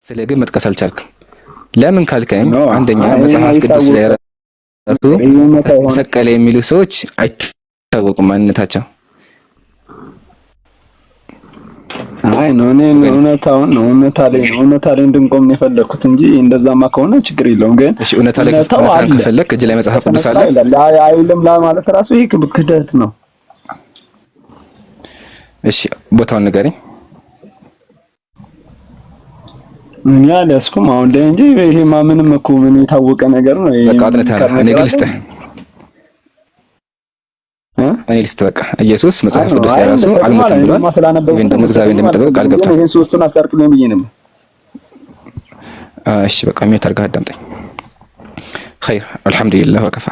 ስለ ግን መጥቀስ አልቻልክም። ለምን ካልከኝ አንደኛ መጽሐፍ ቅዱስ ላይ ራሱ ተሰቀለ የሚሉ ሰዎች አይታወቁም ማንነታቸው። አይ ነው እኔ እውነታ ላይ እንድንቆም ነው የፈለኩት እንጂ እንደዛማ ከሆነ ችግር የለውም። ግን እሺ እውነታ ላይ ከፈለክ እጅ ላይ መጽሐፍ ቅዱስ አለ አይልም ማለት ራሱ ይሄ ክህደት ነው። እሺ ቦታውን ንገረኝ። እኛ አልያዝኩም አሁን ላይ እንጂ ይሄ ማምንም እኮ ምን የታወቀ ነገር ነው። በቃ አጥንተህ እኔ ግን ልስጥህ እኔ ልስጥህ በቃ ኢየሱስ መጽሐፍ ቅዱስ ላይ ራሱ አልሞተም ብሏል። ይሄን ደግሞ እግዚአብሔር እንደሚጠብቅ ቃል ገብቷል። ይሄን ሶስቱን አስታርቅልኝ ብዬ ነው። እሺ በቃ ምን ታርጋ አዳምጠኝ። ኸይር አልሐምዱሊላህ ወከፋ።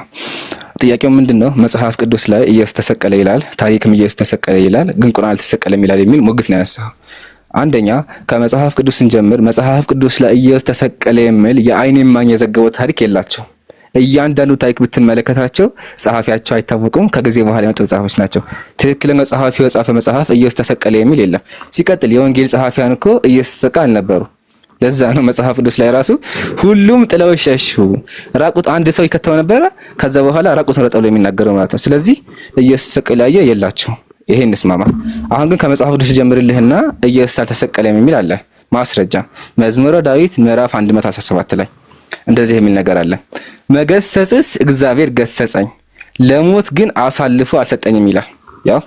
ጥያቄው ምንድነው? መጽሐፍ ቅዱስ ላይ ኢየሱስ ተሰቀለ ይላል፣ ታሪክም ኢየሱስ ተሰቀለ ይላል፣ ግን ቁርአን አልተሰቀለም ይላል የሚል ሙግት ነው ያነሳው። አንደኛ ከመጽሐፍ ቅዱስ ስንጀምር መጽሐፍ ቅዱስ ላይ ኢየሱስ ተሰቀለ የሚል የዓይን እማኝ የዘገበው ታሪክ የላቸው። እያንዳንዱ ታሪክ ብትመለከታቸው ጸሐፊያቸው አይታወቁም፣ ከጊዜ በኋላ የመጡ ጸሐፊዎች ናቸው። ትክክለኛው ጸሐፊው የጻፈ መጽሐፍ ኢየሱስ ተሰቀለ የሚል የለም። ሲቀጥል የወንጌል ጸሐፊያን እኮ ኢየሱስ ተሰቀለ አልነበሩ። ለዛ ነው መጽሐፍ ቅዱስ ላይ ራሱ ሁሉም ጥለው ሸሹ፣ ራቁት አንድ ሰው ይከተው ነበረ፣ ከዛ በኋላ ራቁት ነው ተብሎ የሚናገረው ማለት ነው። ስለዚህ ኢየሱስ ተሰቀለ የላቸው። ይሄን እንስማማ። አሁን ግን ከመጽሐፍ ቅዱስ ጀምርልህና ኢየሱስ አልተሰቀለም የሚል አለ ማስረጃ። መዝሙረ ዳዊት ምዕራፍ 117 ላይ እንደዚህ የሚል ነገር አለ። መገሰጽስ እግዚአብሔር ገሰጸኝ፣ ለሞት ግን አሳልፎ አልሰጠኝም ይላል። ያው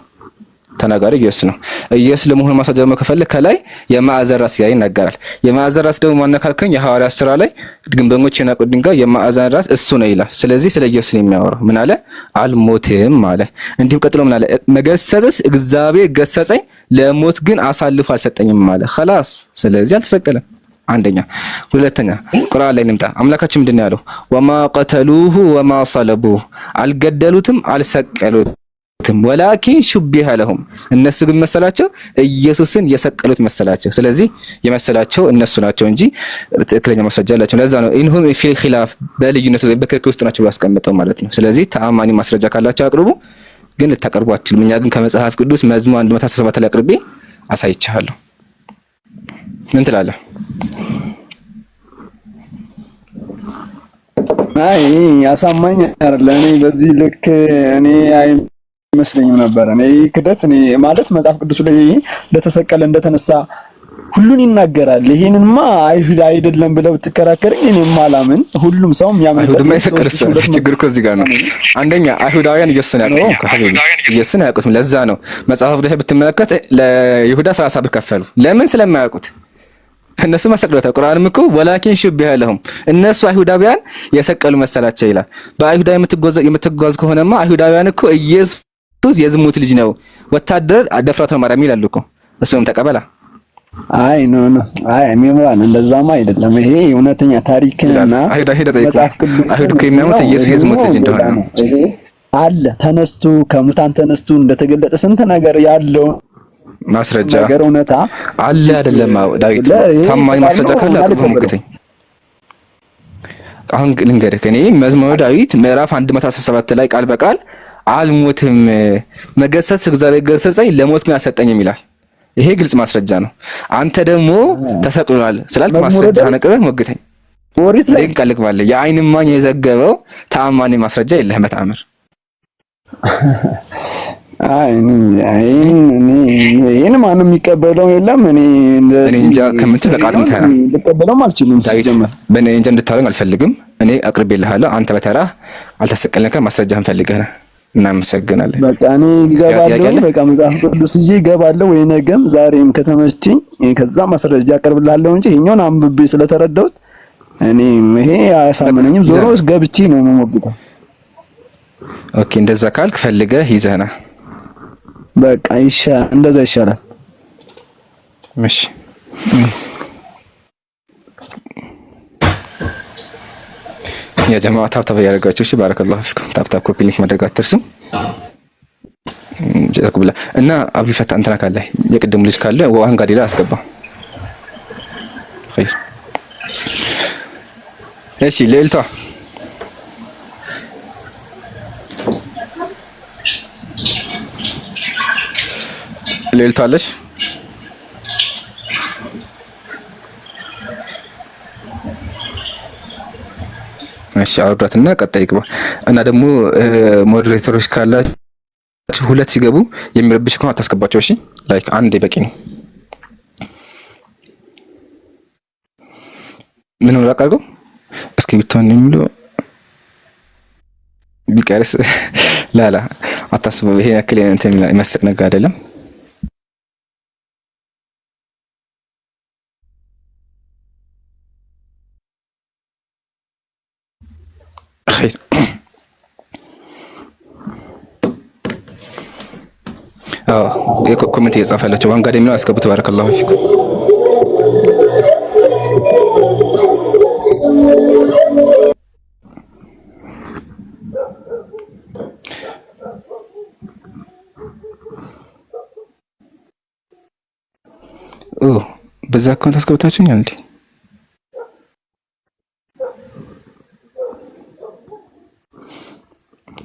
ተናጋሪ ኢየሱስ ነው። ኢየሱስ ለመሆኑ ማስረጃ ከፈለክ ከላይ የማዕዘን ራስ ላይ ይናገራል። የማዕዘን ራስ ደግሞ ማነካልከኝ የሐዋርያት ሥራ ላይ ግንበኞች የናቁት ድንጋይ የማዕዘን ራስ እሱ ነው ይላል። ስለዚህ ስለ ኢየሱስ ነው የሚያወራው። ምን አለ? አልሞትም አለ። እንዲሁም ቀጥሎ ምን አለ? መገሰጽስ እግዚአብሔር ገሰጸኝ፣ ለሞት ግን አሳልፎ አልሰጠኝም አለ። خلاص ስለዚህ አልተሰቀለም። አንደኛ። ሁለተኛ ቁርአን ላይ እንምጣ። አምላካችን ምንድነው ያለው? ወማ ቀተሉሁ ወማ ሰለቡሁ፣ አልገደሉትም አልሰቀሉትም፣ ወላኪን ሹቢሀ ለሁም፣ እነሱ ግን መሰላቸው ኢየሱስን የሰቀሉት መሰላቸው። ስለዚህ የመሰላቸው እነሱ ናቸው እንጂ ትክክለኛ ማስረጃ አላቸው። ለዛ ነው ኢንሁም ፊ ኺላፍ፣ በልዩነት በክርክር ውስጥ ናቸው ያስቀመጠው ማለት ነው። ስለዚህ ተአማኒ ማስረጃ ካላቸው አቅርቡ፣ ግን ልታቀርቡ አትችሉም። እኛ ግን ከመጽሐፍ ቅዱስ መዝሙር 117 ላይ አቅርቤ አሳይቻለሁ። ምን ትላለህ? አይ ያሳማኝ አይደለ? እኔ በዚህ ልክ እኔ አይመስለኝም ነበር። እኔ ክደት እኔ ማለት መጽሐፍ ቅዱስ ላይ ለተሰቀለ እንደተነሳ ሁሉን ይናገራል። ይሄንንማ አይሁድ አይደለም ብለው ብትከራከረኝ እኔም አላምን። ሁሉም ሰው የሚያምን አይሁድማ ይሰቀልስ ችግር እኮ እዚህ ጋር ነው። አንደኛ አይሁዳውያን ኢየሱስን ያውቁት ከሐቢብ ኢየሱስን ያውቁት። ለዛ ነው መጽሐፍ ቅዱስ ብትመለከት ለይሁዳ 30 ብር ከፈሉ። ለምን? ስለማያውቁት። እነሱ መሰቅለታ ቁርአንም እኮ ወላኪን ሹቢሀ ለሁም፣ እነሱ አይሁዳውያን የሰቀሉ መሰላቸው ይላል። በአይሁዳ የምትጓዝ ከሆነማ አይሁዳውያን እኮ ኢየሱስ የዝሙት ልጅ ነው፣ ወታደር ደፍራት ነው ማርያም ይላሉ እኮ። እሱም ተቀበላ። አይ ኖ አይ የሚመራን እንደዛማ አይደለም። ይሄ እውነተኛ ታሪክና መጽሐፍ ቅዱስ አይሁድ ከሚያምኑት ኢየሱስ የዝሙት ልጅ እንደሆነ ነው። ይሄ አለ ተነስቶ ከሙታን ተነስቶ እንደተገለጠ ስንት ነገር ያለው ማስረጃ ነገር እውነታ አለ አይደለም? ዳዊት ታማኝ ማስረጃ ካለ አቅርቦ ሙግተኝ። አሁን ልንገርህ፣ እኔ መዝሙረ ዳዊት ምዕራፍ 117 ላይ ቃል በቃል አልሞትም፣ መገሰጽ እግዚአብሔር ገሰጸኝ፣ ለሞት ግን አልሰጠኝም ይላል። ይሄ ግልጽ ማስረጃ ነው። አንተ ደግሞ ተሰቅሏል ስላልክ ማስረጃ አቅርበህ ሙግተኝ። ወሪት ላይ ቃልክ ባለ የዓይን እማኝ የዘገበው ተአማኒ ማስረጃ የለህም በተአምር። ይሄን ማንም የሚቀበለው የለም። እኔ እንጃ ከምትል በቃ አጥምተና ልቀበለውም አልችልም። ሲጀመር በእኔ እንጃ እንድታረግ አልፈልግም። እኔ አቅርቤልሃለሁ። አንተ በተራ አልተሰቀልንም ማስረጃህን ፈልገህ እናመሰግናለን። በቃ እኔ እገባለሁ። በቃ መጽሐፍ ቅዱስ ይዤ እገባለሁ ወይ ነገም ዛሬም ከተመቸኝ ከዛ ማስረጃ አቀርብልሃለሁ እንጂ ይሄኛውን አንብቤ ስለተረዳሁት እኔ ይሄ አያሳምነኝም። ዞሮ ገብቼ ነው የምሞግተው። ኦኬ እንደዛ ካልክ ፈልገህ ይዘህና በቃ እንደዛ ይሻላል። እሺ ያ ጀማዓ ታብታብ ያደርጋችሁ። እሺ ባረከላሁ ፊኩም። ታብታብ ኮፒ ሊንክ ማድረግ አትርሱ። ጀዛኩብላ እና አብይ ፈታ እንትና ካለ የቅድሙ ልጅ ካለ ወአን ጋዲላ አስገባ። ኸይር እሺ ልዕልቷ ልዕልቷ አለሽ? እሺ አውርዳትና ቀጣይ ግባ እና ደግሞ ሞዴሬተሮች ካላችሁ ሁለት ሲገቡ የሚረብሽ ከሆነ አታስገባቸው። እሺ ላይክ አንዴ በቂ ነው። ምን ወራቅ አድርገው እስኪ ብታውን የሚሉ ቢቀርስ ላላ አታስበው። ይሄ ያክል እንትን የሚያስቅ ነገር አይደለም። خير ኮሜንት እየጻፋላችሁ ዋንጋ ደም ነው አስገቡት። ባረከላሁ ፊኩም። በዛ አካውንት አስገብታችሁኛል እንዴ?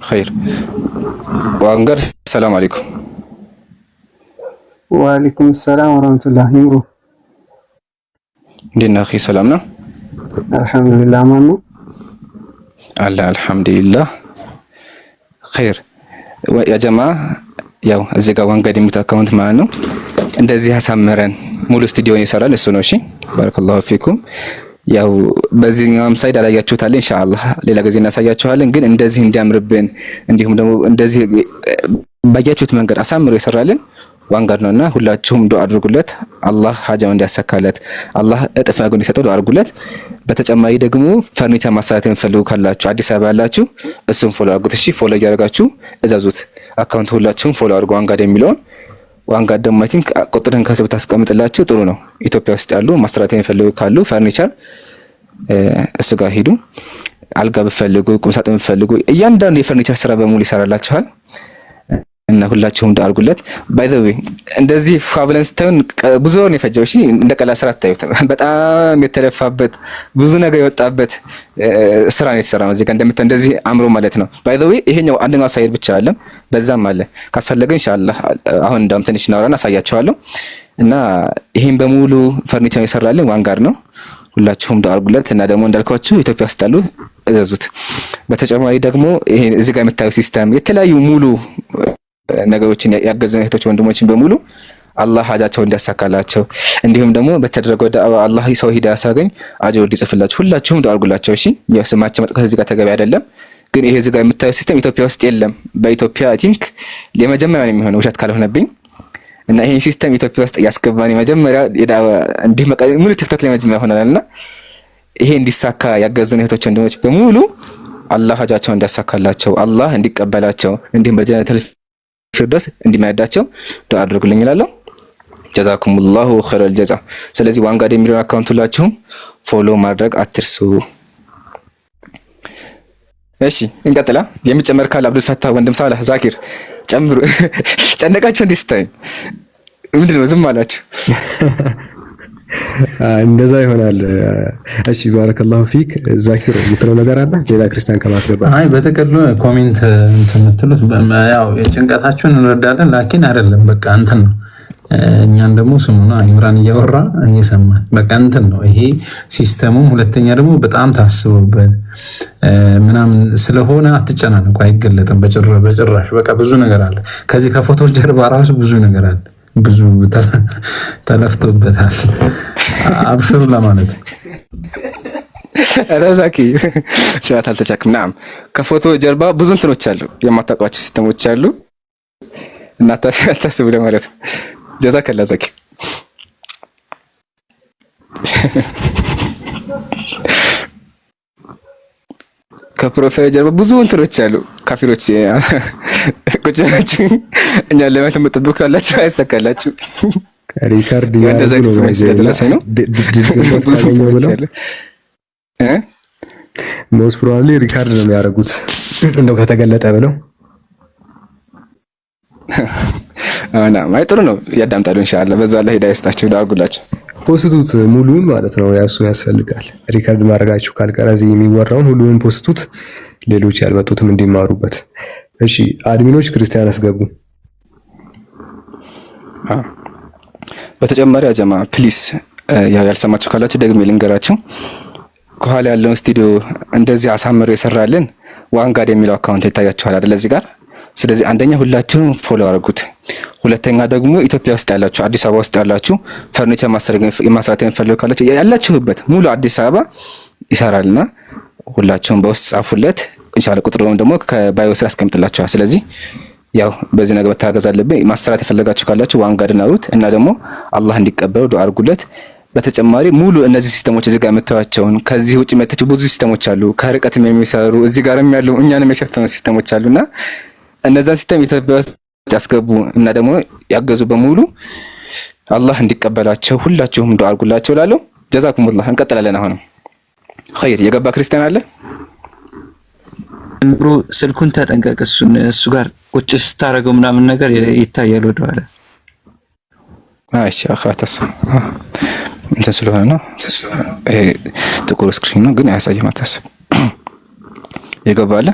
خير وانقر السلام عليكم. وعليكم السلام ورحمة الله نمرو دينا أخي سلامنا الحمد لله مانو الله الحمد لله خير يا جماعة ያው እዚህ ጋር ዋንጋ ደም አካውንት ማለት ነው። እንደዚህ አሳምረን ሙሉ ስቱዲዮን ይሰራል እሱ ነው። እሺ ባረከላሁ ፊኩም። ያው በዚህኛውም ሳይድ አላያችሁታል ኢንሻአላህ ሌላ ጊዜ እናሳያችኋለን። ግን እንደዚህ እንዲያምርብን እንዲሁም ደግሞ እንደዚህ ባያችሁት መንገድ አሳምሮ ይሰራልን ዋንጋድ ነውና ሁላችሁም ዱአ አድርጉለት። አላህ ሀጃውን እንዲያሳካለት አላህ እጥፍ አድርጎ እንዲሰጠው ዱአ አድርጉለት። በተጨማሪ ደግሞ ፈርኒቸር ማሰራት የምትፈልጉ ካላችሁ አዲስ አበባ ያላችሁ እሱን ፎሎ አድርጉት። እሺ ፎሎ እያደረጋችሁ እዛዙት። አካውንት ሁላችሁም ፎሎ አድርጉ ዋንጋድ የሚለውን። ዋንጋድ ደግሞ አይ ቲንክ ቁጥርን ከስብ ታስቀምጥላችሁ ጥሩ ነው። ኢትዮጵያ ውስጥ ያሉ ማሰራት የምትፈልጉ ካሉ ፈርኒቸር እሱ ጋር ሄዱ። አልጋ ብትፈልጉ ቁምሳጥን ብትፈልጉ እያንዳንዱ የፈርኒቸር ስራ በሙሉ ይሰራላችኋል። እና ሁላችሁም ዱአ አድርጉለት። ባይ ዘ ዌይ እንደዚህ ፋብለንስ ታውን ብዙ ነው የፈጀው። እሺ እንደ ቀላል ስራ ታዩት በጣም የተለፋበት ብዙ ነገር የወጣበት ስራ ነው የተሰራው። እዚህ ጋር እንደምታዩ እንደዚህ አምሮ ማለት ነው። ባይ ዘ ዌይ ይሄኛው አንደኛው ሳይድ ብቻ አይደለም በዛም አለ። ካስፈለገ ኢንሻአላህ አሁን እንዳም ትንሽ እናወራና አሳያችኋለሁ። እና ይሄን በሙሉ ፈርኒቸር የሰራልን ዋንጋድ ነው። ሁላችሁም ዱአ አድርጉለት። እና ደግሞ እንዳልኳችሁ ኢትዮጵያ ውስጥ ያሉ እዘዙት። በተጨማሪ ደግሞ ይሄ እዚህ ጋር የምታዩ ሲስተም የተለያዩ ሙሉ ነገሮችን ያገዙ እህቶች ወንድሞችን በሙሉ አላህ ሀጃቸውን እንዲያሳካላቸው እንዲሁም ደግሞ በተደረገው ዳዋ አላህ ሰው ሂዳያ ሳገኝ አጅር እንዲጽፍላቸው ሁላችሁም ዱአ አድርጉላቸው። እሺ የስማቸው መጥቀስ እዚህ ጋር ተገቢ አይደለም፣ ግን ይሄ እዚህ ጋር የምታዩት ሲስተም ኢትዮጵያ ውስጥ የለም። በኢትዮጵያ አይ ቲንክ የመጀመሪያ ነው የሚሆነው ውሸት ካልሆነብኝ። እና ይሄ ሲስተም ኢትዮጵያ ውስጥ ያስገባን የመጀመሪያ የዳዋ እንዲህ ሙሉ ቲክቶክ ላይ መጀመሪያ ሆነናልና ይሄ እንዲሳካ ያገዙን እህቶች ወንድሞች በሙሉ አላህ ሀጃቸውን እንዲያሳካላቸው አላህ እንዲቀበላቸው እንዲሁም በጀነተል ፊርደውስ እንዲማያዳቸው ዱአ አድርጉልኝ እላለሁ። ጀዛኩሙላሁ ኸይረል ጀዛ። ስለዚህ ዋንጋድ የሚለውን አካውንት ሁላችሁም ፎሎ ማድረግ አትርሱ። እሺ እንቀጥላ። የሚጨመር ካለ አብዱል ፈታህ ወንድም ሳላህ ዛኪር ጨምሩ። ጨነቃችሁ እንዴ ስታይ ምንድነው ዝም አላችሁ? እንደዛ ይሆናል። እሺ ባረከላሁ ፊክ ዛኪር የምትለው ነገር አለ ሌላ ክርስቲያን ከማስገባት? አይ በተቀድሎ ኮሜንት እንትን የምትሉት ያው የጭንቀታችሁን እንረዳለን፣ ላኪን አይደለም በቃ እንትን ነው። እኛን ደግሞ ስሙና ኢምራን እያወራ እየሰማን በቃ እንትን ነው ይሄ ሲስተሙም። ሁለተኛ ደግሞ በጣም ታስቦበት ምናምን ስለሆነ አትጨናነቁ። አይገለጥም በጭራሽ። በቃ ብዙ ነገር አለ ከዚህ ከፎቶዎች ጀርባ ራሱ ብዙ ነገር አለ። ብዙ ተለፍቶበታል። አብሽሩ ለማለት ረዛኪ ሸዋት አልተቻክም። ናም ከፎቶ ጀርባ ብዙ እንትኖች አሉ፣ የማታውቋቸው ሲስተሞች አሉ እና ታስቡ ለማለት ነው። ጀዛከላ ዛኪ። ከፕሮፋይል ጀርባ ብዙ እንትኖች አሉ። ካፊሮች ቁጭናችሁ እኛ ለማለት የምትጠብቁ ካላችሁ አይሰካላችሁ። ሪካርድ እንደዛ ስለደረሰኝ ነው። ሞስት ፕሮባብሊ ሪካርድ ነው የሚያደርጉት እንደው ከተገለጠ ብለው እና ማይ ጥሩ ነው ያዳምጣሉ። ኢንሻአላህ በዛ ላይ ሂዳያ ይስጣችሁ ዳርጉላችሁ። ፖስቱት ሙሉውን ማለት ነው። ያሱ ያስፈልጋል ሪካርድ ማድረጋችሁ ካልቀረ እዚህ የሚወራውን ሁሉንም ፖስቱት፣ ሌሎች ያልመጡትም እንዲማሩበት። እሺ አድሚኖች ክርስቲያን አስገቡ። በተጨማሪ አጀማ ፕሊስ ያልሰማችሁ ካላችሁ ደግሜ ልንገራችሁ። ከኋላ ያለውን ስቱዲዮ እንደዚህ አሳምሮ የሰራልን ዋንጋድ የሚለው አካውንት ይታያችኋል አይደል እዚህ ጋር። ስለዚህ አንደኛ ሁላችሁም ፎሎ አድርጉት። ሁለተኛ ደግሞ ኢትዮጵያ ውስጥ ያላችሁ አዲስ አበባ ውስጥ ያላችሁ ፈርኒቸር ማስራት የምትፈልጉ ካላችሁ ያላችሁበት ሙሉ አዲስ አበባ ይሰራልና ሁላችሁም በውስጥ ጻፉለት። ኢንሻአላህ ቁጥሩን ደግሞ ከባዮ ስራ አስቀምጥላችኋል። ስለዚህ ያው በዚህ ነገር መታገዝ አለብን። ማሰራት የፈለጋችሁ ካላችሁ ዋንጋድን አውሩት እና ደግሞ አላህ እንዲቀበለው ዱአ አድርጉለት። በተጨማሪ ሙሉ እነዚህ ሲስተሞች እዚህ ጋር የምታዩዋቸውን ከዚህ ውጪ መጥተው ብዙ ሲስተሞች አሉ፣ ከርቀትም የሚሰሩ እዚህ ጋርም ያሉ እኛንም የሸፈኑ ሲስተሞች አሉና እነዛን ሲስተም ኢትዮጵያ ውስጥ ያስገቡ እና ደግሞ ያገዙ በሙሉ አላህ እንዲቀበላቸው ሁላችሁም ዱአ አድርጉላቸው እላለሁ። ጀዛኩሙላህ። እንቀጥላለን። አሁንም ኸይር የገባ ክርስቲያን አለ? ብሮ ስልኩን ተጠንቀቅ። እሱ ጋር ቁጭ ስታረገው ምናምን ነገር ይታያል ወደኋላ። አይሻ አኻተስ እንትን ስለሆነ ነው። ይሄ ጥቁር ስክሪን ነው ግን አያሳይም። አታስብ። የገባ አለ?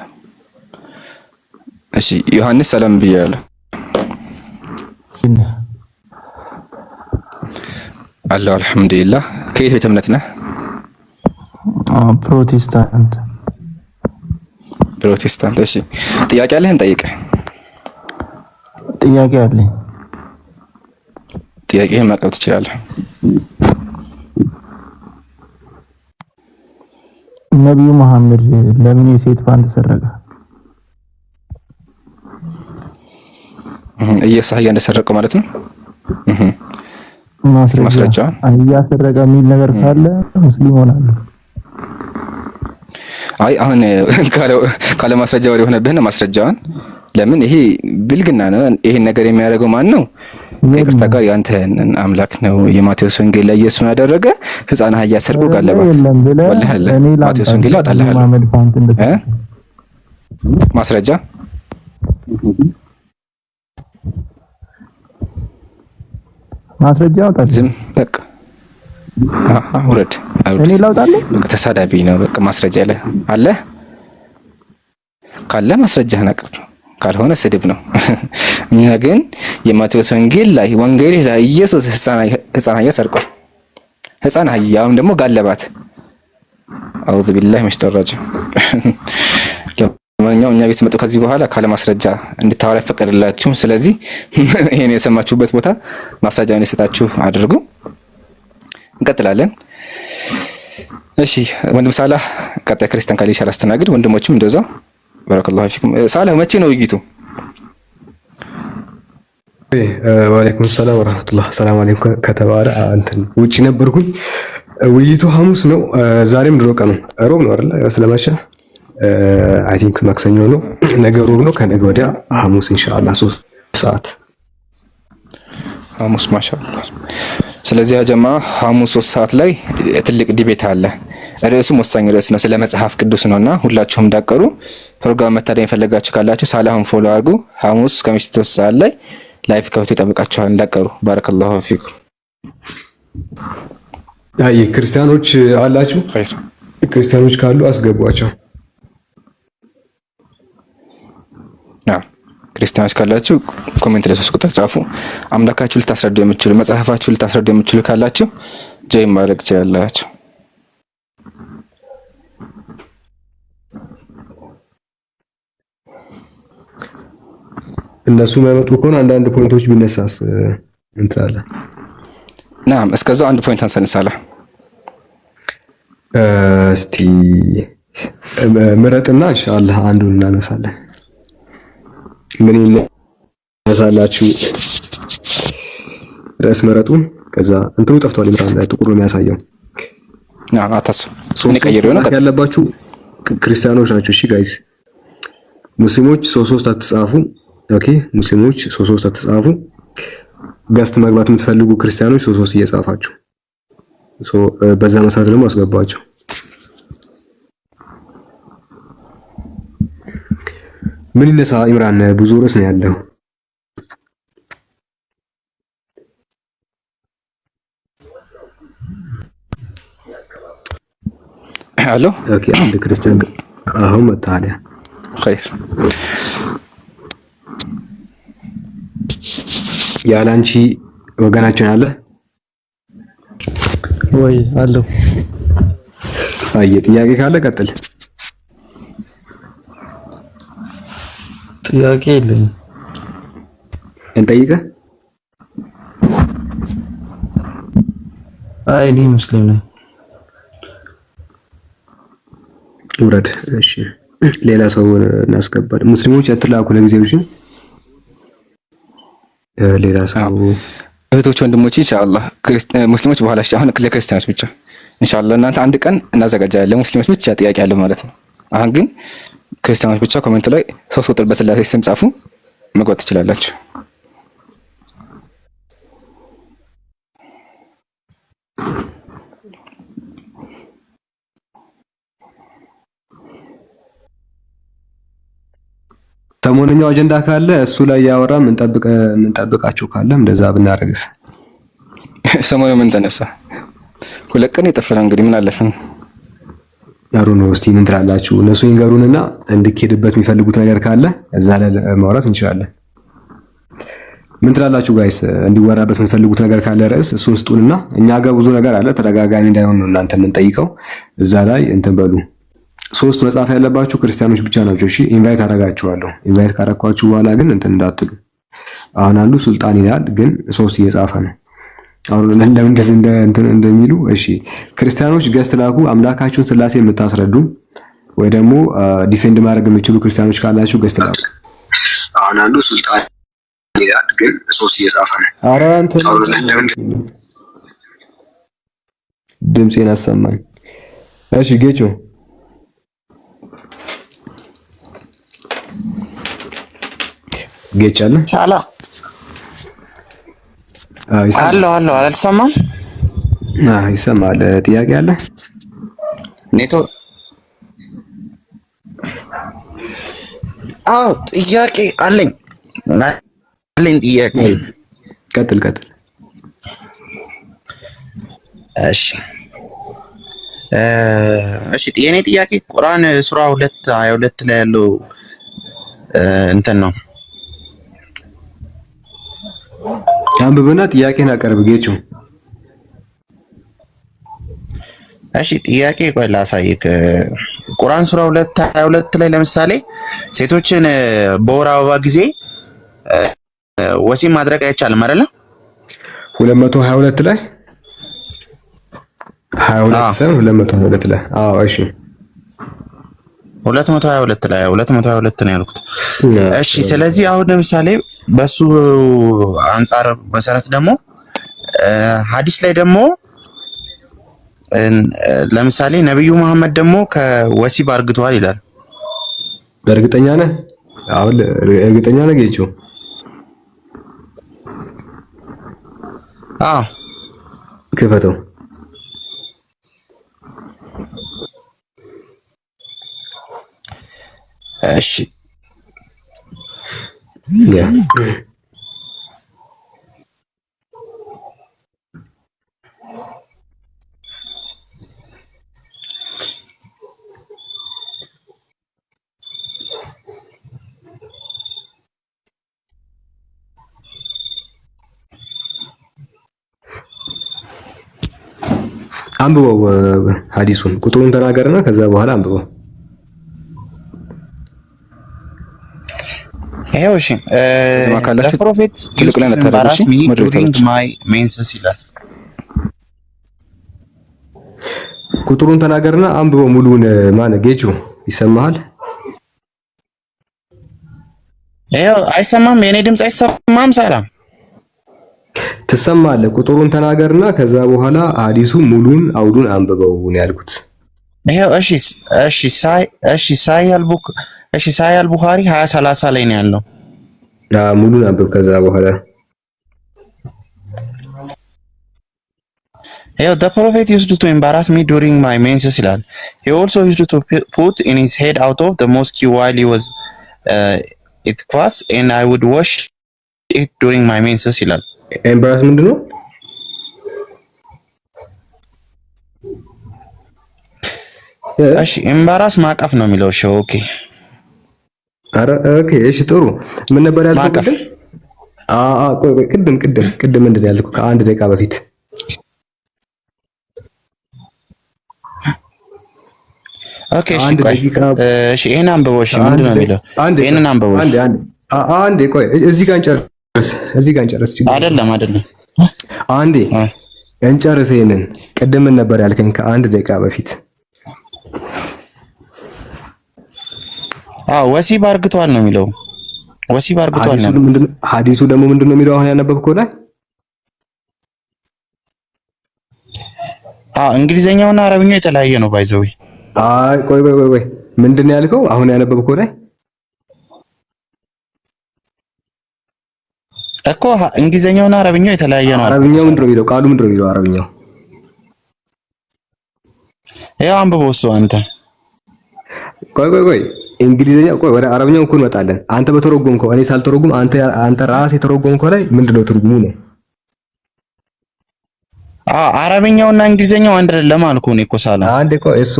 እሺ ዮሐንስ ሰላም ብያለሁ። አላህ አልሐምዱሊላህ። ከየት ቤተ እምነት ነህ? ፕሮቴስታንት። እሺ ጥያቄ አለህን? ጠይቀህ። ጥያቄ አለኝ። ጥያቄህን ማቅረብ ትችላለህ። ነብዩ መሐመድ ለምን የሴት ፓንት ሰረቀ? እየሳያ እንደሰረቀው ማለት ነው። ማስረጃ እያሰረቀ የሚል ነገር ካለ ሙስሊም ሆናለሁ። አይ አሁን ካለ ማስረጃ ወሬ ሆነብህና ማስረጃውን ለምን? ይሄ ብልግና ነው። ይሄን ነገር የሚያደርገው ማን ነው? ከይቅርታ ጋር ያንተ አምላክ ነው። የማቴዎስ ወንጌል ላይ ኢየሱስ ያደረገ ሕፃን አህያ ሰርቆ ጋለባት። ወላሂ ማቴዎስ ወንጌል አጣላህ ማስረጃ አውጣልኝ። ዝም በቃ ውረድ። እኔ ላውጣልህ? በቃ ተሳዳቢ ነው። በቃ ማስረጃ አለ ካለ ማስረጃህን አቅርብ፣ ካልሆነ ስድብ ነው። እኛ ግን የማቴዎስ ወንጌል ላይ ኢየሱስ ሕፃን አህያ ሰርቋል። ሕፃን አህያውም ደግሞ ጋለባት። አዑዙ ቢላሂ ሚነሽ ሸይጧኒ ረጂም። ለማንኛውም እኛ ቤት መጡ ከዚህ በኋላ ካለ ማስረጃ እንድታወራ አይፈቀድላችሁም። ስለዚህ ይሄን የሰማችሁበት ቦታ ማስረጃውን የሰጣችሁ አድርጉ። እንቀጥላለን። እሺ ወንድም ሳላህ ቀጣይ ክርስቲያን ካለ ይሻል አስተናግድ። ወንድሞችም እንደዛው ባረከላሁ ፊኩም። ሳላህ መቼ ነው ውይይቱ? ወአለይኩም ሰላም ወራህመቱላህ። ሰላም አለይኩም ከተባለ እንትን ውጪ ነበርኩኝ። ውይይቱ ሐሙስ ነው። ዛሬም ድሮ ቀኑ ሮብ ነው አይደል? ስለማሻ አይ ቲንክ ማክሰኞ ነው። ነገ ሮብ ነው። ከነገ ወዲያ ሐሙስ ኢንሻአላህ 3 ሰዓት ሐሙስ ማሻአላህ። ስለዚህ ጀማ ሐሙስ 3 ሰዓት ላይ ትልቅ ዲቤት አለ። ርዕሱም ወሳኝ ርዕስ ነው፣ ስለ መጽሐፍ ቅዱስ ነውና ሁላችሁም እንዳቀሩ። ፕሮግራም መታደም የፈለጋችሁ ካላችሁ ሳላሁን ፎሎ አድርጉ። ሐሙስ ከምሽቱ 3 ሰዓት ላይ ላይፍ ከፍቶ ይጠብቃችኋል። እንዳቀሩ። ባረከላሁ ፊኩም። አይ ክርስቲያኖች አላችሁ? ኸይር ክርስቲያኖች ካሉ አስገቧቸው። ክርስቲያኖች ካላችሁ ኮሜንት ላይ 3 ቁጥር ጻፉ። አምላካችሁ ልታስረዱ የምትችሉ መጽሐፋችሁ ልታስረዱ የምትችሉ ካላችሁ ጆይን ማድረግ ትችላላችሁ። እነሱ የማይመጡ ከሆነ አንዳንድ ፖይንቶች ቢነሳስ እንትላለን። ናም እስከዛው አንድ ፖይንት አንሰንሳለን። እስቲ ምረጥና ኢንሻአላህ አንዱን እናነሳለን። ምን ይነሳላችሁ? ርዕስ መረጡን ከዛ እንትኑ ጠፍቷል። ኢምራን ላይ ጥቁሩ ነው ያሳየው። ናም አታስብ። እኔ ቀይሬው ነው ያለባችሁ ክርስቲያኖች ናችሁ። እሺ ጋይስ ሙስሊሞች 3 አትጻፉ። ኦኬ ሙስሊሞች 3 አትጻፉ። ገስት መግባት የምትፈልጉ ክርስቲያኖች 3 እየጻፋችሁ በዛ መሰረት ደግሞ አስገባቸው። ምን ይነሳ ኢምራን? ብዙ ርዕስ ነው ያለው። ሄሎ ኦኬ አንድ ክርስቲያን አሁን መጣለ። ኸይር ያላንቺ ወገናችን አለ ወይ አለው አየ ጥያቄ ካለ ቀጥል። ጥያቄ የለኝም። እንጠይቅህ? አይ እኔ ሙስሊም ነኝ። ውረድ። እሺ ሌላ ሰው እናስገባለን። ሙስሊሞች አትላኩ ለጊዜው ልጅ ሌላ ሰው እህቶች ወንድሞች ኢንሻአላህ ሙስሊሞች በኋላ አሁን ለክርስቲያኖች ብቻ ኢንሻአላህ እናንተ አንድ ቀን እናዘጋጃለን ለሙስሊሞች ብቻ ጥያቄ ያለው ማለት ነው። አሁን ግን ክርስቲያኖች ብቻ ኮሜንት ላይ 3 ቁጥር በስላሴ ስም ጻፉ መግባት ትችላላችሁ። ሰሞነኛው አጀንዳ ካለ እሱ ላይ ያወራ ምንጠብቃቸው ካለ እንደዛ ብናረግስ? ሰሞኑ ምን ተነሳ? 2 ቀን የጠፈረ እንግዲህ ምን አለፈን? ያሩ ነው። እስቲ ምን ትላላችሁ? እነሱ ይንገሩንና እንድትሄድበት የሚፈልጉት ነገር ካለ እዛ ላይ ማውራት እንችላለን። ምን ትላላችሁ ጋይስ? እንዲወራበት የምትፈልጉት ነገር ካለ ርዕስ እሱን ስጡንና እኛ ጋር ብዙ ነገር አለ ተደጋጋሚ እንዳይሆን ነው እናንተ የምንጠይቀው። እዛ ላይ እንትን በሉ። 3 መጻፍ ያለባችሁ ክርስቲያኖች ብቻ ናቸው። እሺ ኢንቫይት አደርጋችኋለሁ። ኢንቫይት ካረኳችሁ በኋላ ግን እንትን እንዳትሉ። አሁን አንዱ ሱልጣን ይላል ግን 3 እየጻፈ ነው። አሁን ለምን እንደዚህ እንትን እንደሚሉ እሺ ክርስቲያኖች ገስት ላኩ። አምላካችሁን ስላሴ የምታስረዱ ወይ ደግሞ ዲፌንድ ማድረግ የምትችሉ ክርስቲያኖች ካላችሁ ገስት ላኩ። አሁን አንዱ ሱልጣን ይላል ግን 3 እየጻፈ ነው። ኧረ እንትን ድምጼን አሰማኝ። እሺ ጌቾ ጌቻለ ቻላ አሎ አልሰማም? ይሰማል። ጥያቄ አለ? ኔትወርክ ጥያቄ አለኝ ጥያቄ። ቀጥል። እሺ የኔ ጥያቄ ቁርአን ሱራ 2:22 ላይ ያለው እንትን ነው። አንብበና ጥያቄን አቀርብ ጌቹ። እሺ ጥያቄ ቆይ ላሳይክ። ቁርአን ሱራ 2:22 ላይ ለምሳሌ ሴቶችን በወር አበባ ጊዜ ወሲብ ማድረግ አይቻልም አይደለ? 222 ላይ 22 ሳይሆን 222 ላይ። አዎ እሺ 222 ነው ያልኩት። እሺ ስለዚህ አሁን ለምሳሌ በሱ አንጻር መሰረት ደግሞ ሐዲስ ላይ ደግሞ ለምሳሌ ነብዩ መሐመድ ደግሞ ከወሲብ አርግቷል ይላል። እርግጠኛ ነህ? አሁን እርግጠኛ ነህ ጌቾ? አዎ ክፈተው። እሺ አንብበው ሐዲሱን ቁጥሩን ተናገርና ከዛ በኋላ አንብበው። ይሄው እሺ ፕሮፌት ትልቅ ላይ ተታረሽ ዱሪንግ ማይ ሜንሰስ ይላል። ቁጥሩን ተናገርና አንብበው ሙሉውን። ማነ ጌቹ ይሰማሃል? ይሄው አይሰማም? የኔ ድምጽ አይሰማም? ሰላም ትሰማለህ? ቁጥሩን ተናገርና ከዛ በኋላ ሐዲሱ ሙሉን አውዱን አንብበው ነው ያልኩት። ይሄው ሳይ አልቡኻሪ 20:30 ላይ ነው ያለው። ሙሉን አንብብ ከዛ በኋላ ይሄው the prophet used to embarrass me during my menses ይላል። he also used to put in his head out of the mosque while he was it was and I would wash it during my menses ይላል። ኤምባራስ ምንድነው? እሺ ኤምባራስ ማቀፍ ነው የሚለው። እሺ ኦኬ ኦኬ እሺ ጥሩ። ምን ነበር ያልኩት? ቆይ ቅድም ምንድን ነው ያልኩት? ከ1 ደቂቃ በፊት ኦኬ እሺ ቆይ እሺ ይሄን አንብበው እሺ ምንድነው የሚለው ይሄንን አንብበው አንዴ ቆይ እዚህ ጋር እንጨርስ አይደለም አንዴ እንጨርስ ይሄንን ቅድም ነበር ያልከኝ ከአንድ ደቂቃ በፊት ወሲብ አርግቷል ነው የሚለው ወሲብ አርግቷል ነው ሐዲሱ ደግሞ ምንድነው የሚለው አሁን ያነበብከው ላይ እንግሊዘኛውና አረብኛው የተለያየ ነው ባይዘው ቆይ ምንድነው ያልከው አሁን ያነበብከው ላይ እኮ እንግሊዘኛውና አረብኛው የተለያየ ነው አረብኛው ምንድነው የሚለው ቃሉ ምንድነው የሚለው አረብኛው ያው አንብበው እሱ አንተ ቆይ እንግሊዘኛ ቆይ ወደ አረብኛው እኮ እንመጣለን አንተ በተረጎምከው እኔ ሳልተረጎም አንተ ራስህ የተረጎምከው ላይ ምንድነው ትርጉሙ ነው አረብኛውና እንግሊዘኛው አንድ አይደለም አልኩህ እኔ እኮ ሳላ አንዴ ቆይ እሱ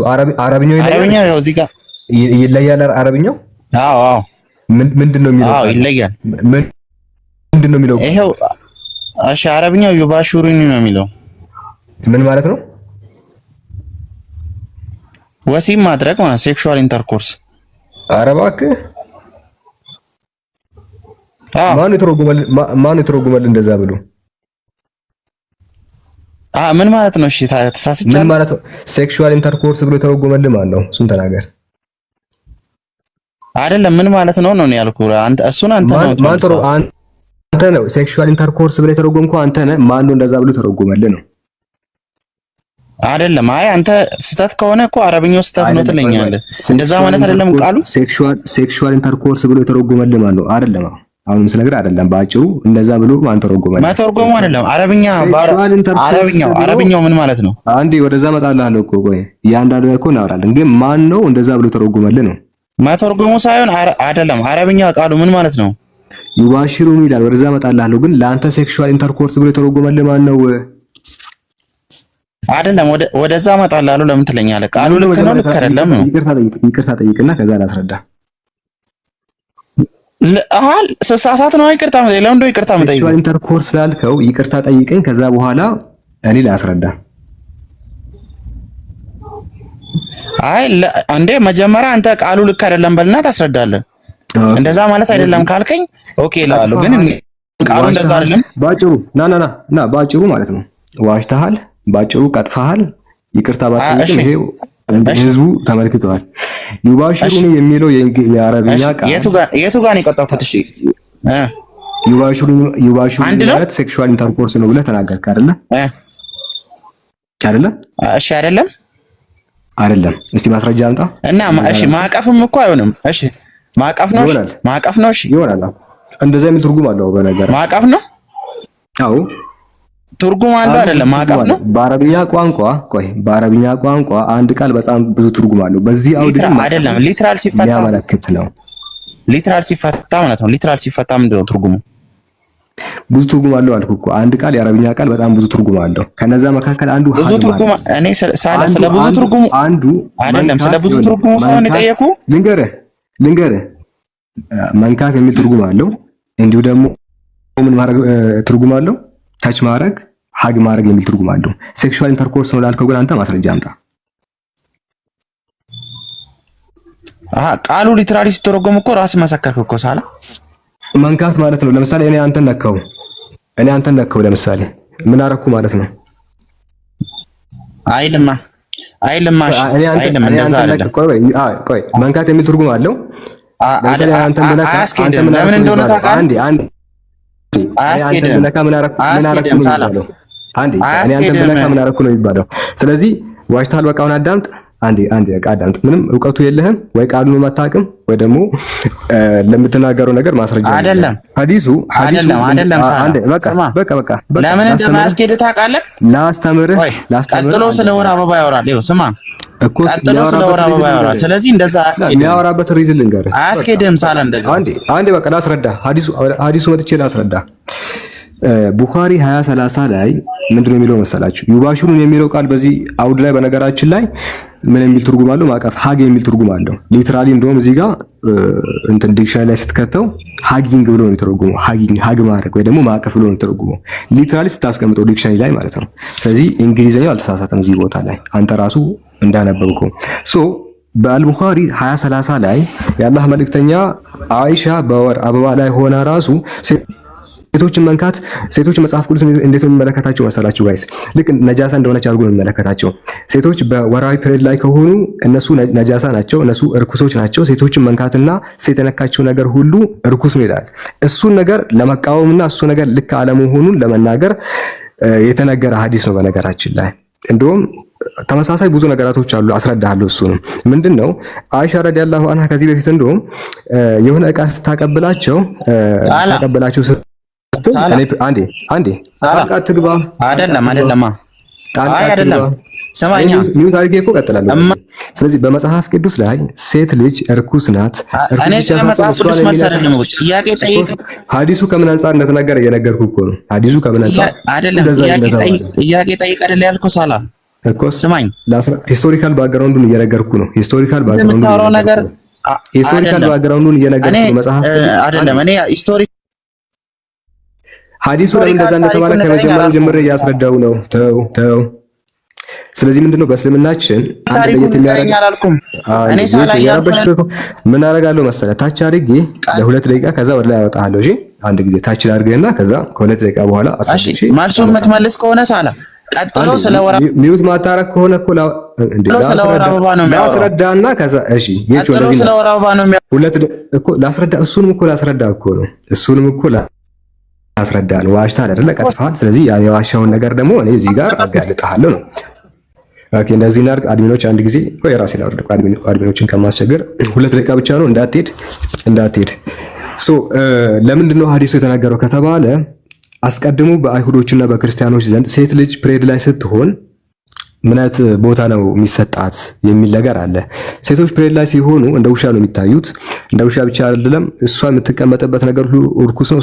አረብኛው ያው እዚህ ጋር ይለያል አረብኛው ምንድነው የሚለው ይለያል ምንድነው የሚለው ይሄው እሺ አረብኛው ዩባሹሩኒ ነው የሚለው ምን ማለት ነው ወሲብ ማድረግ ማለት ሴክሹዋል ኢንተርኮርስ አረባክ ማን የተረጎመል እንደዛ ብሎ ምን ማለት ነው እሺ ተሳስቻለሁ ምን ማለት ነው ሴክሹዋል ኢንተርኮርስ ብሎ የተረጎመል ማን ነው እሱን ተናገር አይደለም ምን ማለት ነው ነው ያልኩህ አንተ ነው ሴክሹዋል ኢንተርኮርስ ብሎ የተረጎምከው አንተ ነህ ማን ነው እንደዛ ብሎ ተረጎመል ነው አይደለም አንተ ስተት ከሆነ እኮ አረብኛው ስተት ነው ትለኛለህ እንደዛ ማለት አይደለም ቃሉ ሴክሹዋል ኢንተርኮርስ ብሎ የተረጎመል ማን ነው አይደለም አሁንም ስለነገር አይደለም ባጭሩ እንደዛ ብሎ ማን ተረጎመል ማተርጎሙ አይደለም አረብኛው ምን ማለት ነው አንዴ ወደዛ መጣላለሁ እኮ ቆይ ያንዳንዱ እኮ እናወራለን ግን ማን ነው እንደዛ ብሎ ተረጎመል ነው ማተርጎሙ ሳይሆን አይደለም አረብኛ ቃሉ ምን ማለት ነው ዩባሽሩን ይላል ወደዛ መጣላለሁ ግን ለአንተ ሴክሹዋል ኢንተርኮርስ ብሎ የተረጎመል ማን ነው አይደለም ወደዛ መጣላለሁ ለምን ትለኛለህ ቃሉ ልክ ነው ልክ አይደለም ነው ይቅርታ ጠይቅና ከዛ ላስረዳ ስሳሳት ነው ይቅርታ መጠየቅ ለምን ነው ይቅርታ መጠየቅ ሴክሹዋል ኢንተርኮርስ ስላልከው ይቅርታ ጠይቀኝ ከዛ በኋላ እኔ ላስረዳ አንዴ መጀመሪያ አንተ ቃሉ ልክ አይደለም በልና ታስረዳለህ እንደዛ ማለት አይደለም ካልከኝ ኦኬ እላለሁ ግን ቃሉ እንደዛ አይደለም ባጭሩ ና ባጭሩ ማለት ነው ዋሽተሃል ባጭሩ ቀጥፈሃል ይቅርታ ባጠይቅም ይሄው ህዝቡ ተመልክቷል ዩባሽሩኒ የሚለው የአረብኛ ቃል የቱ ጋር ነው የቀጠፈት እሺ ዩባሽሩኒ ማለት ሴክሹዋል ኢንተርኮርስ ነው ብለህ ተናገርክ አይደለ እሺ አይደለም እስቲ ማስረጃ አምጣ እና እሺ ማቀፍም እኮ አይሆንም እሺ ማቀፍ ነው እሺ ይሆናል እንደዛ የሚል ትርጉም አለው በነገር ማቀፍ ነው አዎ ትርጉም አለው አይደለም ማቀፍ ነው በአረብኛ ቋንቋ አንድ ቃል በጣም ብዙ ትርጉም አለው በዚህ አውድ አይደለም ሊትራል ሲፈታ ማለት ነው ሊትራል ሲፈታ ምንድነው ትርጉሙ ብዙ ትርጉም አለው አልኩ እኮ አንድ ቃል የአረብኛ ቃል በጣም ብዙ ትርጉም አለው ከነዛ መካከል አንዱ ብዙ ትርጉም እኔ ስለ ብዙ ትርጉም አንዱ አይደለም ስለ ብዙ ትርጉም ሳይሆን የጠየቁ ልንገርህ መንካት የሚል ትርጉም አለው እንዲሁ ደግሞ ምን ማድረግ ትርጉም አለው ታች ማድረግ ሀግ ማድረግ የሚል ትርጉም አለው ሴክሹዋል ኢንተርኮርስ ነው ላልከው ግን አንተ ማስረጃ አምጣ ቃሉ ሊትራሊ ሲተረጎም እኮ ራስ መሰከርክ እኮ ሳላ መንካት ማለት ነው ለምሳሌ እኔ አንተን ነካው ለምሳሌ ምን አረኩ ማለት ነው አይልማ እንደዛ አይደለም ቆይ መንካት የሚል ትርጉም አለው ለምን እንደሆነ ታውቃለህ ምን አረኩ ነው የሚባለው ስለዚህ ዋሽታል በቃ አሁን አዳምጥ አንዴ በቃ አዳምጥ ምንም ዕውቀቱ የለህም ወይ ቃሉን ማታውቅም ወይ ደግሞ ለምትናገረው ነገር ማስረጃ አይደለም ሐዲሱ አይደለም በቃ ለምን እንደማያስኬድ ታውቃለህ ላስተምርህ ቀጥሎ ስለ ወር አበባ ያወራል ይኸው ስማ እኮ ቀጥሎ ስለ ወር አበባ ያወራል ስለዚህ እንደዛ አያስኬድም የሚያወራበት ሪዝን ልንገርህ አያስኬድም ሳላ እንደዛ አንዴ በቃ ላስረዳ ሐዲሱ መጥቼ ላስረዳ ቡኻሪ 2030 ላይ ምንድነው የሚለው መሰላችሁ ዩባሽሩን የሚለው ቃል በዚህ አውድ ላይ በነገራችን ላይ ምን የሚል ትርጉም አለው ማቀፍ ሀግ የሚል ትርጉም አለው ሊትራሊ እንደውም እዚህ ጋር እንትን ዲክሽነሪ ላይ ስትከተው ሀጊንግ ብሎ ነው የተረጎመው ሀግ ማድረግ ወይ ደግሞ ማቀፍ ብሎ ነው የተረጎመው ሊትራሊ ስታስቀምጠው ዲክሽነሪ ላይ ማለት ነው ስለዚህ እንግሊዘኛው አልተሳሳተም እዚህ ቦታ ላይ አንተ ራሱ እንዳነበብከው ሶ በአልቡኻሪ 2030 ላይ የአላህ መልእክተኛ አይሻ በወር አበባ ላይ ሆና ራሱ ሴቶችን መንካት ሴቶች መጽሐፍ ቅዱስ እንዴት ነው የሚመለከታቸው መሰላችሁ ጋይስ? ልክ ነጃሳ እንደሆነች አድርጎ ነው የሚመለከታቸው። ሴቶች በወራዊ ፔሪድ ላይ ከሆኑ እነሱ ነጃሳ ናቸው፣ እነሱ እርኩሶች ናቸው። ሴቶችን መንካትና ሴት የነካቸው ነገር ሁሉ እርኩስ ነው ይላል። እሱን ነገር ለመቃወምና እሱ ነገር ልክ አለመሆኑን ለመናገር የተነገረ ሐዲስ ነው። በነገራችን ላይ እንደውም ተመሳሳይ ብዙ ነገራቶች አሉ፣ አስረዳለሁ። እሱንም ምንድነው አይሻ ረዲየላሁ ዐንሃ ከዚህ በፊት እንደውም የሆነ ዕቃ ስታቀብላቸው አንዴ አትግባ አይደለም ሰማኛ ሚውት አድርጌ እኮ ቀጥላለሁ። ስለዚህ በመጽሐፍ ቅዱስ ላይ ሴት ልጅ እርኩስ ናት። እኔ ስለ መጽሐፍ ቅዱስ መልስ አይደለም ጥያቄ ጠይቅ። ሐዲሱ ከምን አንፃር እንደተናገረ እየነገርኩ እኮ ነው። ሐዲሱ ከምን አንፃር አይደለም ጥያቄ ጠይቅ አይደል ያልኩህ ሳላ እኮ ስማኝ። ሂስቶሪካል ባክግራውንዱን እየነገርኩ ነው። ሂስቶሪካል ባክግራውንዱን እየነገርኩ ነው። መጽሐፍ አይደለም እኔ ሂስቶሪክ ሐዲሱ ለምን እንደዛ እንደተባለ ከመጀመሪያው ጀምሬ እያስረዳው ነው። ተው። ስለዚህ ምንድነው በእስልምናችን አንድ ለየት የሚያደርገው እኔ ሳላያረበሽቶ ምን አደርጋለሁ መሰለህ? ታች አድርጌ ለሁለት ደቂቃ ከዛ ወደ ላይ አወጣለሁ። እሺ አንድ ጊዜ ታች አድርገህና ከዛ ከሁለት ደቂቃ በኋላ እሺ ማልሱን የምትመልስ ከሆነ ሳላ ቀጥሎ ስለወራ ሚውት ማታረክ ከሆነ እኮ ላስረዳና ከዛ እሺ ጌቾ ለዚህ ስለወራ ነው ሁለት እኮ ላስረዳ እሱንም እኮ ላስረዳ ነው። ዋሽታ አይደለ ቀጥፋል። ስለዚህ ያ የዋሻውን ነገር ደግሞ እኔ እዚህ ጋር አጋልጣለሁ ነው። ኦኬ እንደዚህ እናድርግ። አድሚኖች አንድ ጊዜ ቆይ ራሴን አውርድ። አድሚኖችን ከማስቸገር ሁለት ደቂቃ ብቻ ነው፣ እንዳትሄድ። ለምንድን ነው ሐዲሱ የተናገረው ከተባለ አስቀድሞ በአይሁዶችና በክርስቲያኖች ዘንድ ሴት ልጅ ፕሬድ ላይ ስትሆን ምን አይነት ቦታ ነው የሚሰጣት የሚል ነገር አለ። ሴቶች ፕሬድ ላይ ሲሆኑ እንደ ውሻ ነው የሚታዩት። እንደ ውሻ ብቻ አይደለም፣ እሷ የምትቀመጥበት ነገር ሁሉ እርኩስ ነው።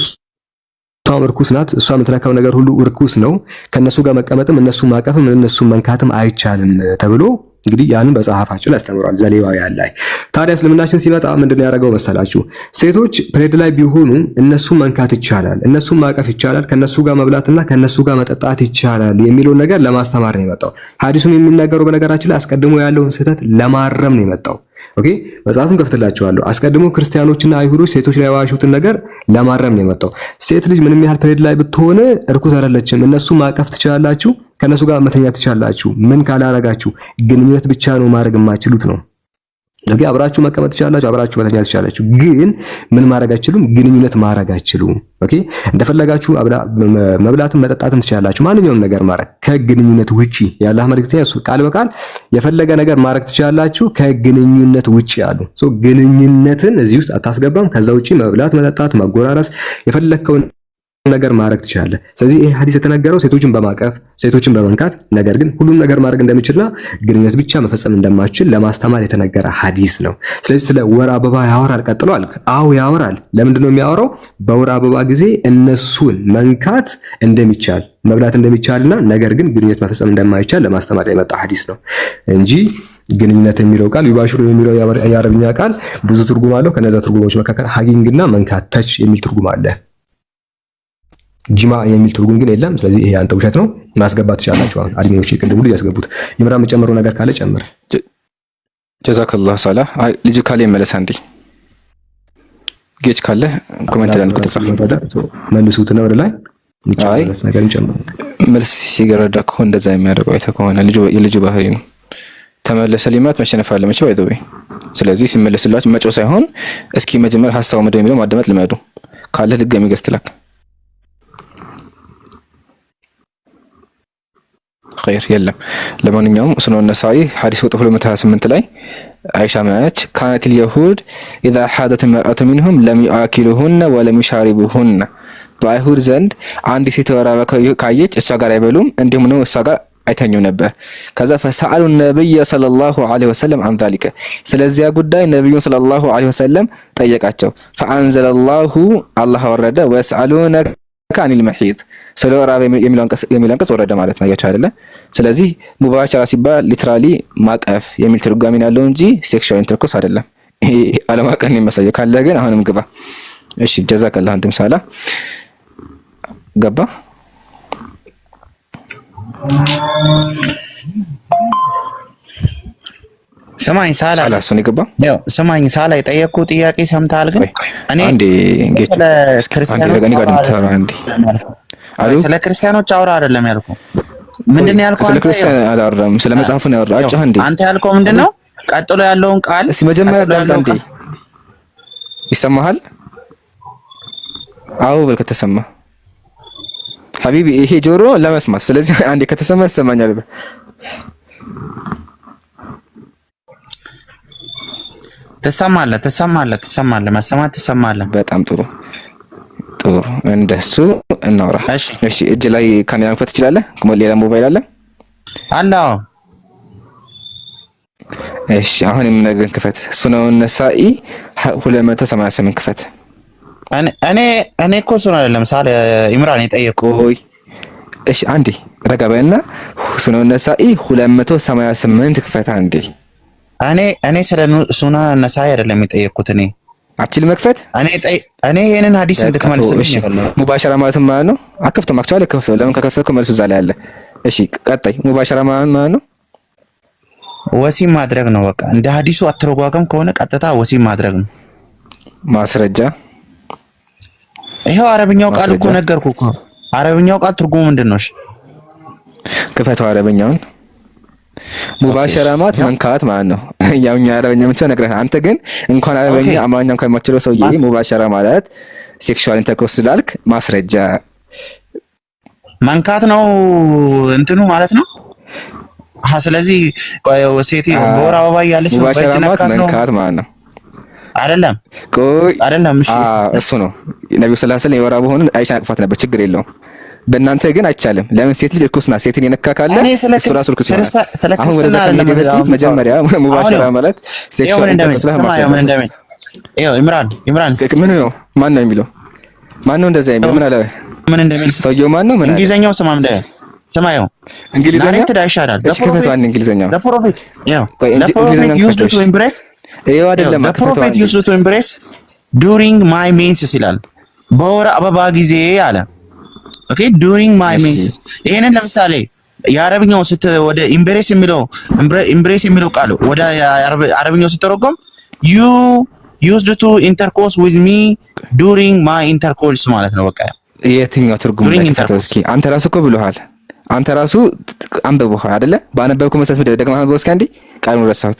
እሷም እርኩስ ናት። እሷ የምትነካው ነገር ሁሉ እርኩስ ነው። ከነሱ ጋር መቀመጥም እነሱ ማቀፍም እነሱ መንካትም አይቻልም ተብሎ እንግዲህ ያንን በጸሐፋቸው ላይ ያስተምራል ዘሌዋውያን ላይ። ታዲያ እስልምናችን ሲመጣ ምንድነው ያደረገው መሰላችሁ? ሴቶች ፕሬድ ላይ ቢሆኑ እነሱ መንካት ይቻላል፣ እነሱ ማቀፍ ይቻላል፣ ከነሱ ጋር መብላትና ከነሱ ጋር መጠጣት ይቻላል የሚለውን ነገር ለማስተማር ነው የመጣው። ሐዲሱም የሚናገረው በነገራችን ላይ አስቀድሞ ያለውን ስህተት ለማረም ነው የመጣው። ኦኬ መጽሐፉን ከፍትላችኋለሁ። አስቀድሞ ክርስቲያኖችና አይሁዶች ሴቶች ላይ ያዋሹትን ነገር ለማረም ነው የመጣው። ሴት ልጅ ምንም ያህል ፕሬድ ላይ ብትሆን እርኩስ አይደለችም። እነሱ ማቀፍ ትችላላችሁ፣ ከነሱ ጋር መተኛት ትችላላችሁ። ምን ካላረጋችሁ ግንኙነት ብቻ ነው ማድረግ የማትችሉት ነው። ኦኬ አብራችሁ መቀመጥ ትችላላችሁ፣ አብራችሁ መተኛት ትችላላችሁ፣ ግን ምን ማድረግ አትችሉም? ግንኙነት ማድረግ አትችሉም። ኦኬ እንደፈለጋችሁ መብላትም መጠጣትም ትችላላችሁ፣ ማንኛውም ነገር ማድረግ ከግንኙነት ውጪ። የአላህ መልእክተኛ እሱ ቃል በቃል የፈለገ ነገር ማድረግ ትችላላችሁ ከግንኙነት ውጪ አሉ። ግንኙነትን እዚህ ውስጥ አታስገባም። ከዛ ውጪ መብላት፣ መጠጣት፣ መጎራረስ የፈለከውን ነገር ማድረግ ትችላለህ። ስለዚህ ይሄ ሐዲስ የተነገረው ሴቶችን በማቀፍ ሴቶችን በመንካት ነገር ግን ሁሉም ነገር ማድረግ እንደሚችልና ግንኙነት ብቻ መፈጸም እንደማይችል ለማስተማር የተነገረ ሐዲስ ነው። ስለዚህ ስለ ወር አበባ ያወራል ቀጥሎ አልክ። አዎ ያወራል። ለምንድን ነው የሚያወራው? በወር አበባ ጊዜ እነሱን መንካት እንደሚቻል መብላት እንደሚቻልና ነገር ግን ግንኙነት መፈጸም እንደማይቻል ለማስተማር የመጣ ሐዲስ ነው እንጂ ግንኙነት የሚለው ቃል ይባሽሩ የሚለው የአረብኛ ቃል ብዙ ትርጉም አለው። ከነዛ ትርጉሞች መካከል ሀጊንግና መንካት ተች የሚል ትርጉም አለ። ጂማ የሚል ትርጉም ግን የለም። ስለዚህ ይሄ አንተ ውሸት ነው ማስገባት ትችላላችሁ። አሁን አድሚኖች ቅድም ሁሉ ያስገቡት ይምራ የምጨምረው ነገር ካለ ጨምር። ጀዛከላህ ሰላህ። አይ ልጅ ካለ ይመለስ አንዴ ጌች ካለ ኮሜንት ላይ ተጻፈ መልሱት ነው ወደ ላይ የሚጨምረው ነገር እንጨምር። መልስ ሲገረዳ እኮ እንደዛ የሚያደርገው አይተ ከሆነ የልጅ ባህሪ ነው። ተመለሰ ሊማት መሸነፍ አለ መቼ ባይዘው። ስለዚህ ሲመለስላችሁ መጮህ ሳይሆን እስኪ መጀመሪያ ሐሳቡ ምንድነው የሚለው ማዳመጥ ልመዱ። ካለ ድጋሚ ገዝትላክ خير የለም። ለማንኛውም ሱነን ነሳኢ ሐዲስ ቁጥር 228 ላይ አይሻ ማለች كانت اليهود اذا حادت المرأة منهم لم ياكلوهن ولم يشاربوهن። በአይሁድ ዘንድ አንድ ሴት ወር አበባ ካየች እሷ ጋር አይበሉም እንዲሁም ነው እሷ ጋር አይተኙም ነበር። ከዛ ፈሰአሉ ነብይ ሰለላሁ ዐለይሂ ወሰለም عن ذلك ስለዚያ ጉዳይ ነብዩን ሰለላሁ ዐለይሂ ወሰለም ጠየቃቸው። فانزل الله الله ወረደ ወስአሉነከ ካኒል መሂድ ስለ ወር አበባ የሚለው አንቀጽ ወረደ ማለት ነው። ያቻ አይደለ? ስለዚህ ሙባሸራ ሲባል ሊትራሊ ማቀፍ የሚል ትርጓሜ ያለው እንጂ ሴክሹዋል ኢንተርኮርስ አይደለም። ይሄ ዓለም አቀፍ ነው የሚያሳየው። ካለ ግን አሁንም ግባ። እሺ ጀዛከላህ አንተም ሳላ ገባ። ስማኝ ሳላ እሱን የገባው ያው ስማኝ ሳላ የጠየቅኩ ጥያቄ ሰምተሃል? ግን እኔ አንዴ ጌቹ ክርስቲያኖች ስለ ክርስቲያኖች አውራ አይደለም ያልኩ። ምንድን ነው ያልከው? ስለ ክርስቲያን አላወራም፣ ስለ መጽሐፉ ነው ያወራው። አጫህ እንዴ አንተ ያልከው ምንድነው? ቀጥሎ ያለውን ቃል እስኪ መጀመሪያ አንዴ ይሰማሃል? አዎ በል ከተሰማ ሀቢቢ ይሄ ጆሮ ለመስማት፣ ስለዚህ አንዴ ከተሰማ ይሰማኛል። ትሰማለህ፣ መሰማት ትሰማለህ። በጣም ጥሩ እንደሱ እናውራ። እሺ እጅ ላይ ካሜራ መክፈት ትችላለህ? ሌላ ሞባይል አለ? አዎ። እሺ አሁን የምነግርህን ክፈት። ሱነን ነሳኢ 288 ክፈት። እኔ እኮ ሱነን አይደለም ሳለ ኢምራን የጠየቀው። እሺ አንዴ ረጋ በልና ሱነን ነሳኢ 288 ክፈት አንዴ። እኔ ስለ ሱነን ነሳኢ አይደለም የጠየቅኩት። እኔ አችል መክፈት እኔ ይሄንን ሐዲስ እንድትመልስልኝ ይፈልጋል። ሙባሸራ ማለት ማለት ነው። አከፍተው ማክቻለ ከፍተው ለምን ከከፈከው መልሱ እዛ ላይ አለ። እሺ ቀጣይ ሙባሸራ ማለት ነው ወሲብ ማድረግ ነው። በቃ እንደ ሐዲሱ አተረጓጓም ከሆነ ቀጥታ ወሲብ ማድረግ ነው። ማስረጃ ይሄው አረብኛው ቃል እኮ ነገርኩ እኮ። አረብኛው ቃል ትርጉሙ ምንድነው? እሺ ክፈተው አረብኛውን። ሙባሸራ ማለት መንካት ማለት ነው። ያውኛ አረበኛ ምን ነግረህ አንተ ግን እንኳን አረበኛ አማርኛ እንኳን የማትችለው ሰውዬ ሙባሸራ ማለት ሴክሹዋል ኢንተርኮርስ ስላልክ ማስረጃ መንካት ነው እንትኑ ማለት ነው። ስለዚህ ሴት በወር አበባ ያለች ነው ሙባሸራ ማለት መንካት ማለት ነው። አይደለም እሺ እሱ ነው። ነብዩ ሰለላሁ ዐለይሂ ወሰለም የወር አበባ ሆነን አይሻ አቅፋት ነበር፣ ችግር የለውም። በእናንተ ግን አይቻልም። ለምን? ሴት ልጅ እርኩስ ናት። ሴትን የነካ ካለ እሱ ራሱ እርኩስ ነው። አሁን ወደ ዘካት በፊት መጀመሪያ ሙባሸራ ማለት ሴክሹዋል ኢንተርኮርስ ማለት ነው። ኢምራን ምን ነው? ማን ነው የሚለው? ማን ነው እንደዛ የሚለው? ምን አለ? ምን እንደሚል ሰውየው ማን ነው? ምን አለ? እንግሊዘኛው ስማየው እንግሊዘኛ ተዳይሻዳል። ከፈቷን እንግሊዘኛው ለፕሮፌት ዩዝድ ቱ ኢምብሬስ ይሄው አይደለም። ለፕሮፌት ዩዝድ ቱ ኢምብሬስ ዱሪንግ ማይ ሜንስስ ይላል። በወር አበባ ጊዜ አለ። ኦኬ ዱሪንግ ማይ ሜንስስ። ይሄንን ለምሳሌ የአረብኛው ወደ ኢምብሬስ የሚለው ቃል ወደ አረብኛው ሲተረጎም ዩ ዩዝድ ቱ ኢንተርኮርስ ዊዝ ሚ ዱሪንግ ማይ ኢንተርኮርስ ማለት ነው። በቃ የትኛው ትርጉም ላይ ከተው? እስኪ አንተ ራስህ እኮ ብለሃል። አንተ ራሱ አንብበኸው አይደለ? ባነበብከው መሰረት ምንድነው ደግሞ አንብበው እስኪ አንዴ ቃሉን ረሳሁት።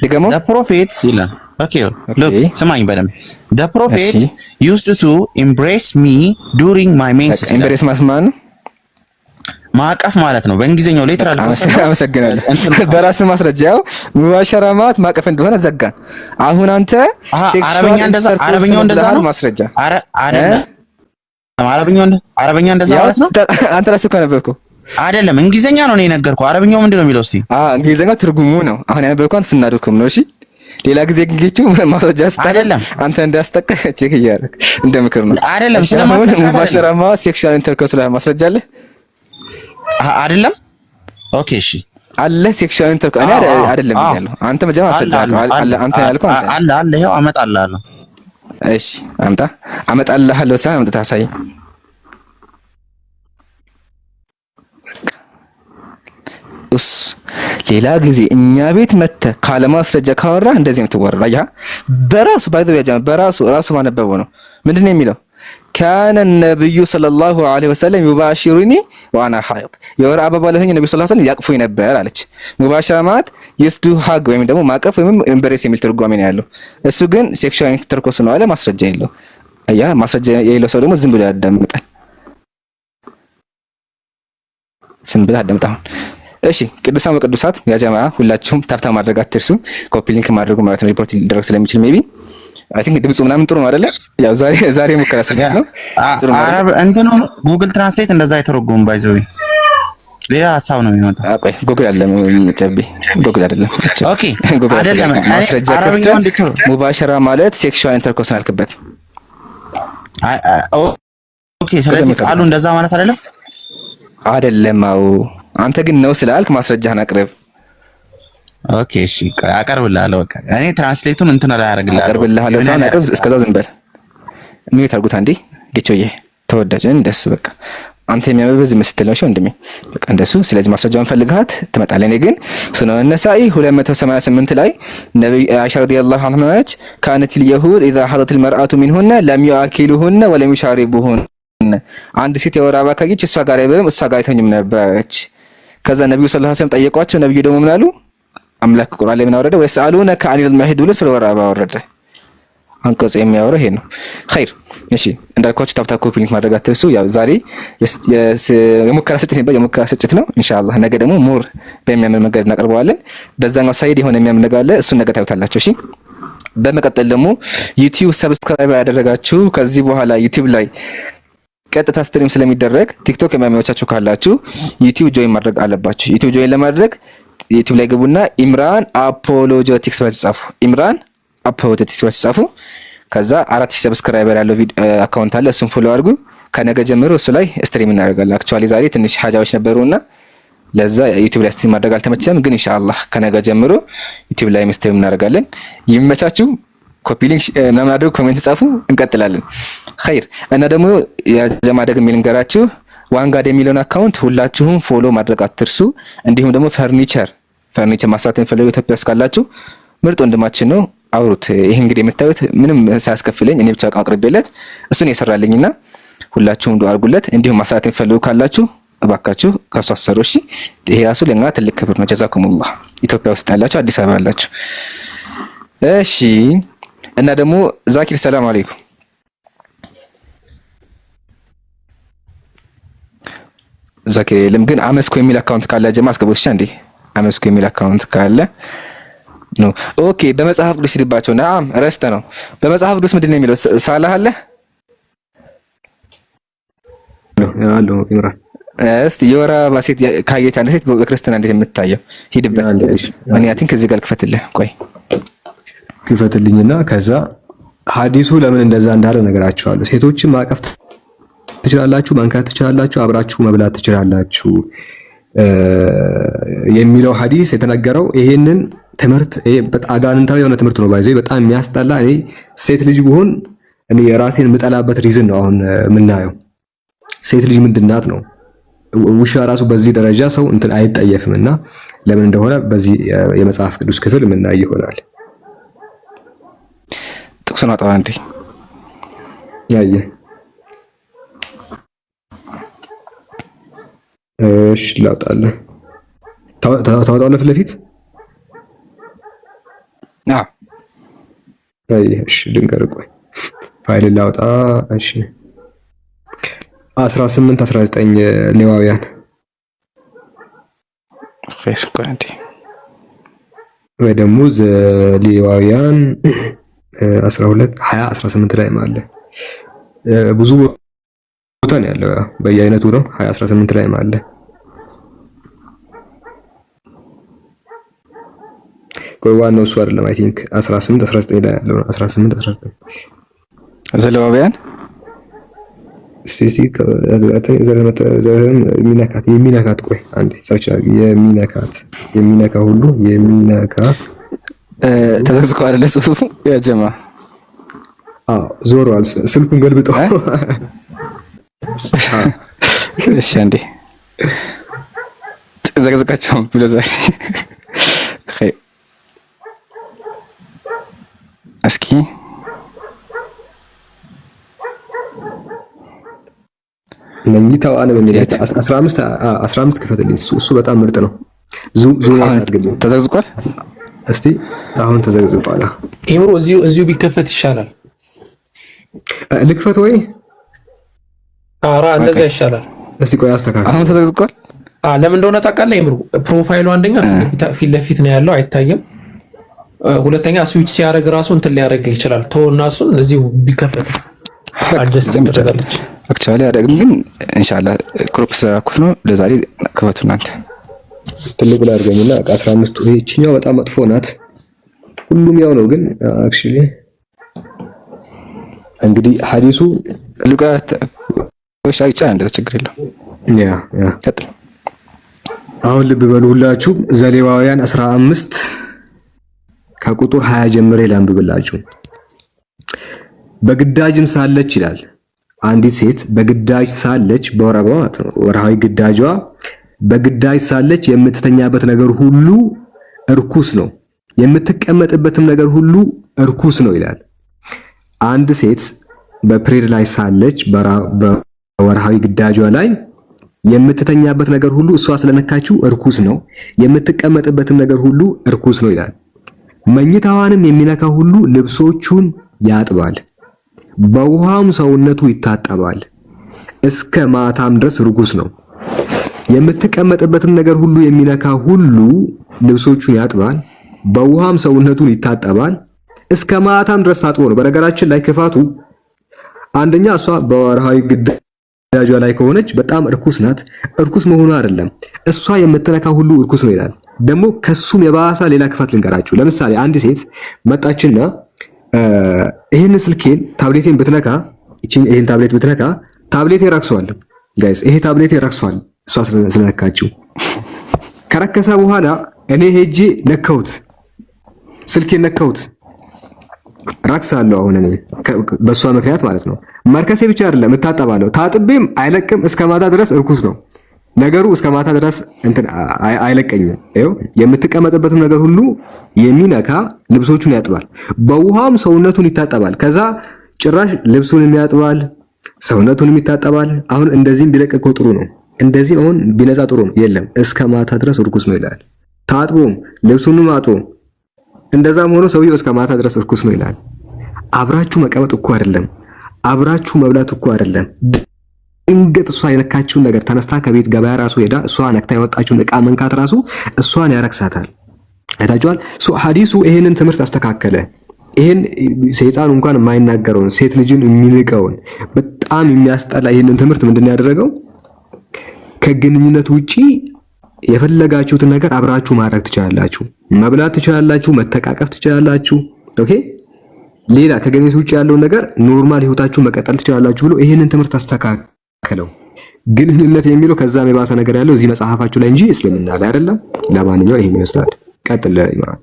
ደግሞ the prophets ይላል። ኦኬ look ስማኝ በደምብ the prophet used to embrace me during my menses። embrace ማለት ነው ማቀፍ ማለት ነው በእንግሊዘኛው ሌተራል። አመሰግናለሁ። በራስ ማስረጃው ሙባሸራ ማለት ማቀፍ እንደሆነ ዘጋን። አሁን አንተ አረብኛው እንደዛ ነው ማስረጃ አረብኛው እንደዛ ማለት ነው። አንተ ራስህ እኮ ነበርኩ አይደለም እንግሊዘኛ ነው እኔ ነገርኩህ። አረብኛው ምንድነው የሚለው? እስቲ እንግሊዘኛው ትርጉሙ ነው። አሁን ያነበብከውን ስናደርኩም ነው። እሺ ሌላ ጊዜ ግንጌቹ ማስረጃ ስታደለም አንተ እንዳያስጠቀህ ቼክ እያደረክ እንደ ምክር ነው አይደለም። ስለማለት ሙባሸራ ማለት ሴክሹዋል ኢንተርኮርስ ላይ ማስረጃ አለ አይደለም? ኦኬ እሺ አለ ሴክሹዋል ኢንተርኮርስ እኔ አይደለም ያለው አንተ መጀመሪያ ማስረጃ አለ አንተ ያልከው አለ ይሄው አመጣልሃለሁ። እሺ አመጣልሃለሁ ሳይሆን አምጥተህ አሳይ። ሌላ ጊዜ እኛ ቤት መተህ ካለ ማስረጃ ካወራ እንደዚህ ነው የምትወራው። አያ በራሱ ባይዘው ያጃ ራሱ ማነበበው ነው። ምንድነው የሚለው? ካነ ነብዩ ሰለላሁ ዐለይሂ ወሰለም ይባሽሩኒ ዋና ሐይድ የወር አበባ ለሆኝ ነብዩ ሰለላሁ ዐለይሂ ወሰለም ያቅፉኝ ነበር አለች። ሙባሸራ ማለት የስዱ ሀግ ወይም ደግሞ ማቀፍ ወይም ኤምብሬስ የሚል ትርጓሜ ነው ያለው። እሱ ግን ሴክሹዋል ኢንተርኮርስ ነው አለ። ማስረጃ የለው። አያ ማስረጃ የሌለው ሰው ደግሞ ዝም ብሎ ያዳምጣል። ዝም ብሎ ያዳምጣል። እሺ ቅዱሳን ወቅዱሳት ያ ጀማዓ ሁላችሁም ታፍታ ማድረግ አትርሱ። ኮፒ ሊንክ ማድረጉ ማለት ነው ሪፖርት ሊደረግ ስለሚችል ሜቢ አይ ቲንክ ድምፁ ምናምን ጥሩ ነው አይደለ? ያው ዛሬ ሙከራ ሰርተህ ነው። ጥሩ ነው አረብ እንትኑ ጉግል ትራንስሌት እንደዛ አይተረጎም ባይዘው ሌላ ሐሳብ ነው የሚመጣው። ቆይ ጉግል አለ ጨቤ ጉግል አይደለም። ኦኬ አይደለም ማስረጃ ከፍተህ ሙባሸራ ማለት ሴክሹዋል ኢንተርኮርስ አልክበት። ኦኬ ስለዚህ ቃሉ እንደዛ ማለት አይደለም። አዎ አንተ ግን ነው ስላልክ ማስረጃህን አቅርብ። ኦኬ እሺ አቀርብልሃለሁ። በቃ እኔ ትራንስሌቱን እንትን አላደርግልሃለሁ። አቀርብልሃለሁ ሳይሆን እስከዛ ዝም በል። ሚዩት አድርጉት አንዴ ጌቾዬ ተወዳጅ እንደስ በቃ አንተ የሚያመብዝ ምስትል ነው ወንድሜ። በቃ እንደሱ። ስለዚህ ማስረጃውን ፈልግሃት ትመጣለህ። እኔ ግን ሱነን ነሳኢ 288 ላይ ነብይ አይሻ ረዲየላሁ ዐንሃ ነች ካነት اليهود اذا حضت المرأة منهن لم ياكلوهن ولم يشاربوهن። አንድ ሴት የወር አበባ ካየች እሷ ጋር አይበሉም እሷ ጋር አይተኙም ነበረች። ከዛ ነብዩ ሰለላሁ ዐለይሂ ወሰለም ጠየቋቸው። ነብዩ ደግሞ ምን አሉ? አምላክ ቁርአን ላይ ምን አወረደ? ወይሰአሉነከ አኒል መሂድ ብሎ ስለ ወር አበባ አወረደ። አንቀጽ የሚያወራው ይሄ ነው። ኸይር እሺ፣ እንዳልኳችሁ ታፕታፕ ኮፒ ሊንክ ማድረግ አትርሱ። ያው ዛሬ የሙከራ ስጭት ነበር፣ የሙከራ ስጭት ነው። ኢንሻአላህ ነገ ደግሞ ሞር በሚያምር መንገድ እናቀርበዋለን። በዛኛው ሳይድ የሆነ የሚያምር ነገር አለ፣ እሱን ነገ ታዩታላችሁ። እሺ፣ በመቀጠል ደግሞ ዩቲዩብ ሰብስክራይብ ያደረጋችሁ ከዚህ በኋላ ዩቲዩብ ላይ ቀጥታ ስትሪም ስለሚደረግ ቲክቶክ የሚያመቻችሁ ካላችሁ ዩቲዩብ ጆይን ማድረግ አለባችሁ። ዩቲዩብ ጆይን ለማድረግ ዩቲዩብ ላይ ገቡና ኢምራን አፖሎጀቲክስ ብላችሁ ጻፉ። ኢምራን አፖሎጀቲክስ ብላችሁ ጻፉ። ከዛ 4000 ሰብስክራይበር ያለው አካውንት አለ፣ እሱን ፎሎ አድርጉ። ከነገ ጀምሮ እሱ ላይ ስትሪም እናደርጋለን። አክቹአሊ ዛሬ ትንሽ ሀጃዎች ነበሩና ለዛ ዩቲዩብ ላይ ስትሪም ማድረግ አልተመቸም፣ ግን ኢንሻአላህ ከነገ ጀምሮ ዩቲዩብ ላይ ስትሪም እናደርጋለን። ይመቻችሁ። ኮፒ ሊንክ ምናምን አድርጉ፣ ኮሜንት ጻፉ፣ እንቀጥላለን። ኸይር እና ደግሞ የጀማ ደግሜ ልንገራችሁ ዋንጋድ የሚለውን አካውንት ሁላችሁም ፎሎ ማድረግ አትርሱ። እንዲሁም ደግሞ ፈርኒቸር ማስራት የሚፈልጉ ኢትዮጵያ ውስጥ ካላችሁ ምርጥ ወንድማችን ነው፣ አውሩት። ይሄ እንግዲህ የምታዩት ምንም ሳያስከፍለኝ እኔ ብቻ አቅርቤለት እሱን የሰራልኝና ሁላችሁም ዱአ አድርጉለት። እንዲሁም ማስራት የሚፈልጉ ካላችሁ እባካችሁ ከሱ አሰሩ። እሺ፣ ይሄ ራሱ ለኛ ትልቅ ክብር ነው። ጀዛኩሙላህ። ኢትዮጵያ ውስጥ ያላችሁ፣ አዲስ አበባ ያላችሁ። እሺ እና ደግሞ ዛኪር ሰላም አለይኩም። ዛኪር የለም ግን አመስኮ የሚል አካውንት ካለ ጀማ አስገቡት። እሺ እንዴ አመስኮ የሚል አካውንት ካለ ነው። ኦኬ በመጽሐፍ ቅዱስ ይድባቸው ናም ረስተ ነው። በመጽሐፍ ቅዱስ ምንድነው የሚለው? ሳላህ አለ አሎ ኢምራን እስቲ የወር አበባ ሴት ካየች አንድ ሴት በክርስቲያና እንዴት የምትታየው? ሂድበት። እኔ አይ ቲንክ እዚህ ጋር ልክፈትልህ። ቆይ ክፈትልኝና ከዛ ሐዲሱ ለምን እንደዛ እንዳለ ነገራችኋለሁ። ሴቶችን ማቀፍ ትችላላችሁ፣ መንካት ትችላላችሁ፣ አብራችሁ መብላት ትችላላችሁ የሚለው ሐዲስ የተነገረው ይሄንን ትምህርት በጣም አጋንንታዊ የሆነ ትምህርት ነው። ባይዘይ በጣም የሚያስጠላ። እኔ ሴት ልጅ ብሆን እኔ የራሴን የምጠላበት ሪዝን ነው አሁን የምናየው። ሴት ልጅ ምንድናት ነው? ውሻ ራሱ በዚህ ደረጃ ሰው እንትን አይጠየፍምና ለምን እንደሆነ በዚህ የመጽሐፍ ቅዱስ ክፍል ምናይ ይሆናል። ጥቅሱን አጣው አንዴ ያየ እሺ ላውጣለህ። ታወጣለህ ፊት ለፊት እሺ ልንገርህ። ቆይ ፋይል ላውጣ። እሺ 18 19 ሌዋውያን ወይ ደግሞ ሌዋውያን 12 20 18 ላይ ማለት ብዙ ቦታ ነው ያለው፣ በየአይነቱ ነው። 20 18 ላይ ማለት ቆይ ዋናው እሱ አይደለም። አይ ቲንክ 18 19 ላይ ያለው 18 19 ዘሌዋውያን እስቲ የሚነካት ቆይ አንዴ ሰርች የሚነካ ሁሉ የሚነካ ተዘግዝቋል አይደል? ጽሁፉ ያ ጀማ ዞሯል። ስልኩን ገልብጦ እሺ አንዴ ተዘግዝቃቸው ብሎ ዛሬ እስኪ ለኝታው አለ በሚለው 15 ክፈትልኝ። እሱ በጣም ምርጥ ነው። ዙም አድርግልኝ። ተዘግዝቋል። እስቲ አሁን ተዘግዝቋል። ኢምሮ እዚሁ ቢከፈት ይሻላል። ልክፈት ወይ? አራ እንደዛ ይሻላል። እስቲ ቆይ አስተካክል። አሁን ተዘግዝቋል። ለምን እንደሆነ ታውቃለህ? ኢምሮ ፕሮፋይሉ አንደኛ ፊት ለፊት ነው ያለው፣ አይታየም። ሁለተኛ ስዊች ሲያደርግ ራሱ እንትን ሊያደርግ ይችላል። ተወና እሱን እዚሁ ቢከፈት አጀስት ያደርጋለች። አክቹአሊ አደግም ግን ኢንሻአላህ ክሮፕ ስላልኩት ነው። ለዛሬ ክፈቱ እናንተ። ትልቁ ላይ አድርገኝና 15 ይህችኛው በጣም መጥፎ ናት። ሁሉም ያው ነው ግን አክቹአሊ እንግዲህ ሐዲሱ ሉቃት ወይስ አይቻ እንደዛ ችግር የለው። ያ ቀጥል። አሁን ልብ በሉ ሁላችሁ ዘሌዋውያን 15 ከቁጥር 20 ጀምሬ ላንብብላችሁ። በግዳጅም ሳለች ይላል አንዲት ሴት በግዳጅ ሳለች ወርሃዊ ግዳጇ በግዳጅ ሳለች የምትተኛበት ነገር ሁሉ እርኩስ ነው፣ የምትቀመጥበትም ነገር ሁሉ እርኩስ ነው ይላል። አንድ ሴት በፕሬድ ላይ ሳለች በወርሃዊ ግዳጇ ላይ የምትተኛበት ነገር ሁሉ እሷ ስለነካችው እርኩስ ነው፣ የምትቀመጥበትም ነገር ሁሉ እርኩስ ነው ይላል። መኝታዋንም የሚነካ ሁሉ ልብሶቹን ያጥባል፣ በውሃም ሰውነቱ ይታጠባል፣ እስከ ማታም ድረስ ርኩስ ነው። የምትቀመጥበትም ነገር ሁሉ የሚነካ ሁሉ ልብሶቹን ያጥባል፣ በውሃም ሰውነቱን ይታጠባል፣ እስከ ማታም ድረስ ታጥቦ ነው። በነገራችን ላይ ክፋቱ አንደኛ እሷ በወርሃዊ ግዳጇ ላይ ከሆነች በጣም እርኩስ ናት። እርኩስ መሆኑ አይደለም እሷ የምትነካ ሁሉ እርኩስ ነው ይላል። ደግሞ ከሱም የባሰ ሌላ ክፋት ልንገራችሁ። ለምሳሌ አንድ ሴት መጣችና ይሄን ስልኬን ታብሌቴን ብትነካ ይሄን ታብሌት ብትነካ ታብሌቴ ረክሷል። ጋይስ ይሄ ታብሌቴ ረክሷል እሷ ስለነካችው። ከረከሰ በኋላ እኔ ሄጄ ነካሁት፣ ስልኬን ነካሁት፣ ረክሳለሁ። አሁን እኔ በሷ ምክንያት ማለት ነው። መርከሴ ብቻ አይደለም እታጠባለሁ፣ ታጥቤም አይለቅም። እስከ ማታ ድረስ እርኩስ ነው ነገሩ። እስከ ማታ ድረስ እንትን አይለቀኝም። ይኸው የምትቀመጥበትም ነገር ሁሉ የሚነካ ልብሶቹን ያጥባል፣ በውሃም ሰውነቱን ይታጠባል። ከዛ ጭራሽ ልብሱንም ያጥባል፣ ሰውነቱንም ይታጠባል። አሁን እንደዚህም ቢለቅ እኮ ጥሩ ነው፣ እንደዚህም አሁን ቢነጻ ጥሩ ነው። የለም እስከ ማታ ድረስ እርኩስ ነው ይላል። ታጥቦም ልብሱንም አጥቦ እንደዛም ሆኖ ሰውየው እስከ ማታ ድረስ እርኩስ ነው ይላል። አብራችሁ መቀመጥ እኮ አይደለም፣ አብራችሁ መብላት እኮ አይደለም። ድንገት እሷ የነካችውን ነገር ተነስታ ከቤት ገበያ ራሱ ሄዳ እሷ ነክታ የወጣችውን ዕቃ መንካት ራሱ እሷን ያረክሳታል። አይታችኋል። ሐዲሱ ይሄንን ትምህርት አስተካከለ። ይሄን ሰይጣን እንኳን የማይናገረውን ሴት ልጅን የሚንቀውን በጣም የሚያስጠላ ይሄንን ትምህርት ምንድን ያደረገው? ከግንኙነት ውጪ የፈለጋችሁትን ነገር አብራችሁ ማድረግ ትችላላችሁ፣ መብላት ትችላላችሁ፣ መተቃቀፍ ትችላላችሁ። ኦኬ ሌላ ከግንኙነት ውጪ ያለውን ነገር ኖርማል ህይወታችሁ መቀጠል ትችላላችሁ ብሎ ይሄንን ትምህርት አስተካከለው። ግንኙነት የሚለው ከዛም የባሰ ነገር ያለው እዚህ መጽሐፋችሁ ላይ እንጂ እስልምና ላይ አይደለም። ለማንኛውም ይሄን ይመስላል። ቀጥል ይመራል።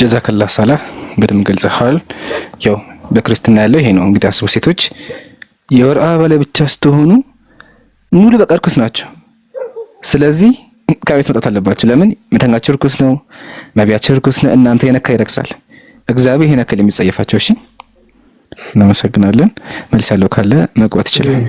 ጀዛከላህ ሰላህ በደም ገልጸሃል። ያው በክርስትና ያለው ይሄ ነው እንግዲህ። አስቡ ሴቶች የወር አበባ ላይ ብቻ ስትሆኑ ሙሉ በቃ እርኩስ ናቸው። ስለዚህ ከቤት መውጣት አለባችሁ። ለምን? መተኛችሁ እርኩስ ነው፣ መቢያችሁ እርኩስ ነው። እናንተ የነካ ይረክሳል። እግዚአብሔር ይሄን ያክል የሚጸየፋቸው። እሺ እናመሰግናለን። መልስ ያለው ካለ መግባት ይችላል።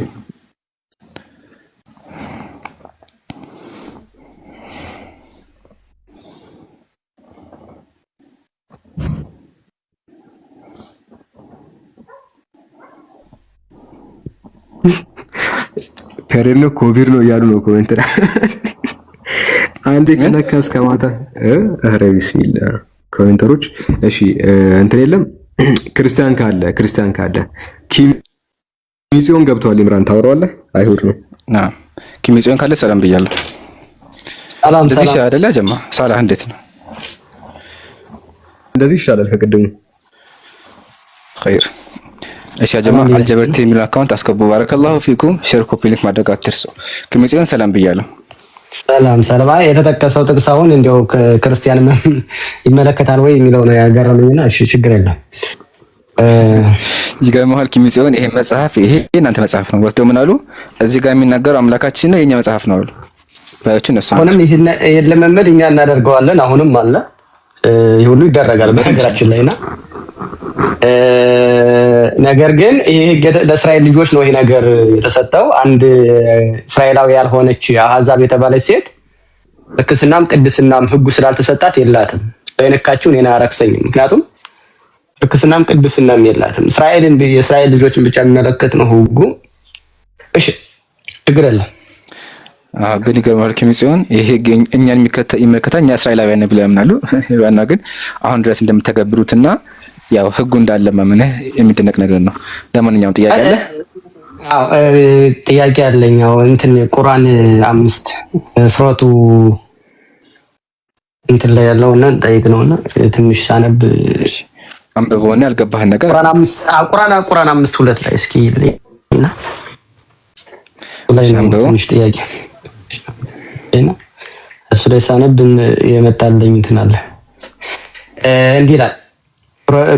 ከሬኖ ኮቪድ ነው እያሉ ነው ኮሜንት ላይ። አንዴ ከነካ እስከ ማታ ኧረ ቢስሚላ ኮሜንተሮች። እሺ እንትን የለም ክርስቲያን ካለ ኪሚጽዮን ገብቷል። ኢምራን ታወራዋለህ? አይሁድ ነው። ኪሚጽዮን ካለ ሰላም ብያለሁ። ሰላም እንደዚህ አይደለ ጀማ ሳላህ እንዴት ነው? እንደዚህ ይሻላል ከቅድሙ። ኸይር እሺ ያ ጀማ አልጀበርቲ የሚል አካውንት አስገቡ። ባረከላሁ ፊኩም። ሼር ኮፒ ሊንክ ማድረግ አትርሱ። ኪሚጽዮን ሰላም ብያለሁ። ሰላም ሰለባ የተጠቀሰው ጥቅስ አሁን እንደው ክርስቲያን ይመለከታል ወይ የሚለው ነው ያገረመኝና እሺ ችግር የለም። ይገርምሃል ኪሚጽዮን ይሄ መጽሐፍ ይሄ እናንተ መጽሐፍ ነው ወስደው ምን አሉ? እዚህ ጋር የሚናገረው አምላካችን ነው የኛ መጽሐፍ ነው አሉ። ባዮቹ እነሱ አሁንም ይሄን ለመመድ እኛ እናደርገዋለን። አሁንም አለ ይሄ ሁሉ ይደረጋል በነገራችን ላይና ነገር ግን ይሄ ለእስራኤል ልጆች ነው ይሄ ነገር የተሰጠው። አንድ እስራኤላዊ ያልሆነች አሕዛብ የተባለች ሴት ርክስናም ቅድስናም ሕጉ ስላልተሰጣት የላትም። በእነካችሁ እኔን አያረክሰኝም። ምክንያቱም ርክስናም ቅድስናም የላትም። የእስራኤል ልጆችን ብቻ የሚመለከት ነው ሕጉ። እሺ ችግር የለም። ግን ይገርማል ኪሚጽዮን ይሄ እኛን የሚመለከታ እኛ እስራኤላውያን ብለው ያምናሉ። ዋና ግን አሁን ድረስ እንደምትተገብሩትና ያው ህጉ እንዳለ ማመነ የሚደነቅ ነገር ነው። ለማንኛውም ጥያቄ አለ? አዎ ጥያቄ አለኝ። አዎ እንትን ቁርአን 5 ሱረቱ እንትን ላይ ያለውና ጠይቅ ነውና ትንሽ ሳነብ አንብበውና ያልገባህን ነገር ቁርአን 5:2 ላይ እስኪ እና ላይ ነው ትንሽ ጥያቄ እና እሱ ላይ ሳነብ የመጣልኝ እንትን አለ እንዲህ ይላል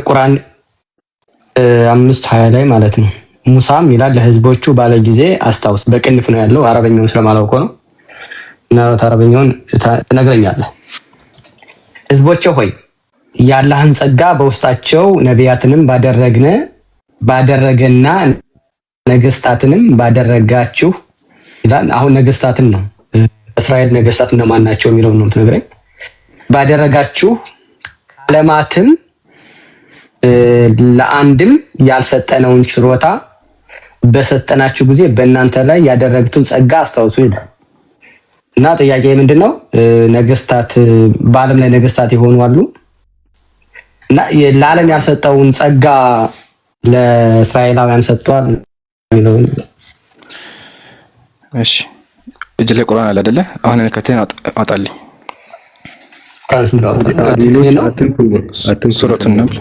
ቁርአን 5:20 ላይ ማለት ነው። ሙሳም ይላል ለህዝቦቹ ባለ ጊዜ አስታውስ። በቅንፍ ነው ያለው፣ አረበኛውን ስለማላውቀው ነው። እና አረበኛውን ትነግረኛለህ። ህዝቦቼ ሆይ የአላህን ጸጋ በውስጣቸው ነቢያትንም ባደረገና ነገስታትንም ባደረጋችሁ ይላል። አሁን ነገስታትን ነው እስራኤል ነገስታት እነማን ናቸው የሚለውን ነው ትነግረኝ። ባደረጋችሁ ዓለማትም ለአንድም ያልሰጠነውን ችሮታ በሰጠናችሁ ጊዜ በእናንተ ላይ ያደረግቱን ጸጋ አስታውሱ ይላል። እና ጥያቄ ምንድነው? ነገስታት በዓለም ላይ ነገስታት የሆኑ አሉ እና ለዓለም ያልሰጠውን ጸጋ ለእስራኤላውያን ሰጥቷል የሚለውን። እሺ እጅ ላይ ቁርአን አለ አይደለ? አሁን ከተን አውጣልኝ። ሱረቱን ነምል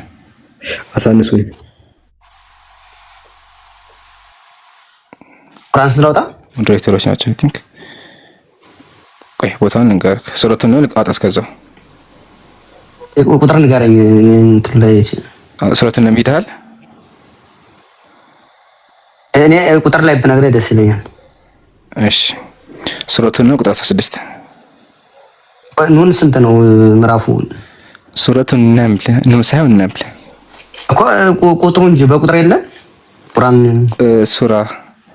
አሳንሱኝ። ቁርአን ስለወጣ ዲሬክተሮች ናቸው አይ ቲንክ። ቆይ ቦታውን ንገርክ። ሱረቱን ነምል አውጣ። እስከዛው ቁጥር ንገረኝ። እንትን ላይ ሱረቱን ነምል ይደሃል። እኔ ቁጥር ላይ ብትነግረኝ ደስ ይለኛል። እሺ ሱረቱን ነምል ቁጥር 16 ኑን ስንት ነው ምዕራፉ? ሱረቱን ነምል ኑን ሳይሆን ነምል እኮ ቁጥሩ እንጂ በቁጥር የለም ቁርአን ሱራ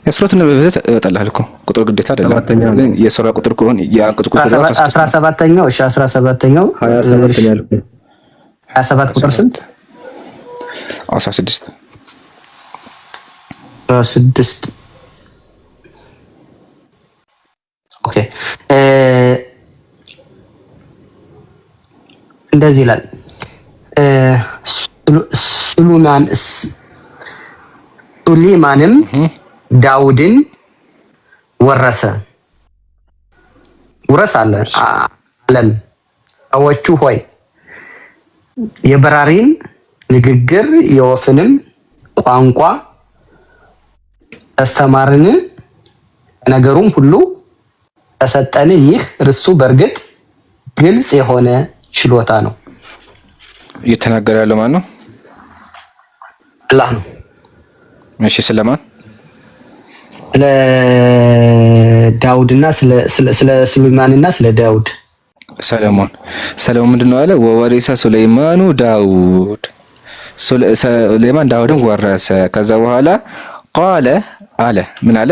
የሱረቱን ነምል በዘት እወጣልሃል እኮ ቁጥር ግዴታ አይደለም። ግን የሱራ ቁጥር ከሆነ የአንቀጽ ቁጥር 17ኛው እሺ 17ኛው 27 ነው ያልኩት። 27 ቁጥር ስንት? 16 ኦኬ እንደዚህ ይላል። ሱሌማንም ዳውድን ወረሰ አለን። ሰዎቹ ሆይ የበራሪን ንግግር የወፍንም ቋንቋ አስተማርን፣ ነገሩም ሁሉ ተሰጠን። ይህ እርሱ በእርግጥ ግልጽ የሆነ ችሎታ ነው። እየተናገረ ያለው ማን ነው? አላህ ነው። እሺ ስለማን? ስለ ዳውድና ስለ ሱሌማንና ስለ ዳውድ። ሰለሞን ምንድነው አለ? ወወሪሰ ሱሌማኑ ዳውድ፣ ሱሌማን ዳውድን ወረሰ። ከዛ በኋላ ቃለ አለ ምን አለ?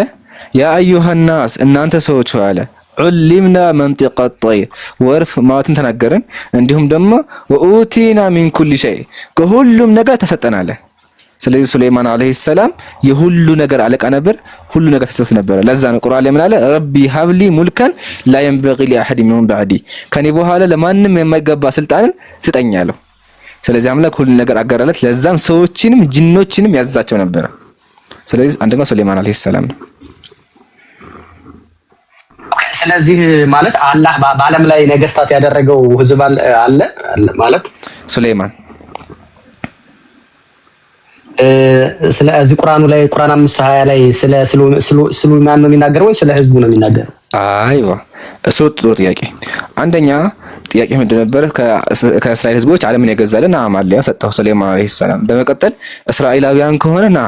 ያ አዩሃ ናስ እናንተ ሰዎች አለ ዑሊምና መንጢቀ ጠይር ወርፍ ማለትን ተናገርን። እንዲሁም ደግሞ ወኡቲና ሚን ኩሊ ሸይ ከሁሉም ነገር ተሰጠናለ። ስለዚህ ሱሌማን አለይሂ ሰላም የሁሉ ነገር አለቃ ነበር፣ ሁሉ ነገር ተሰጥቶት ነበር። ለዛ ነው ቁርአን ላይ ምን አለ? ረቢ ሀብሊ ሙልከን ላ የንበጊ ሊአሐድ ሚን ባዕዲ ከኔ በኋላ ለማንም የማይገባ ስልጣንን ስጠኝ አለው። ስለዚህ አምላክ ሁሉ ነገር አጋራለት። ለዛም ሰዎችንም ጂኖችንም ያዛቸው ነበር። ስለዚህ አንደኛው ሱሌማን አለይሂ ሰላም ነው። ስለዚህ ማለት አላህ በዓለም ላይ ነገስታት ያደረገው ህዝብ አለ ማለት ሱሌማን ስለዚህ ቁርአኑ ላይ ቁርአን 5:20 ላይ ስለ ሱሌማን ነው የሚናገረው ወይ ስለ ህዝቡ ነው የሚናገረው? አይዋ እሱ ጥሩ ጥያቄ። አንደኛ ጥያቄ ምንድን ነበር? ከእስራኤል ህዝቦች ዓለምን የገዛልን አማልያ ሰጠው ሱሌማን አለይሂ ሰላም። በመቀጠል እስራኤላውያን ከሆነና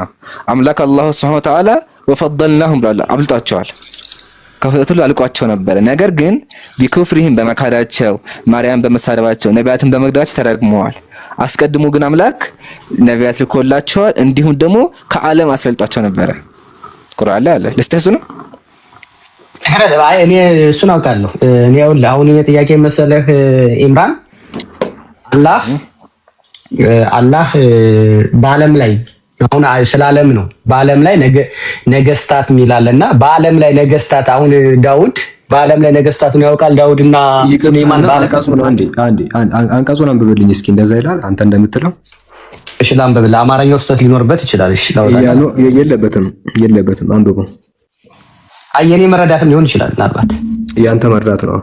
አምላክ አላህ Subhanahu Wa Ta'ala ወፈضلناهم ብሏል፣ አብልጧቸዋል፣ ከፍጥረቱ አልቋቸው ነበር። ነገር ግን ቢኩፍሪህም በመካዳቸው ማርያም በመሳደባቸው ነቢያትን በመግደላቸው ተረግመዋል። አስቀድሞ ግን አምላክ ነቢያት ልኮላቸዋል፣ እንዲሁም ደግሞ ከዓለም አስፈልጧቸው ነበር። ቁርአን ላይ አለ። ለስተሱ ነው እኔ እሱን አውቃለሁ። እኔ አሁን እኔ ጥያቄ መሰለህ ኢምራን አላህ በዓለም ላይ አሁን ስለ ዓለም ነው። በዓለም ላይ ነገስታት ሚላልና በዓለም ላይ ነገስታት አሁን ዳውድ በዓለም ላይ ነገስታቱን ያውቃል። ዳውድና ሱሌማን አንቀጹን አንብብልኝ እስኪ። እንደዛ ይላል አንተ እንደምትለው። እሺ ላንብብልህ። አማርኛው ስህተት ሊኖርበት ይችላል። እሺ የለበትም አንብበው። የኔ መረዳትም ሊሆን ይችላል። ምናልባት ያንተ መረዳት ነው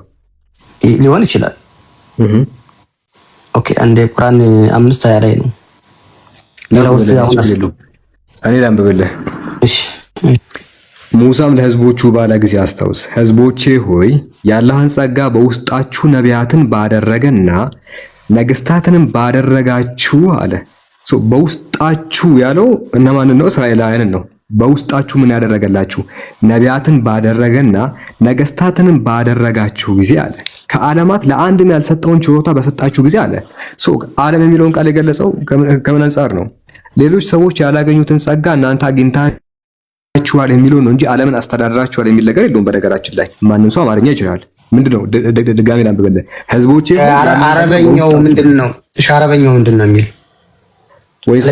ሊሆን ይችላል። ኦኬ አንዴ ቁርአን 5:20 ላይ ነው። እኔ ላንብብልህ። እሺ ሙሳም ለህዝቦቹ ባለ ጊዜ አስታውስ፣ ህዝቦቼ ሆይ የአላህን ጸጋ በውስጣችሁ ነቢያትን ባደረገና ነገስታትንም ባደረጋችሁ አለ በውስጣችሁ ያለው እነማንን ነው? እስራኤላውያንን ነው። በውስጣችሁ ምን ያደረገላችሁ? ነቢያትን ባደረገና ነገስታትንም ባደረጋችሁ ጊዜ አለ። ከዓለማት ለአንድም ያልሰጠውን ችሮታ በሰጣችሁ ጊዜ አለ። ዓለም የሚለውን ቃል የገለጸው ከምን አንጻር ነው? ሌሎች ሰዎች ያላገኙትን ጸጋ እናንተ አግኝታችኋል የሚለው ነው እንጂ ዓለምን አስተዳድራችኋል የሚል ነገር የለውም። በነገራችን ላይ ማንም ሰው አማርኛ ይችላል። ምንድነው? ድጋሜ ላንብበልህ። ህዝቦቼ አረበኛው ምንድነው? አረበኛው ምንድነው የሚል وإذ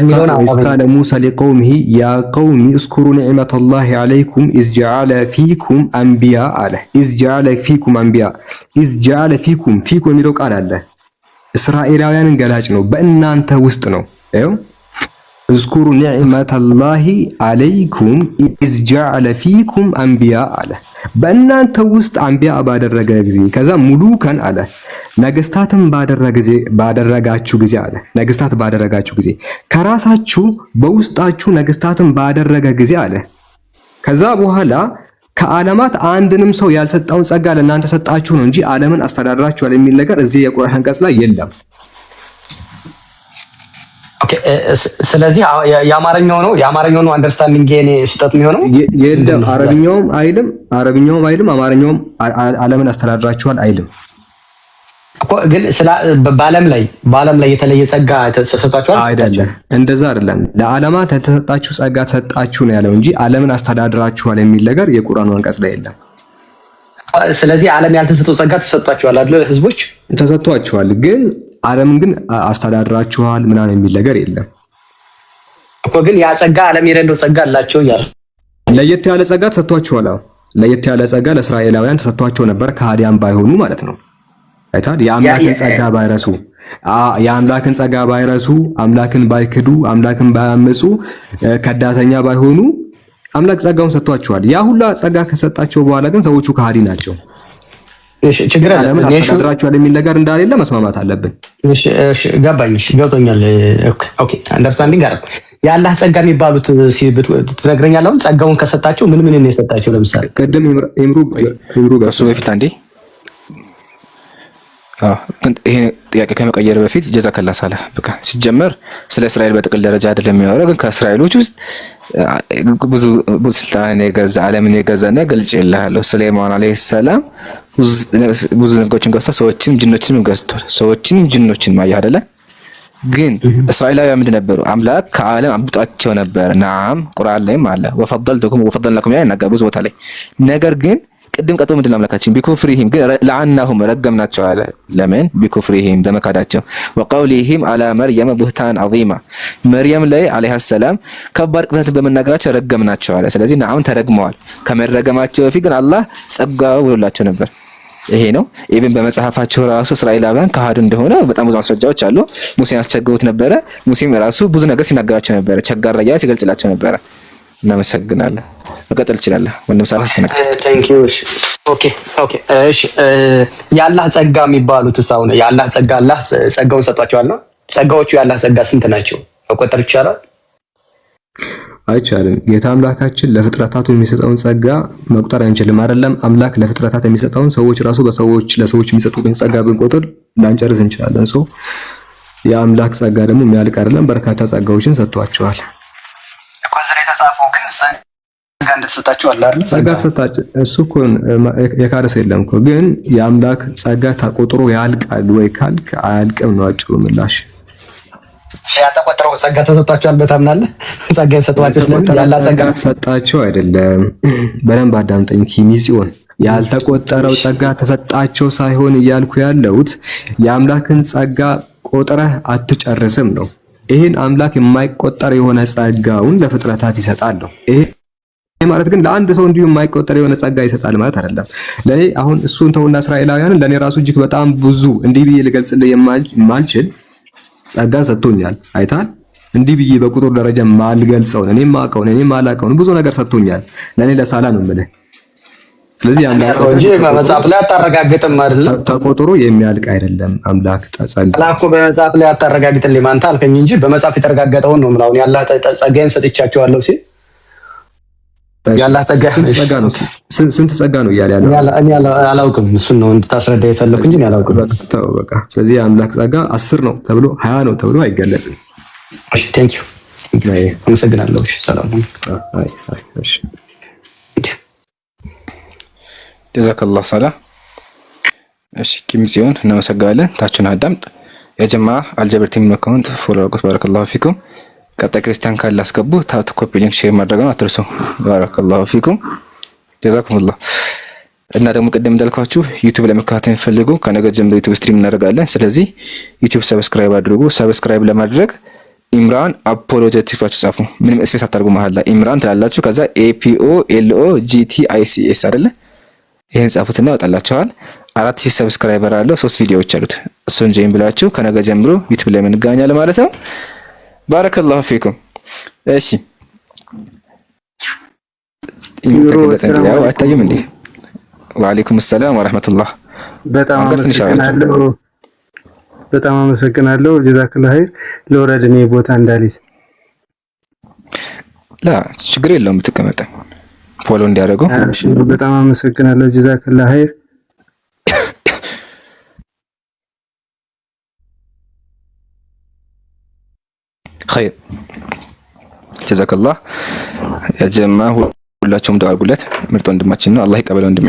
موسى لقومه يا قوم اذكروا نعمة الله عليكم إذ جعل فيكم أنبياء إذ جعل فيكم أنبياء إذ جعل فيكم የሚለው ቃል አለ። እስራኤላውያንን ገላጭ ነው። በእናንተ ውስጥ ነው። አይው اذكروا نعمة الله عليكم إذ جعل فيكم أنبياء አለ። በእናንተ ውስጥ አንቢያ ባደረገ ጊዜ ከዛ ሙሉከን አለ። ነገስታትም ባደረጋችሁ ጊዜ አለ። ነገስታት ባደረጋችሁ ጊዜ ከራሳችሁ በውስጣችሁ ነገስታትም ባደረገ ጊዜ አለ። ከዛ በኋላ ከዓለማት አንድንም ሰው ያልሰጠውን ጸጋ ለእናንተ ሰጣችሁ ነው እንጂ ዓለምን አስተዳድራችኋል የሚል ነገር እዚህ የቁርአን አንቀጽ ላይ የለም። ኦኬ፣ ስለዚህ የአማርኛው ነው አንደርስታንዲንግ የኔ ስህተት የሚሆነው የለም። አረብኛውም አይልም አማርኛውም ዓለምን አስተዳድራችኋል አይልም እኮ። ግን በዓለም ላይ የተለየ ጸጋ ተሰጣችኋል አይደለም። እንደዛ አይደለም። ለዓለማት የተሰጣችሁ ጸጋ ተሰጣችሁ ነው ያለው እንጂ ዓለምን አስተዳድራችኋል የሚል ነገር የቁርአን አንቀጽ ላይ የለም። ስለዚህ ዓለም ያልተሰጠው ጸጋ ተሰጣችኋል አይደል? ህዝቦች ተሰጥቷችኋል፣ ግን ዓለምን ግን አስተዳድራችኋል ምናምን የሚል ነገር የለም እኮ። ግን ያ ጸጋ ዓለም የሌለው ጸጋ አላቸው እያለ ለየት ያለ ጸጋ ተሰጥቷችኋል። ለየት ያለ ጸጋ ለእስራኤላውያን ተሰጥቷቸው ነበር፣ ከሃዲያን ባይሆኑ ማለት ነው። አይታል የአምላክን ጸጋ ባይረሱ፣ አምላክን ባይክዱ፣ አምላክን ባያመጹ፣ ከዳተኛ ባይሆኑ አምላክ ጸጋውን ሰጥቷቸዋል። ያ ሁላ ጸጋ ከሰጣቸው በኋላ ግን ሰዎቹ ከሃዲ ናቸው። እሺ፣ ችግር አለ። አስተዳድራችኋል የሚል ነገር እንዳሌለ መስማማት አለብን። እሺ፣ ገባኝ። እሺ፣ ገብቶኛል። ኦኬ፣ አንደርስታንዲንግ አረ የአላህ ጸጋ የሚባሉት ትነግረኛለህ? አሁን ጸጋውን ከሰጣቸው ምን ነው የሰጣቸው? ለምሳሌ ቀደም ኢምሩ ከሱ በፊት አንዴ ግን ይሄ ጥያቄ ከመቀየር በፊት ጀዛከላ ሳላ በቃ ሲጀመር ስለ እስራኤል በጥቅል ደረጃ አይደለም የሚያወራው። ግን ከእስራኤሎች ውስጥ ብዙ ስልጣን የገዛ ዓለምን የገዛና ገልጬልሃለሁ። ሱለይማን አለይሂ ሰላም ብዙ ነገሮችን ገዝቷል። ሰዎችንም ጅኖችንም ገዝቷል። ሰዎችንም ጅኖችንም ማያ አይደለ? ግን እስራኤላውያን ምንድን ነበሩ? አምላክ ከዓለም አብጧቸው ነበር። ናም ቁርአን ላይም አለ ወፈضልናኩም ያ ነገር ብዙ ቦታ ላይ። ነገር ግን ቅድም ቀጥሎ ምንድን ነው አምላካችን ቢኩፍሪሂም ግን ለዓናሁም ረገምናቸው አለ። ለምን? ቢኩፍሪሂም በመካዳቸው ወቀውሊሂም አላ መርየም ቡህታን ዐዚማ መርየም ላይ አለይሃ ሰላም ከባድ ቅጣትን በመናገራቸው ረገምናቸው አለ። ስለዚህ ናም ተረግመዋል። ከመረገማቸው በፊት ግን አላህ ጸጋው ብሎላቸው ነበር። ይሄ ነው። ኢቭን በመጽሐፋቸው ራሱ እስራኤላውያን ከሃዱ እንደሆነ በጣም ብዙ ማስረጃዎች አሉ። ሙሴን አስቸግሩት ነበረ። ሙሴም ራሱ ብዙ ነገር ሲናገራቸው ነበረ። ቸጋራያ ሲገልጽላቸው ነበረ። እናመሰግናለን። መቀጠል ይችላል ወንድም ሳላህ ተነካ። ታንክ ዩ። ኦኬ። እሺ፣ የአላህ ጸጋ የሚባሉት ሳው ነው። የአላህ ጸጋ አላህ ጸጋውን ሰጥቷቸዋል ነው። ጸጋዎቹ የአላህ ጸጋ ስንት ናቸው? መቆጠር ይቻላል? አይቻልም። ጌታ አምላካችን ለፍጥረታቱ የሚሰጠውን ጸጋ መቁጠር አንችልም። አይደለም አምላክ ለፍጥረታት የሚሰጠውን ሰዎች ራሱ ለሰዎች የሚሰጡትን ጸጋ ብንቆጥር ላንጨርስ እንችላለን። የአምላክ ጸጋ ደግሞ የሚያልቅ አይደለም። በርካታ ጸጋዎችን ሰጥቷቸዋል። ከዚህ ላይ ተጻፈው ግን ጸጋ እንደተሰጣቸው አለ አይደል? ጸጋ ተሰጣቸው። እሱ እኮ የካደ ሰው የለም እኮ። ግን የአምላክ ጸጋ ተቆጥሮ ያልቃል ወይ ካልክ አያልቅም ነው አጭሩ ምላሽ። ያልተቆጠረው ጸጋ ተሰጣቸዋል በታምናለህ? ጸጋ የሰጣቸው ስለምን ያላ ጸጋ ተሰጣቸው አይደለም። በደንብ አዳምጠኝ ኪሚጽዮን። ያልተቆጠረው ጸጋ ተሰጣቸው ሳይሆን እያልኩ ያለሁት የአምላክን ጸጋ ቆጥረህ አትጨርስም ነው። ይሄን አምላክ የማይቆጠር የሆነ ጸጋውን ለፍጥረታት ይሰጣል ነው። ይሄ ማለት ግን ለአንድ ሰው እንዲሁ የማይቆጠር የሆነ ጸጋ ይሰጣል ማለት አይደለም። ለኔ አሁን እሱን ተውና እስራኤላውያንን ለኔ ራሱ እጅግ በጣም ብዙ እንዲህ ብዬ ልገልጽልህ የማልችል ጸጋን ሰጥቶኛል። አይታል እንዲህ ብዬ በቁጥር ደረጃ ማልገልጸውን እኔም ማቀውን እኔም ማላቀውን ብዙ ነገር ሰጥቶኛል። ለኔ ለሳላ ነው የምልህ። ስለዚህ አምላክ እንጂ በመጽሐፍ ላይ አታረጋግጥም አይደለም? ተቆጥሮ የሚያልቅ አይደለም አምላክ ጸጋ። አላህ በመጽሐፍ ላይ አታረጋግጥልኝ ማንተ አልከኝ እንጂ በመጽሐፍ የተረጋገጠውን ነው የምላው። ያላህ ጸጋዬን ሰጥቻቸዋለሁ ሲል ያላህ ጸጋ ነው። ስንት ጸጋ ነው እያለ ያለው? እኔ አላውቅም። እሱን ነው እንድታስረዳ የፈለኩ እንጂ እኔ አላውቅም። በቃ ስለዚህ የአምላክ ጸጋ 10 ነው ተብሎ 20 ነው ተብሎ አይገለጽም። እሺ ቴንክ ዩ አመሰግናለሁ። እሺ ሰላም ነው። እሺ ጀዛከላህ ሰላ። እሺ ኪም ሲሆን እናመሰግናለን። ታችሁን አዳምጥ የጀማ አልጀብር ቲም አካውንት ፎሎ አድርጉት። ባረከላሁ ፊኩም። ቀጣይ ክርስቲያን ካለ አስገቡ። ታፕ ኮፒ ሊንክ ሼር ማድረግ አትርሱ። ባረከላሁ ፊኩም ጀዛኩሙላህ። እና ደግሞ ቅድም እንዳልኳችሁ ዩቲዩብ ለመከታተል ፈልጉ ከነገ ጀምሮ ዩቲዩብ ስትሪም እናደርጋለን። ስለዚህ ዩቲዩብ ሰብስክራይብ አድርጉ። ሰብስክራይብ ለማድረግ ኢምራን አፖሎጀቲክስ ጻፉ። ምንም ስፔስ አታርጉ። መሀል ላይ ኢምራን ትላላችሁ። ከዛ APOLOGTICS አይደለ? ይሄን ጻፉትና ያወጣላችኋል። 4000 ሰብስክራይበር አለው። 3 ቪዲዮዎች አሉት። እሱን ጀይን ብላችሁ ከነገ ጀምሮ ዩቲዩብ ላይ እንገናኛለን ማለት ነው። ባረከላሁ ፊኩም። እሺ አይታይም እንዴ? ወአለይኩም ሰላም ወራህመቱላህ። በጣም አመሰግናለሁ። ጀዛከላህ ኸይር። ለወረድ እኔ ቦታ እንዳልይዝ ላ ችግር የለውም። ብትቀመጥ ፎሎ እንዲያደርጉ። እሺ በጣም አመሰግናለሁ። ጀዛከላህ ኸይር። ኸይር ጀዛከላህ ያ ጀማ ሁላችሁም ዱዓ አድርጉለት። ምርጥ ወንድማችን ነው። አላህ ይቀበለው ወንድሜ።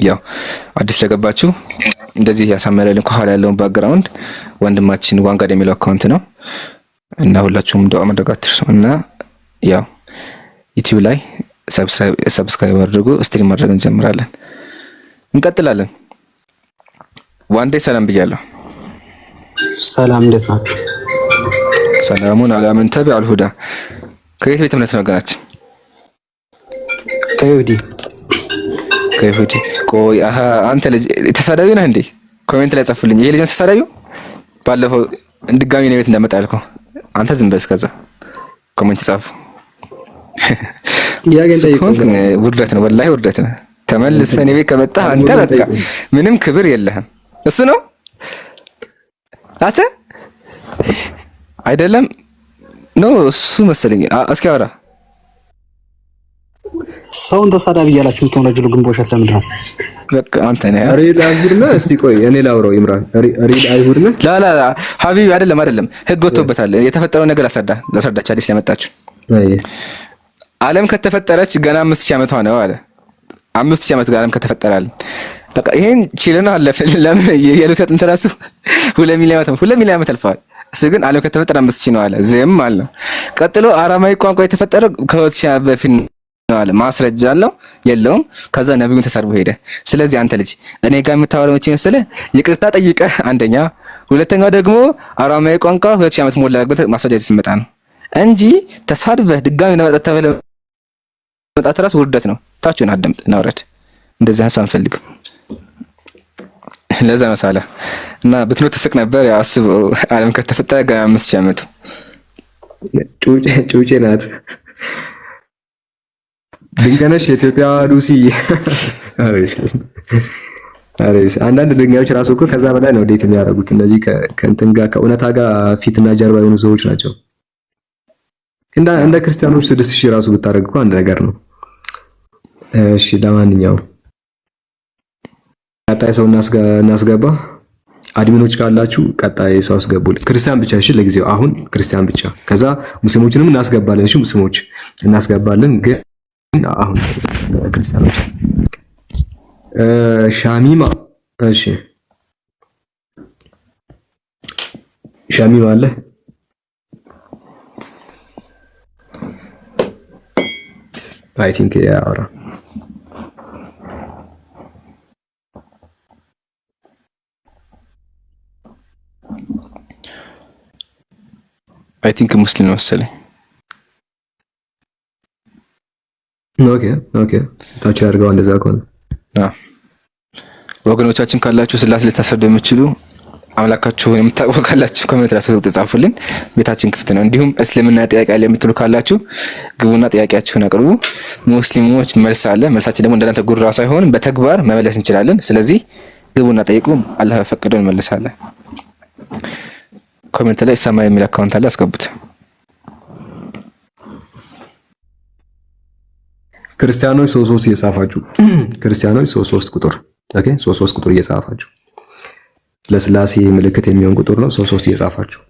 ያው አዲስ ለገባችሁ እንደዚህ ያሳመረልን ከኋላ ያለውን ባክግራውንድ ወንድማችን ዋንጋድ የሚለው አካውንት ነው እና ሁላችሁም ዱዓ ማድረግ አትርሱ። እና ያው ዩቲዩብ ላይ ሰብስክራይብ አድርጉ። ስትሪም ማድረግ እንጀምራለን፣ እንቀጥላለን። ዋንዴ ሰላም ብያለሁ። ሰላም እንዴት ናችሁ? ሰላሙን አላ መን ተቢዐል ሁዳ። ከየት ቤተ እምነት ነው ገናችን? ከይሁዲ። ቆይ አንተ ልጅ ተሳዳቢ ነህ እንዴ? ኮሜንት ላይ ጻፉልኝ። ይሄ ልጅ ነው ተሳዳቢው? ባለፈው ድጋሚ ነው ቤት እንዳመጣ ያልከው አንተ ዝም በል። እስከዛ ኮሜንት ጻፉ። ውርደት ነው ወላሂ ውርደት ነው። ተመልሰህ እኔ ቤት ከመጣህ አንተ በቃ ምንም ክብር የለህም። እሱ ነው አተ አይደለም ነው እሱ መሰለኝ። እስኪ አውራ። ሰውን ተሳዳቢ እያላችሁ የምትወነጅሉ ግንቦሸት ለምንድን ነው? በቃ አንተ ነህ ሪል አይሁድ ነህ። እስቲ ቆይ እኔ ላውራው። ኢምራን ሪል አይሁድ ነህ? ላ ሀቢቢ አይደለም ህግ ወጥቶበታል። የተፈጠረው ነገር ላስረዳች አዲስ ለመጣችሁ ዓለም ከተፈጠረች ገና 5000 ዓመቷ ነው አለ። 5000 ዓመት ዓለም ከተፈጠራል። በቃ ይሄን ቺልና አለፈ። ለምን የሉሰት እንተራሱ 2 ሚሊዮን ዓመት አልፈዋል። እሱ ግን ዓለም ከተፈጠረ 5000 ነው አለ። ዝም አለ። ቀጥሎ አራማይ ቋንቋ የተፈጠረው ከ2000 ዓመት በፊት ነው አለ። ማስረጃ አለው የለውም? ከዛ ነብዩን ተሳርቦ ሄደ። ስለዚህ አንተ ልጅ እኔ ጋር የምታወራው መቼ መሰለህ? ይቅርታ ጠይቀህ አንደኛ፣ ሁለተኛው ደግሞ አራማይ ቋንቋ 2000 ዓመት ሞላበት ማስረጃ ሲመጣ ነው እንጂ ተሳድበህ ድጋሚ ነው ተበለ መጣት ራስ ውርደት ነው። ታችሁን አደምጥ ናውረድ። እንደዚህ ሀሳብ አንፈልግም። ለዛ ነው ሳለ እና ብትኖር ተስቅ ነበር። ያው አስበው ዓለም ከተፈጠረ ገና 5000 ዓመቱ። ጩጬ ናት ድንገነሽ የኢትዮጵያ ሉሲ። አሬስ አንዳንድ ድንጋዮች ራሱ እኮ ከዛ በላይ ነው ዴት የሚያደርጉት። እነዚህ ከእንትን ጋር ከእውነታ ጋር ፊትና ጀርባ የሆኑ ሰዎች ናቸው። እንደ ክርስቲያኖች 6000 ራሱ ብታደርግ እኮ አንድ ነገር ነው። እሺ ለማንኛውም ቀጣይ ሰው እናስገባ። አድሚኖች ካላችሁ ቀጣይ ሰው አስገቡልኝ። ክርስቲያን ብቻ እሺ፣ ለጊዜው አሁን ክርስቲያን ብቻ። ከዛ ሙስሊሞችንም እናስገባለን። እሺ ሙስሊሞች እናስገባለን፣ ግን አሁን ክርስቲያኖች። ሻሚማ እሺ፣ ሻሚማ አለ። አይ ቲንክ ያወራ አይ ቲንክ ሙስሊም ነው መሰለኝ። ኦኬ ታች ያርጋው እንደዛ ከሆነ ወገኖቻችን ካላችሁ ስላሴ ልታስረዱ የምትችሉ አምላካችሁን የምታውቁ ካላችሁ ኮሜንት ላይ ተጻፉልን። ቤታችን ክፍት ነው። እንዲሁም እስልምና ጥያቄ አለ የምትሉ ካላችሁ ግቡና ጥያቄያችሁን አቅርቡ። ሙስሊሞች መልስ አለ። መልሳችን ደግሞ እንደናንተ ጉራ ሳይሆን በተግባር መመለስ እንችላለን። ስለዚህ ግቡና ጠይቁ። አላህ ፈቀደው እንመልሳለን። ኮሜንት ላይ ሰማይ የሚል አካውንት አለ፣ አስገቡት። ክርስቲያኖች 33 እየጻፋችሁ ክርስቲያኖች 33 ቁጥር ኦኬ 33 ቁጥር እየጻፋችሁ ለስላሴ ምልክት የሚሆን ቁጥር ነው። 33 እየጻፋችሁ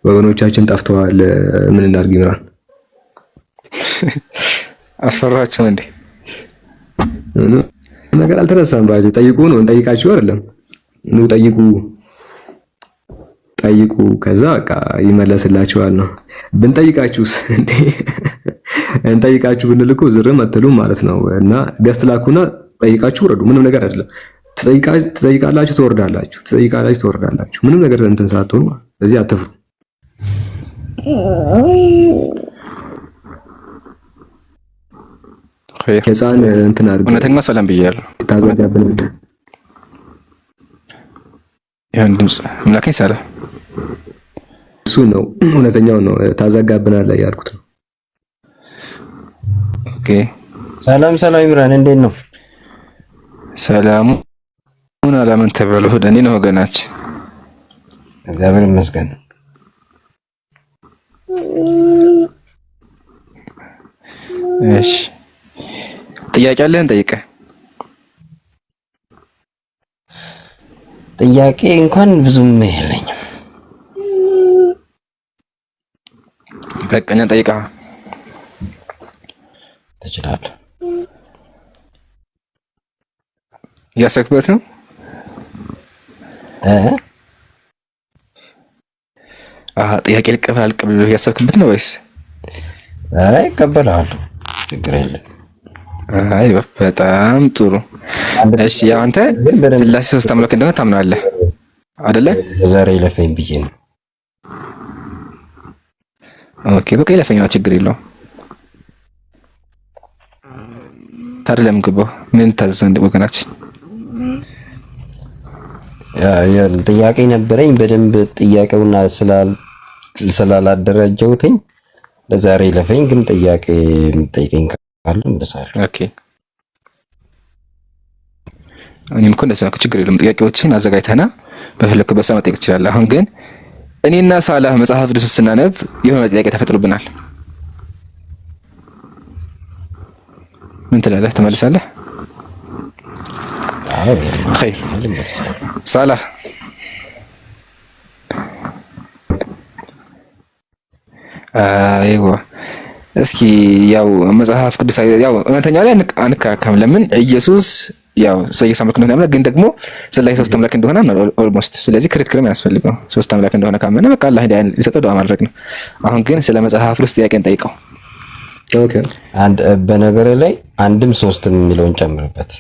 ወገኖቻችን ጠፍተዋል። ምን እናድርግ ይምራን? አስፈራቸው እንዴ? ነገር አልተነሳም። ባይዘ ጠይቁ ነው እንጠይቃችሁ አይደለም። ኑ ጠይቁ ከዛ በቃ ይመለስላችኋል ነው። ብንጠይቃችሁስ እንዴ? እንጠይቃችሁ ብንልኩ ዝርም አትሉም ማለት ነው። እና ገስት ላኩና ጠይቃችሁ ወረዱ። ምንም ነገር አይደለም። ትጠይቃላችሁ ትወርዳላችሁ። ምንም ነገር እንትን ሳትሆኑ ስለዚህ አትፍሩ። ህፃን እንትን አድርገው እውነተኛ ሰላም ብያለሁ። ታዛጋብን ያን ድምጽ ምላከኝ ሰላም እሱ ነው እውነተኛው ነው። ታዛጋብናለህ ያልኩት ነው። ኦኬ ሰላም ይምራን እንዴት ነው? ሰላሙን አላመን ተበለው ደኔ ነው ወገናችን። እግዚአብሔር ይመስገን። እሺ ጥያቄ አለህን? ጠይቀህ። ጥያቄ እንኳን ብዙም የለኝም። በቀኛ ጠይቀህ ትችላለህ። እያሰብክበት ነው? ጥያቄ ልቀበል እያሰብክበት ነው ወይስ? አይ እቀበላለሁ፣ ችግር የለም። አይ በጣም ጥሩ። እሺ ያው አንተ ስላሴ ሶስት አምላክ እንደሆነ ታምናለህ አይደለ? ዛሬ ይለፈኝ ብዬ ነው። ኦኬ በቃ ይለፈኝ ነው፣ ችግር የለውም። ታዲያ ለምን ገባህ? ምን ታዘዘ እንደ ወገናችን? ጥያቄ ነበረኝ በደንብ ጥያቄውና ስላላደራጀሁትኝ ለዛሬ ይለፈኝ። ግን ጥያቄ የምጠይቀኝ ካለ እንደሳለ ኦኬ። እኔም እኮ እንደዛ ነው፣ ችግር የለውም። ጥያቄዎችን አዘጋጅተና በፈለክበት ሰዓት መጠየቅ ትችላለህ። አሁን ግን እኔና ሳላህ መጽሐፍ ቅዱስ ስናነብ የሆነ ጥያቄ ተፈጥሮብናል። ምን ትላለህ? ትመልሳለህ? አይ ሳላህ አይዋ እስኪ ያው መጽሐፍ ቅዱስ ያው እውነተኛ ላይ አንካካም። ለምን ኢየሱስ ያው ሰይስ አምላክ እንደሆነ ያምናል፣ ግን ደግሞ ስላሴ ሶስት አምላክ እንደሆነ ኦልሞስት። ስለዚህ ክርክርም ያስፈልገው ሶስት አምላክ እንደሆነ ካመነ በቃ አላህ ሂዳያን ሊሰጠው ዱዓ ማድረግ ነው። አሁን ግን ስለ መጽሐፍ ቅዱስ ጥያቄን ጠይቀው። ኦኬ አንድ በነገር ላይ አንድም ሶስትም የሚለውን ጨምርበት።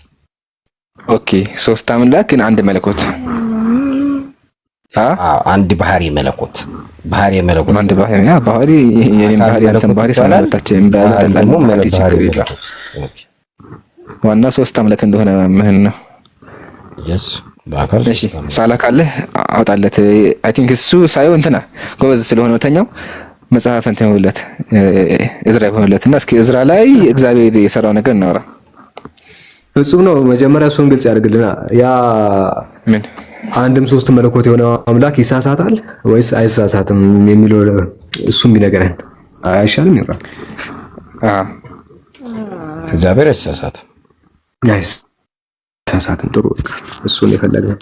ኦኬ ሶስት አምላክ ግን አንድ መለኮት። አንድ ባህሪ መለኮት አንድ ባህሪ ባህሪ የኔም ባህሪ አንተም ባህሪ ሳናታችን ባለተላሙ ችግር የለም። ዋና ሶስት አምላክ እንደሆነ ምን ነው? እሺ ሳላህ ካለህ አውጣለት። አይ ቲንክ እሱ ሳይው እንትና ጎበዝ ስለሆነ ወተኛው መጽሐፍ እንትን ይሁንለት እዝራ ይሁንለትና እስኪ እዝራ ላይ እግዚአብሔር የሰራው ነገር እናወራ። ፍጹም ነው። መጀመሪያ እሱን ግልጽ ያድርግልና ያ ምን አንድም ሶስት መለኮት የሆነ አምላክ ይሳሳታል ወይስ አይሳሳትም የሚለው እሱም ቢነገረን አይሻልም? ይወራ እግዚአብሔር አይሳሳትም። ናይስ አይሳሳትም። ጥሩ እሱን የፈለግነው።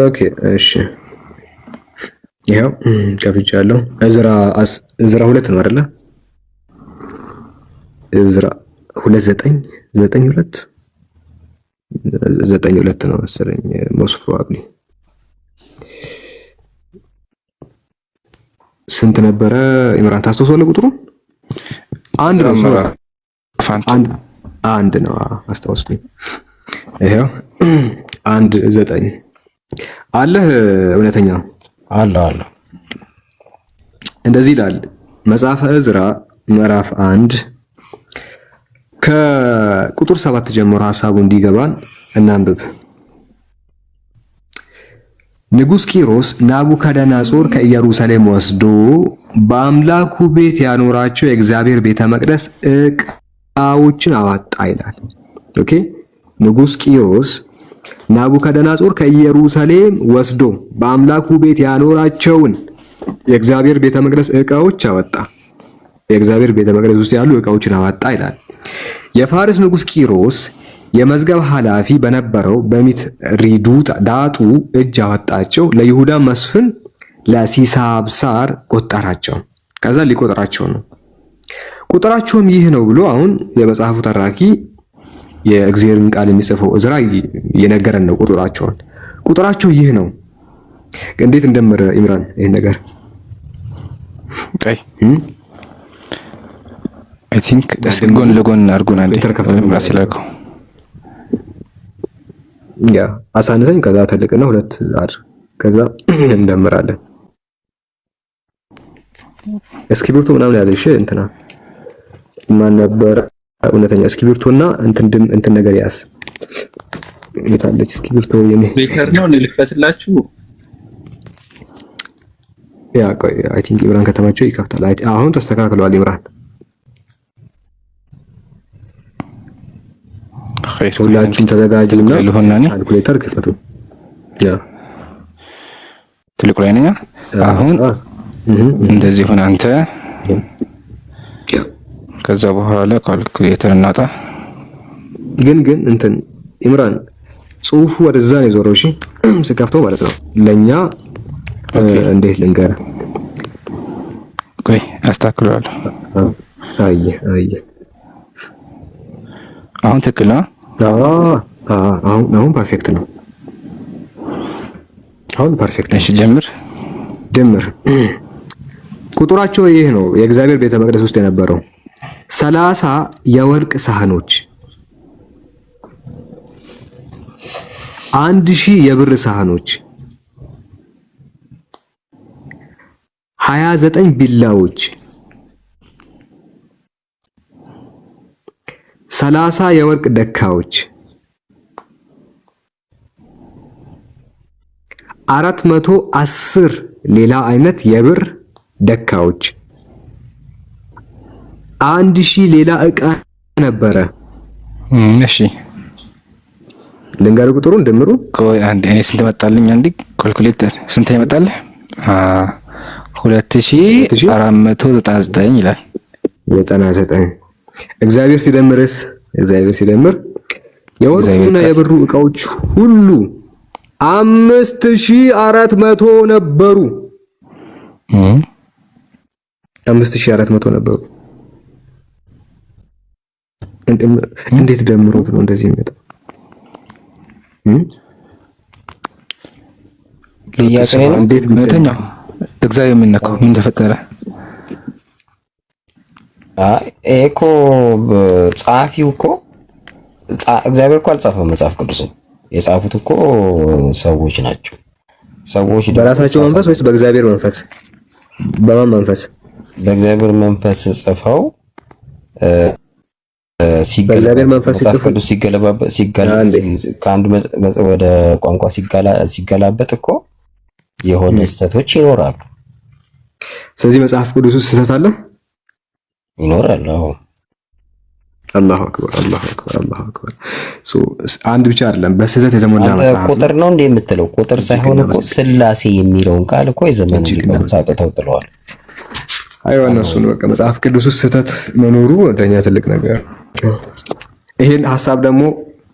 ኦኬ እሺ ይሄው ከፍቻለሁ። እዝራ 2 ነው አይደለ? እዝራ 2:9 9:2 ነው መሰለኝ። ሞስት ፕሮባብሊ ስንት ነበረ? ኢምራን ታስተውሰዋለህ ቁጥሩ? አንድ ነው አስታውስኩኝ። ይሄው 1:9 አለህ። እውነተኛው አለ እንደዚህ ይላል መጽሐፈ ዕዝራ ምዕራፍ 1 ከቁጥር 7 ጀምሮ ሐሳቡ እንዲገባን እናንብብ። ንጉሥ ቂሮስ ናቡከደነጾር ከኢየሩሳሌም ወስዶ በአምላኩ ቤት ያኖራቸው የእግዚአብሔር ቤተ መቅደስ ዕቃዎችን አወጣ ይላል። ኦኬ ንጉሥ ቂሮስ ናቡከደነጾር ከኢየሩሳሌም ወስዶ በአምላኩ ቤት ያኖራቸውን የእግዚአብሔር ቤተ መቅደስ ዕቃዎች አወጣ። የእግዚአብሔር ቤተ መቅደስ ውስጥ ያሉ ዕቃዎችን አወጣ ይላል። የፋርስ ንጉሥ ቂሮስ የመዝገብ ኃላፊ በነበረው በሚትሪዱ ዳጡ እጅ አወጣቸው። ለይሁዳ መስፍን ለሲሳብሳር ቆጠራቸው። ከዛ ሊቆጥራቸው ነው። ቁጥራቸውም ይህ ነው ብሎ አሁን የመጽሐፉ ተራኪ የእግዚአብሔርን ቃል የሚጽፈው ዕዝራ የነገረን ነው። ቁጥራቸው ይህ ነው። እንዴት እንደመረ ኢምራን ይሄን ነገር አይ ቲንክ ጎን ለጎን አድርጎናል። ራስ ይላልከው ያ አሳንሰኝ ከዛ ተልቅና ሁለት አድር ከዛ እንደምራለን። እስክሪብቶ ምናምን ያዘሽ እንትና ማን ነበር እውነተኛ እስክሪብቶና እንትን ነገር ያስ የታለች እስክሪብቶ የኔ ቤተር ነው ልክፈትላችሁ። ያ ቆይ አይ ቲንክ ኢምራን ከተማቸው ይከፍታል። አሁን ተስተካክሏል ኢምራን። ሁላችሁም ተዘጋጁና ካልኩሌተር ክፈቱ። ያ ትልቁ ላይ ነኝ አሁን እንደዚህ ሆነ አንተ ከዛ በኋላ ካልኩሌተር እናጣ ግን እንትን ኢምራን ጽሁፉ ወደዛ ነው የዞረው። እሺ ስከፍተው ማለት ነው ለኛ እንዴት ልንገር? ቆይ አስተካክለዋለሁ። አየ አሁን ትክክል ነው። አሁን ፐርፌክት ነው። አሁን ፐርፌክት። እሺ ጀምር። ቁጥራቸው ይህ ነው። የእግዚአብሔር ቤተ መቅደስ ውስጥ የነበረው 30 የወርቅ ሳህኖች፣ 1000 የብር ሳህኖች፣ 29 ቢላዎች፣ 30 የወርቅ ደካዎች፣ 410 ሌላ አይነት የብር ደካዎች፣ 1000 ሌላ ዕቃ ነበረ። እሺ ልንገር ቁጥሩን ድምሩ። ቆይ አንዴ እኔ ስንት መጣልኝ? አንዴ ካልኩሌተር ስንት ይመጣልህ? 2499 ይላል። 99 እግዚአብሔር ሲደምር የወርቁና የብሩ ዕቃዎች ሁሉ 5400 ነበሩ። 5400 ነበሩ። እንዴት ደምሮት ነው እንደዚህ የሚመጣው? እንዴት መተኛው እግዚአብሔር የምነካው ምን ተፈጠረ? እኮ ጸሐፊው እኮ እግዚአብሔር እኮ አልጻፈም መጽሐፍ ቅዱስን። የጻፉት እኮ ሰዎች ናቸው። ሰዎች በራሳቸው መንፈስ ወይስ በእግዚአብሔር መንፈስ? በማን መንፈስ? በእግዚአብሔር መንፈስ ጽፈው በእግዚአብሔር መንፈስ ከአንዱ ወደ ቋንቋ ሲገላበጥ እኮ የሆነ ስህተቶች ይኖራሉ። ስለዚህ መጽሐፍ ቅዱስ ውስጥ ስህተት አለ ይኖራል። አላሁ አክበር። አንድ ብቻ አይደለም፣ በስህተት የተሞላ መጽሐፍ ቁጥር ነው እንደ የምትለው ቁጥር ሳይሆን እኮ ስላሴ የሚለውን ቃል እኮ የዘመኑ ሊቃውንት አውጥተው ጥለዋል። አይዋና እሱን በቃ መጽሐፍ ቅዱስ ውስጥ ስህተት መኖሩ ወደኛ ትልቅ ነገር። ይሄን ሐሳብ ደግሞ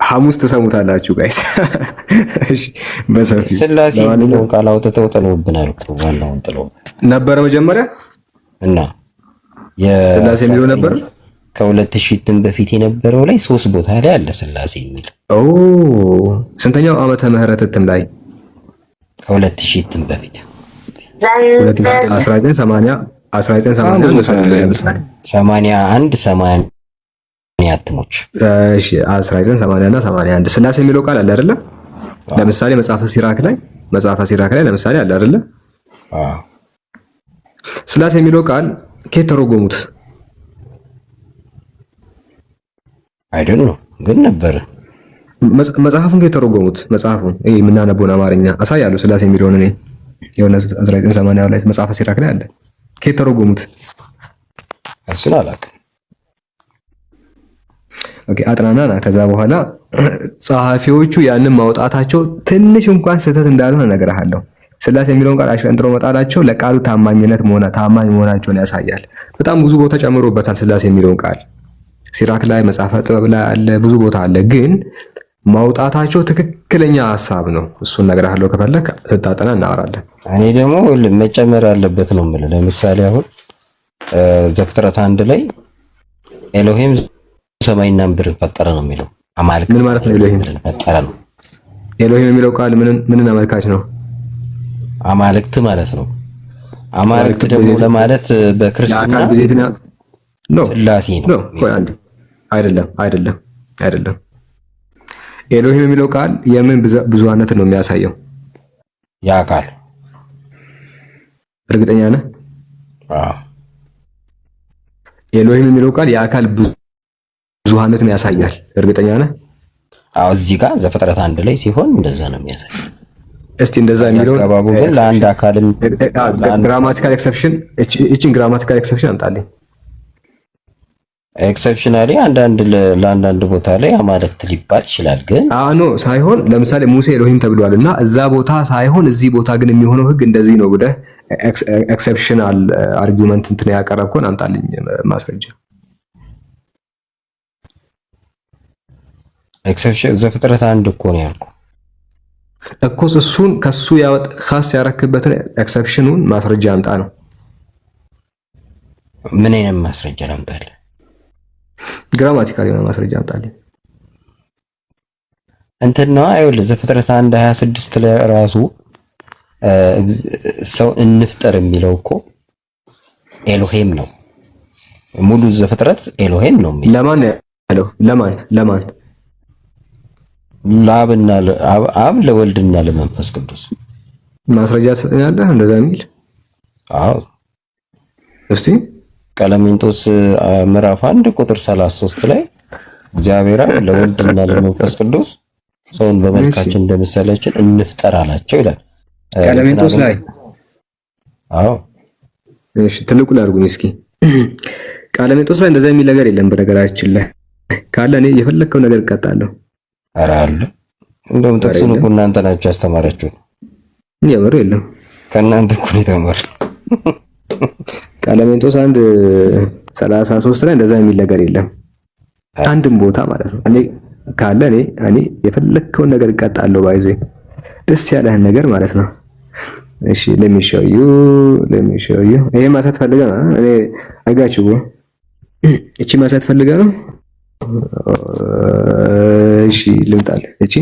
ሐሙስ ተሰሙታላችሁ ጋይስ። እሺ በሰፊው ስላሴ የሚለውን ቃል አውጥተው ጥለውብናል እኮ ዋናውን ጥለው ነበረ መጀመሪያ እና ስላሴ የሚለው ነበር። ከ2000 በፊት የነበረው ላይ 3 ቦታ ላይ አለ ስላሴ የሚል። ስንተኛው ዓመተ ምህረት እትም ላይ? ከ2000 በፊት 1981 እትሞች። እሺ 1980 እና 81 ስላሴ የሚለው ቃል አለ አይደለ? ለምሳሌ መጽሐፈ ሲራክ ላይ ለምሳሌ አለ አይደለ? ስላሴ የሚለው ቃል ከየት ተረጎሙት? አይደል ነው ግን ነበር መጽሐፉን ከየት ተረጎሙት? መጽሐፉን የምናነበውን አማርኛ አሳያለሁ። ስላሴ የሚለውን እኔ የሆነ 1980 ላይ መጽሐፈ ሲራክ ላይ አለ። ከየት ተረጎሙት? እሱን አላውቅም። ኦኬ አጥናናና ከዛ በኋላ ጸሐፊዎቹ ያንን ማውጣታቸው ትንሽ እንኳን ስህተት እንዳልሆነ እነግርሃለሁ። ስላሴ የሚለውን ቃል አሽቀንጥረው መጣላቸው ለቃሉ ታማኝ መሆናቸውን ያሳያል። በጣም ብዙ ቦታ ጨምሮበታል ስላሴ የሚለውን ቃል። ሲራክ ላይ መጽሐፈ ጥበብ ላይ አለ፣ ብዙ ቦታ አለ። ግን ማውጣታቸው ትክክለኛ ሐሳብ ነው። እሱን ነገር አለው ከፈለክ ስታጠና እናወራለን። እኔ ደግሞ መጨመር አለበት ነው የምልህ። ለምሳሌ አሁን ዘፍጥረት 1 ላይ ኤሎሂም ሰማይና ምድርን ፈጠረ ነው የሚለው። አማልክት ምን ማለት ነው? ኤሎሂም ፈጠረ ነው። ኤሎሂም የሚለው ቃል ምንን አመልካች ነው? አማልክት ማለት ነው። አማልክት ደግሞ ለማለት በክርስትና ስላሴ ነው። አይደለም። ኤሎሂም የሚለው ቃል የምን ብዙሃነት ነው የሚያሳየው? ያ ቃል እርግጠኛ ነህ? ኤሎሂም የሚለው ቃል የአካል ብዙሃነትን ያሳያል። እርግጠኛ ነህ? አዎ፣ እዚህ ጋር ዘፍጥረት 1 ላይ ሲሆን እንደዛ ነው የሚያሳየው። እስቲ እንደዛ የሚለው አባቡ ግን ለአንድ አካልም ግራማቲካል ኤክሰፕሽን እቺን ግራማቲካል ኤክሰፕሽን አምጣልኝ። ኤክሰፕሽናሊ ለአንዳንድ ቦታ ላይ አማልክት ሊባል ይችላል። ግን ኖ ሳይሆን ለምሳሌ ሙሴ ኤሎሂም ተብሏልና እዛ ቦታ ሳይሆን እዚህ ቦታ ግን የሚሆነው ህግ እንደዚህ ነው ብለህ ኤክሰፕሽናል አርጊውመንት እንትን ያቀረብከውን አምጣልኝ ማስረጃ። ኤክሰፕሽን ዘፍጥረት 1 እኮ ነው ያልኩህ እኮ። እሱን ከሱ ኻስ ያረክበትን ኤክሰፕሽኑን ማስረጃ አምጣ ነው። ምን አይነት ማስረጃ ላምጣልህ? ግራማቲካል የሆነ ማስረጃ አምጣልኝ። እንትን ነው አይወል ዘፍጥረት 1:26 ላይ ራሱ ሰው እንፍጠር የሚለው እኮ ኤሎሂም ነው። ሙሉ ዘፍጥረት ኤሎሂም ነው የሚለው። ለማን ያለው? ለማን? ለአብና አብ ለወልድና ለመንፈስ ቅዱስ። ማስረጃ ትሰጠኛለህ እንደዛ የሚል? አዎ እስቲ ቀለሜንጦስ ምዕራፍ 1 ቁጥር 33 ላይ እግዚአብሔር ለወልድና ለመንፈስ ቅዱስ ሰውን በመልካችን እንደምሳሌያችን እንፍጠር አላቸው ይላል። ቀለሜንጦስ ላይ አዎ። እሺ ትልቁ ላድርጉኝ እስኪ። ቀለሜንጦስ ላይ እንደዛ የሚል ነገር የለም። በነገራችን ላይ ካለ እኔ የፈለከው ነገር እቀጣለሁ። ኧረ አለ። እንደውም ጥቅሱን እኮ እናንተ ናችሁ ያስተማራችሁ። የምር የለም። ከእናንተ እኮ ነው የተማርኩት። ቀለሜንጦስ 1:33 ላይ እንደዛ የሚል ነገር የለም። አንድም ቦታ ማለት ነው። እኔ ካለ እኔ የፈለከውን ነገር እቀጣለሁ። ባይዞ ደስ ያለህን ነገር ማለት ነው። እሺ let me show you ይሄ ማሳት ፈልገህ ነው? እኔ አጋችሁ እቺ ማሳት ፈልገህ ነው? እሺ ልምጣል። እቺ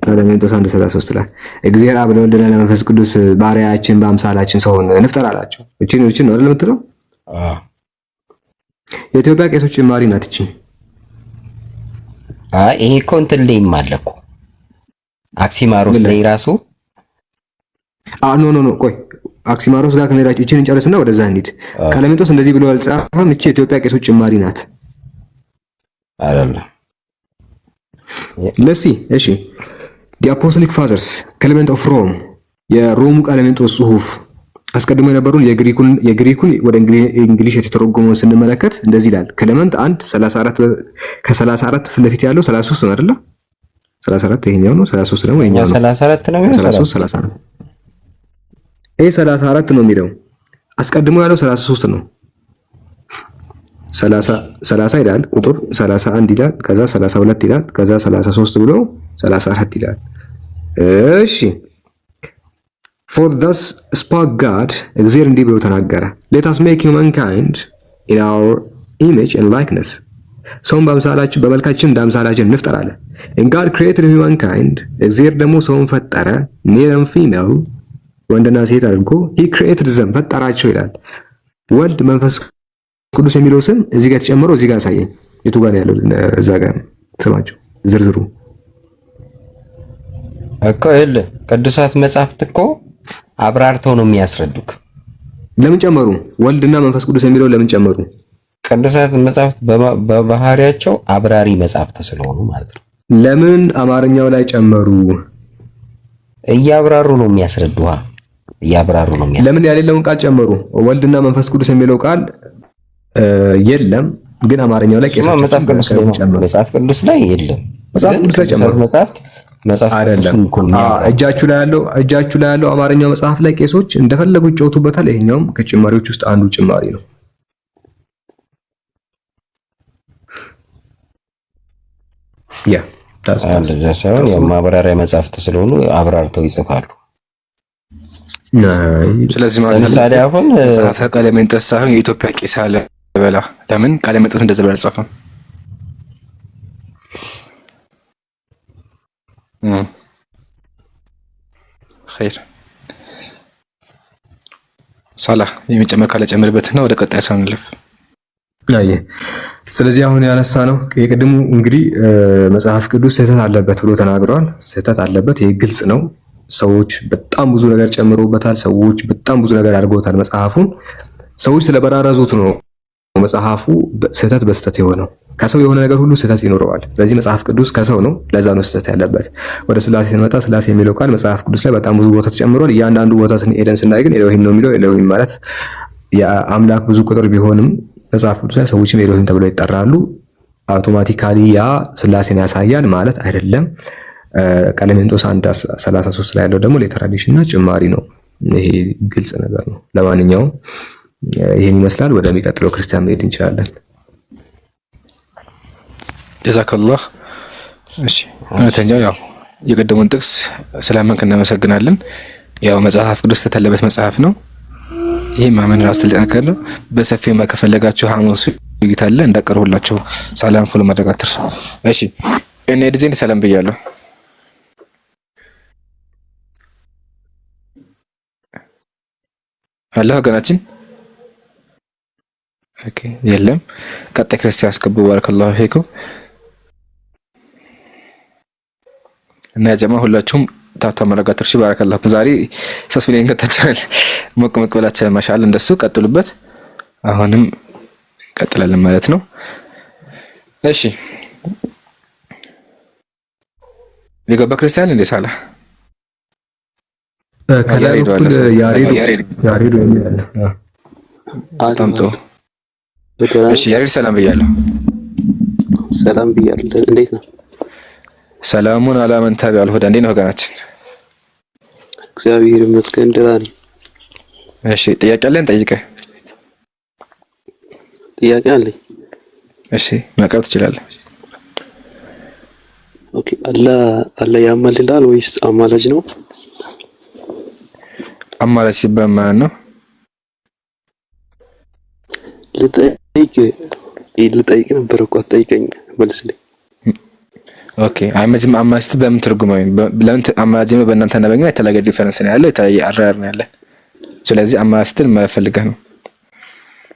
ቀለሜንጦስ 1:33 ላይ እግዚአብሔር አብ ለወልድና ለመንፈስ ቅዱስ ባሪያችን በአምሳላችን ሰውን እንፍጠር አላቸው። እቺን ነው አይደል የምትለው? የኢትዮጵያ ቄሶች ጭማሪ ናት እቺ። ይሄ እኮ እንትን ላይም አለ እኮ አክሲማሮስ ላይ ራሱ ኖ ቆይ አክሲማሮስ ጋር ከመሄዳችን እቺን እንጨርስና ወደዛ እንሂድ። ቀለሜንጦስ እንደዚህ ብሎ አልጻፈም። እቺ የኢትዮጵያ ቄሶች ጭማሪ ናት አይደለም? እሺ the apostolic fathers clement of Rome የሮሙ ቀለሜንጦስ ጽሁፍ አስቀድሞ የነበሩን የግሪኩን ወደ እንግሊሽ የተተረጎመውን ስንመለከት እንደዚህ ይላል። ክሌመንት 1:34 ከ34 ፊት ለፊት ያለው 33 ነው አይደል? 34 ይሄኛው ነው። 33 ደግሞ ይሄኛው ነው። 34 ነው የሚለው 34 ይሄ 34 ነው የሚለው። አስቀድሞ ያለው 33 ነው። 30 ይላል፣ ቁጥር 31 ይላል፣ ከዛ 32 ይላል፣ ከዛ 33 ብሎ 34 ይላል። እሺ for thus spoke God እግዚአብሔር እንዲህ ብሎ ተናገረ let us make humankind in our image and likeness ሰውን በአምሳላችን በመልካችን እንደ አምሳላችን እንፍጠር አለ። and God created humankind እግዚአብሔር ደግሞ ሰውን ፈጠረ male and female ወንድና ሴት አድርጎ he created them ፈጠራቸው ይላል። ወልድ መንፈስ ቅዱስ የሚለው ስም እዚህ ጋር ተጨምሮ እዚህ ጋር አሳየኝ። የቱ ጋር ያለው? እዛ ጋር ስማቸው ዝርዝሩ እኮ ቅዱሳት መጻሕፍት እኮ አብራርተው ነው የሚያስረዱክ። ለምን ጨመሩ? ወልድና መንፈስ ቅዱስ የሚለው ለምን ጨመሩ? ቅዱሳት መጻሕፍት በባህሪያቸው አብራሪ መጻሕፍት ስለሆኑ ማለት ነው። ለምን አማርኛው ላይ ጨመሩ? እያብራሩ ነው የሚያስረዱዋ። እያብራሩ ነው የሚያስረዱ። ለምን ያሌለውን ቃል ጨመሩ? ወልድና መንፈስ ቅዱስ የሚለው ቃል የለም፣ ግን አማርኛው ላይ ቄሶች መጽሐፍ ቅዱስ ላይ የለም። መጽሐፍ ቅዱስ ላይ ጨመሩ። መጽሐፍ አይደለም እጃችሁ ላይ ያለው አማርኛው መጽሐፍ ላይ ቄሶች እንደፈለጉ ይጫወቱበታል። ይሄኛውም ከጭማሪዎች ውስጥ አንዱ ጭማሪ ነው። ያ እንደዛ ሳይሆን የማብራሪያ መጽሐፍት ስለሆኑ አብራርተው ይጽፋሉ። ስለዚህ ለምሳሌ አሁን መጽሐፈ ቀለሜንጦስ ሳይሆን የኢትዮጵያ ቄስ አለ በላ። ለምን ቀለሜንጦስ እንደዛ ብሎ አልጻፈም? ኸይር ሳላህ የሚጨመር ካለ ጨምርበትና ወደ ቀጣይ ሰው እንለፍ። አይ ስለዚህ አሁን ያነሳ ነው የቅድሙ እንግዲህ መጽሐፍ ቅዱስ ስህተት አለበት ብሎ ተናግረዋል። ስህተት አለበት፣ ይሄ ግልጽ ነው። ሰዎች በጣም ብዙ ነገር ጨምረውበታል። ሰዎች በጣም ብዙ ነገር አድርገውታል። መጽሐፉን ሰዎች ስለበራረዙት ነው መጽሐፉ ስህተት በስህተት የሆነው። ከሰው የሆነ ነገር ሁሉ ስህተት ይኖረዋል። ስለዚህ መጽሐፍ ቅዱስ ከሰው ነው፣ ለዛ ነው ስህተት ያለበት። ወደ ስላሴ ስንመጣ ስላሴ የሚለው ቃል መጽሐፍ ቅዱስ ላይ በጣም ብዙ ቦታ ተጨምሯል። እያንዳንዱ ቦታ ሄደን ስናይ ግን ኤሎሂም ነው የሚለው። ኤሎሂም ማለት የአምላክ ብዙ ቁጥር ቢሆንም መጽሐፍ ቅዱስ ላይ ሰዎችም ኤሎሂም ተብለው ይጠራሉ። አውቶማቲካሊ ያ ስላሴን ያሳያል ማለት አይደለም። ቀለሜንጦስ 1:33 ላይ ያለው ደግሞ ሌተር አዲሽን እና ጭማሪ ነው። ይሄ ግልጽ ነገር ነው። ለማንኛውም ይሄን ይመስላል። ወደሚቀጥለው ክርስቲያን መሄድ እንችላለን። ጀዛከላህ። እሺ እውነተኛው ያው የቀደሙን ጥቅስ ስላመንክ እናመሰግናለን። ያው መጽሐፍ ቅዱስ ተተለበት መጽሐፍ ነው። ይሄ ማመን ራስ ትልቅ ነገር ነው። በሰፊው ከፈለጋችሁ ሐሙስ ውይይት አለ እንዳቀርቡላችሁ። ሰላም ፎሎ ማድረግ አትርሱ። እሺ እኔ ዲዛይን ሰላም ብያለሁ። አላህ ወገናችን ኦኬ የለም። ቀጣይ ክርስቲያን አስገቡ። ባረከላሁ ፊኩም እና ጀማ ሁላችሁም ታታ መረጋት እርሺ። ባረከላሁ ዛሬ 3 ሚሊዮን ከተቻለ ሞቅ ብላችሁ ማሻአል እንደሱ ቀጥሉበት። አሁንም እንቀጥላለን ማለት ነው። እሺ የገባ ክርስቲያን እንደ ሳላ ከላይ በኩል ያሬድ የሚል አጣምጦ እሺ ያሬድ ሰላም ብያለሁ። ሰላም ብያለሁ። እንዴት ነው? ሰላሙን አላመን ታቢያል ሆዳ እንዴት ነው ወገናችን? እግዚአብሔር ይመስገን ደህና ነኝ። እሺ ጥያቄ አለን ጠይቀህ። ጥያቄ አለኝ። እሺ ማቅረብ ትችላለህ። ኦኬ አላህ ያማልዳል ወይስ አማላጅ ነው? አማላጅ ሲባል ማለት ነው ልጠይቅ ነበር እኮ አትጠይቀኝ መልስልኝ። ኦኬ አይመጅም አማላጅ በምን ትርጉም ነው? ለምን አማላጅ በእናንተ እና በእኛ የተለያየ ዲፈረንስ ነው ያለው፣ የተለያየ አራር ነው ያለ። ስለዚህ አማላጅ ስትል ማፈልገህ ነው።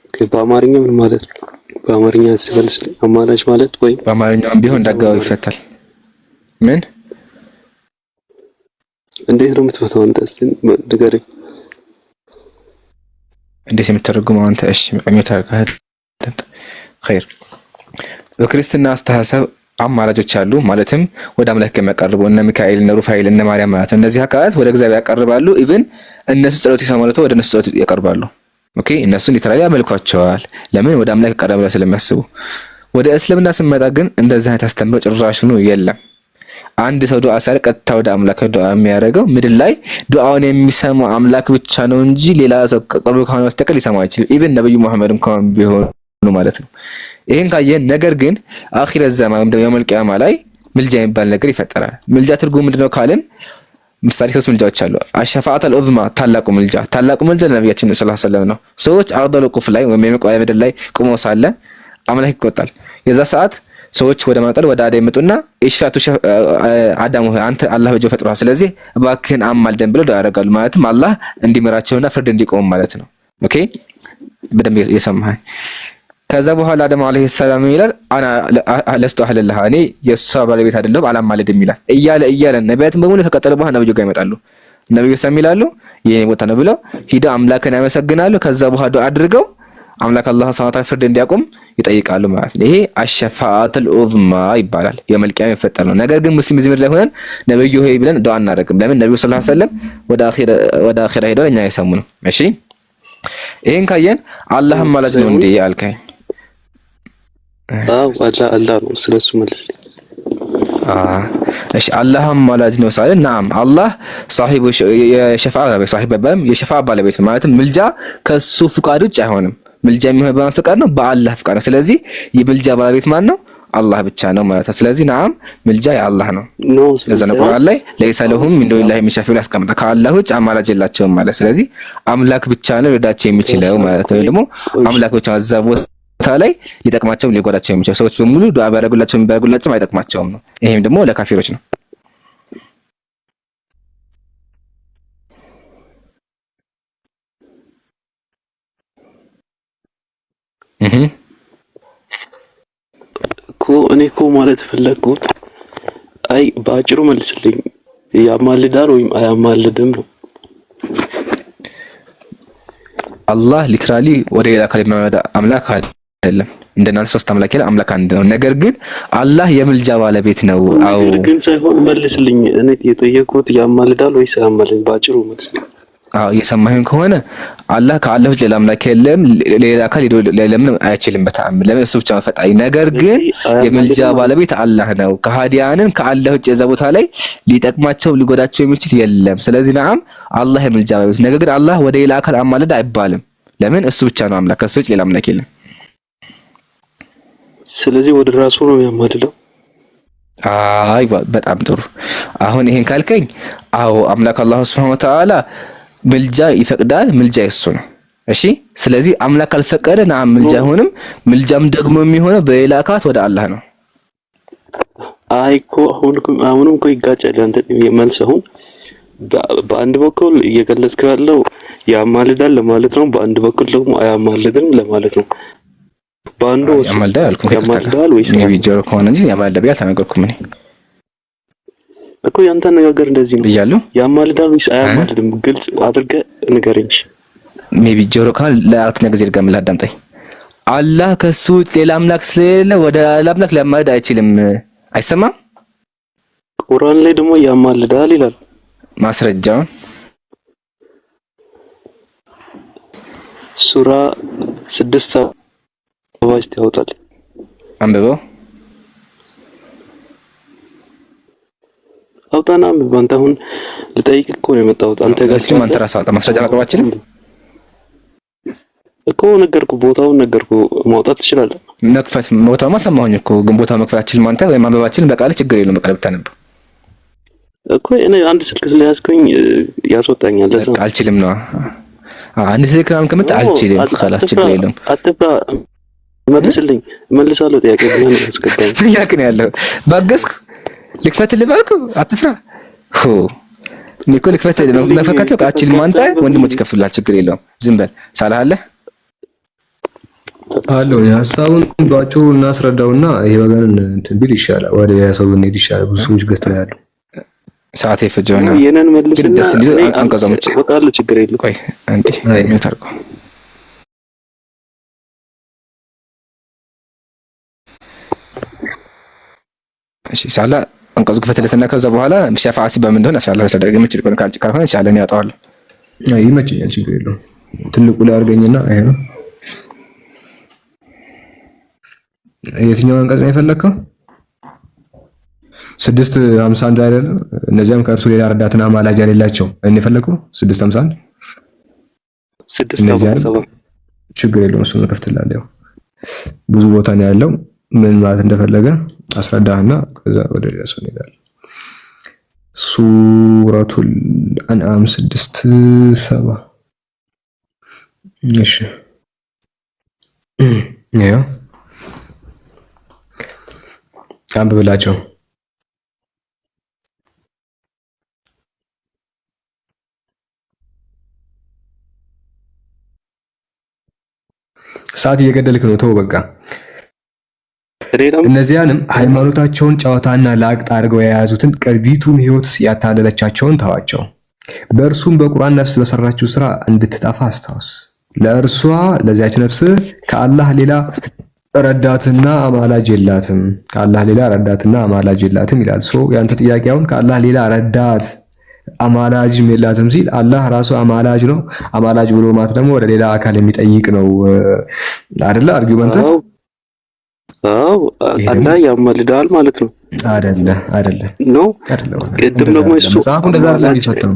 ኦኬ በአማርኛ ምን ማለት ነው? በአማርኛ ሲመልስልኝ አማላጅ ማለት ወይ በአማርኛም ቢሆን እንዳጋው ይፈታል። ምን እንዴት ነው የምትፈታው አንተ? እስቲ ንገረኝ። እንዴት የምትተረጉመው አንተ? እሺ መቀመጥ አድርገህ ኸይር። በክርስትና አስተሳሰብ አማላጆች አሉ። ማለትም ወደ አምላክ የሚያቀርቡ እነ ሚካኤል፣ እነ ሩፋኤል፣ እነ ማርያም ማለት ነው። እነዚህ አካላት ወደ እግዚአብሔር ያቀርባሉ። ኢቭን እነሱ ጸሎት ይሰማሉ፣ ወደ እነሱ ጸሎት ያቀርባሉ። ኦኬ እነሱን ሊተራሊ ያመልኳቸዋል። ለምን? ወደ አምላክ ያቀርባሉ ስለሚያስቡ። ወደ እስልምና ስንመጣ ግን እንደዚህ አይነት አስተምሮ ጭራሽ ነው የለም። አንድ ሰው ዱዓ ሲያደርግ ቀጥታ ወደ አምላክ ዱዓ የሚያደርገው ምድር ላይ ዱዓውን የሚሰማው አምላክ ብቻ ነው እንጂ ሌላ ሰው ቅርብ ከሆነ በስተቀር ሊሰማው አይችልም። ኢቭን ነብዩ መሐመድ እንኳን ቢሆኑ ማለት ነው። ይሄን ካየን ነገር ግን አኺረ ዘማን ወይም ደግሞ የውመል ቂያማ ላይ ምልጃ የሚባል ነገር ይፈጠራል። ምልጃ ትርጉሙ ምንድነው ካልን ምሳሌ 3 ምልጃዎች አሉ። አሸፋዓተል ዑዝማ ታላቁ ምልጃ ነብያችን ሰለላሁ ዐለይሂ ወሰለም ነው። ሰዎች አርደል ቁፍ ላይ ወይም የመቋያ ምድር ላይ ቆመው ሳለ አምላክ ይቆጣል። የዛ ሰዓት ሰዎች ወደ ማጠል ወደ አዳም ይመጡና ኢሽፋቱ አዳም ሆይ አንተ አላህ በጆ ፈጥሯል፣ ስለዚህ እባክህን አማልደን ብለው ዱዓ ያደርጋሉ። ማለትም አላህ እንዲመራቸውና ፍርድ እንዲቆም ማለት ነው። ኦኬ በደንብ የሰማህ። ከዛ በኋላ አዳም አለይሂ ሰላም ይላል አና ለስቱ አህለላህ እኔ የሷ ባለቤት አይደለም አላማልድም ይላል። እያለ ነቢያትን በሙሉ ከቀጠለ በኋላ ነብዩ ጋር ይመጣሉ። ነብዩ ሰም ይላሉ የኔ ቦታ ነው ብለው ሂዳ አምላክን ያመሰግናሉ። ከዛ በኋላ ዱዓ አድርገው አምላክ አላህ ሱብሓነሁ ወተዓላ ፍርድ እንዲያቆም ይጠይቃሉ ማለት ነው። ይሄ አሸፋዓተል ዑዝማ ይባላል። የውመል ቂያማ ይፈጠር ነው። ነገር ግን ሙስሊም ዝምር ላይ ሆነን ነብዩ ሆይ ብለን ዱዓ እናደርግም። ለምን? ነብዩ ሰለላሁ ዐለይሂ ወሰለም ወደ አኺራ ሄደው እኛ አይሰሙንም። እሺ ይሄን ካየን አላህ ማለት ነው እንዴ አልከኝ? አዎ አላህ ነው። ስለሱ መልስልኝ። እሺ አላህ ማለት ነው ሳይል ናም አላህ ሳሂቡ የሸፋዓ ባለቤት ነው። ማለትም ምልጃ ከሱ ፍቃድ ውጭ አይሆንም። ምልጃ የሚሆነው በማን ፍቃድ ነው? በአላህ ፍቃድ ነው። ስለዚህ የምልጃ ባለቤት ማን ነው? አላህ ብቻ ነው ማለት ነው። ስለዚህ ነዓም ምልጃ የአላህ ነው። ለዛ ነው ቁርአን ላይ ለይሰ ለሁም ሚን ዱኒላሂ ሚን ሸፊዕ ያስቀምጠ ከአላህ ውጭ አማላጅ የላቸውም ማለት። ስለዚህ አምላክ ብቻ ነው ሊረዳቸው የሚችለው ማለት ነው። ደግሞ አምላክ ብቻ እዛ ቦታ ላይ ሊጠቅማቸው ሊጎዳቸው የሚችለው ሰዎች በሙሉ ዱዓ ቢያደርጉላቸው አይጠቅማቸውም ነው። ይሄም ደግሞ ለካፊሮች ነው። እኔ እኮ ማለት ፈለግኩት አይ በአጭሩ መልስልኝ፣ ያማልዳል ወይም አያማልድም ነው። አላህ ሊትራሊ ወደ ሌላ አካል የሚያመዳ አምላክ አይደለም። እንደናንተ ሶስት አምላክ ያለ አምላክ አንድ ነው። ነገር ግን አላህ የምልጃ ባለቤት ነው። አዎ ግን ሳይሆን መልስልኝ። እኔ የጠየቅኩት ያማልዳል ወይስ አያማልድም በአጭሩ መልስልኝ። እየሰማኸኝ ከሆነ አላህ ከአላህ ውጭ ሌላ አምላክ የለም። ሌላ አካል ለምን አይችልም በተአምር ለምን እሱ ብቻ ፈጣሪ። ነገር ግን የምልጃ ባለቤት አላህ ነው። ከሃዲያንን ከአላህ ውጭ እዛ ቦታ ላይ ሊጠቅማቸው ሊጎዳቸው የሚችል የለም። ስለዚህ ነዓም አላህ የምልጃ ባለቤት። ነገር ግን አላህ ወደ ሌላ አካል አማልድ አይባልም። ለምን እሱ ብቻ ነው አምላክ፣ ከሱ ውጭ ሌላ አምላክ የለም። ስለዚህ ወደ ራሱ ነው የሚያማልደው። አይ በጣም ጥሩ። አሁን ይሄን ካልከኝ አዎ አምላክ አላህ Subhanahu Wa Ta'ala ምልጃ ይፈቅዳል። ምልጃ የሱ ነው። እሺ ስለዚህ አምላክ ካልፈቀደ ነዓም ምልጃ አይሆንም። ምልጃም ደግሞ የሚሆነው በሌላ አካት ወደ አላህ ነው። አይ እኮ አሁንም እኮ ይጋጫል። አንተ መልሰው በአንድ በኩል እየገለጽከው ያለው ያማልዳል ለማለት ነው፣ በአንድ በኩል ደግሞ አያማልድም ለማለት ነው። ባንዱ ያማልዳል ወይስ ቪዲዮ ከሆነ እንጂ ያማልዳል ቢያል ተናገርኩም እኔ እኮ ያንተ ነገር እንደዚህ ነው ብያለሁ። ያማልዳል ወይስ አያማልድም ግልጽ አድርገህ ንገረኝ። ሜቢ ጆሮ ካል ለአራተኛ ጊዜ ድጋሚ ላዳምጠኝ። አላህ ከሱ ሌላ አምላክ ስለሌለ ወደ ሌላ አምላክ ሊያማልድ አይችልም። አይሰማም? ቁርአን ላይ ደግሞ ያማልዳል ይላል። ማስረጃውን ሱራ 6 ያወጣል። አንብበው አውጣና አንተ አሁን ልጠይቅ እኮ ነው የመጣሁት። አንተ ጋር አንተ ራስህ አውጣ። ማስረጃ ማቅረባችን እኮ ነገርኩ፣ ቦታውን ነገርኩ። ማውጣት ትችላለህ። መክፈት ቦታውማ ሰማሁኝ እኮ ግን ቦታ መክፈታችን አንተ ወይ ማንበባችን በቃል ችግር የለውም። መቅረብ ታነብ እኮ እኔ አንድ ስልክ ስለያዝኩኝ ያስወጣኛል። ለዛ አልችልም ነው አንድ ስልክ ምናምን ከመጣ አልችልም። خلاص ችግር የለውም። አትፍራ፣ መልስልኝ። መልሳለሁ። ጥያቄ ብለን አስገባኝ። ጥያቄ ነው ያለው። ባገስኩ ልክፈትልህ ባልኩ አትፍራ። እኮ ልክፈትልህ መፈከተው አትችልም። አንተ ወንድሞች ይከፍቱልሃል። ችግር የለውም። ዝም በል ሳላህ አለ አለው ሐሳቡን ባጭሩ እናስረዳውና ይሄ ወገን እንትን ቢል ይሻላል። ወደ ሰው ብንሄድ ይሻላል። ብዙ ሰዎች ገዝተው ያሉ ሰዓት ይፈጀውና የነን መልስና ደስ እንዲል አንቀዛሞች ወጣለ። ችግር የለውም። ቆይ አንዴ ሚውት አድርገው። እሺ ሳላ አንቀዙ ክፈትለትና ከዛ በኋላ ሸፋዓሲ በምን እንደሆነ አስራለሁ። ተደረገ ምጭ ልቆን ካልሆነ ቻለን ያጣዋል። አይ ይመችኛል። ችግር የለውም። ትልቁ ላይ አድርገኝና ይሄ ነው። የትኛው አንቀጽ ነው የፈለከው? 651 አይደል? እነዚያም ከእርሱ ሌላ ረዳትና አማላጅ የሌላቸው እኔ የፈለከው 651 677 ችግር የለውም። እሱን ከፍትላለሁ። ያው ብዙ ቦታ ነው ያለው። ምን ማለት እንደፈለገ አስረዳህና ከዛ ወደ ራሱ እንሄዳለን። ሱረቱል አንዓም 6:7 እሺ ያ አንብብላቸው። ሰዓት እየገደልክ ነው። ተው በቃ። እነዚያንም ሃይማኖታቸውን ጨዋታና ላቅጥ አድርገው የያዙትን ቅርቢቱን ሕይወት ያታለለቻቸውን ተዋቸው። በእርሱም በቁርአን ነፍስ በሰራችው ስራ እንድትጠፋ አስታውስ። ለእርሷ ለዚያች ነፍስ ከአላህ ሌላ ረዳትና አማላጅ የላትም። ከአላህ ሌላ ረዳትና አማላጅ የላትም ይላል። ያንተ ጥያቄ አሁን ከአላህ ሌላ ረዳት አማላጅም የላትም ሲል አላህ ራሱ አማላጅ ነው። አማላጅ ብሎ ማለት ደግሞ ወደ ሌላ አካል የሚጠይቅ ነው አይደለ? አርጊውመንት አው አላህ ያማልዳል ማለት ነው አይደለ ነው። ቅድም ደግሞ እሱ መጽሐፉ እንደዛ አይደለም የሚፈተው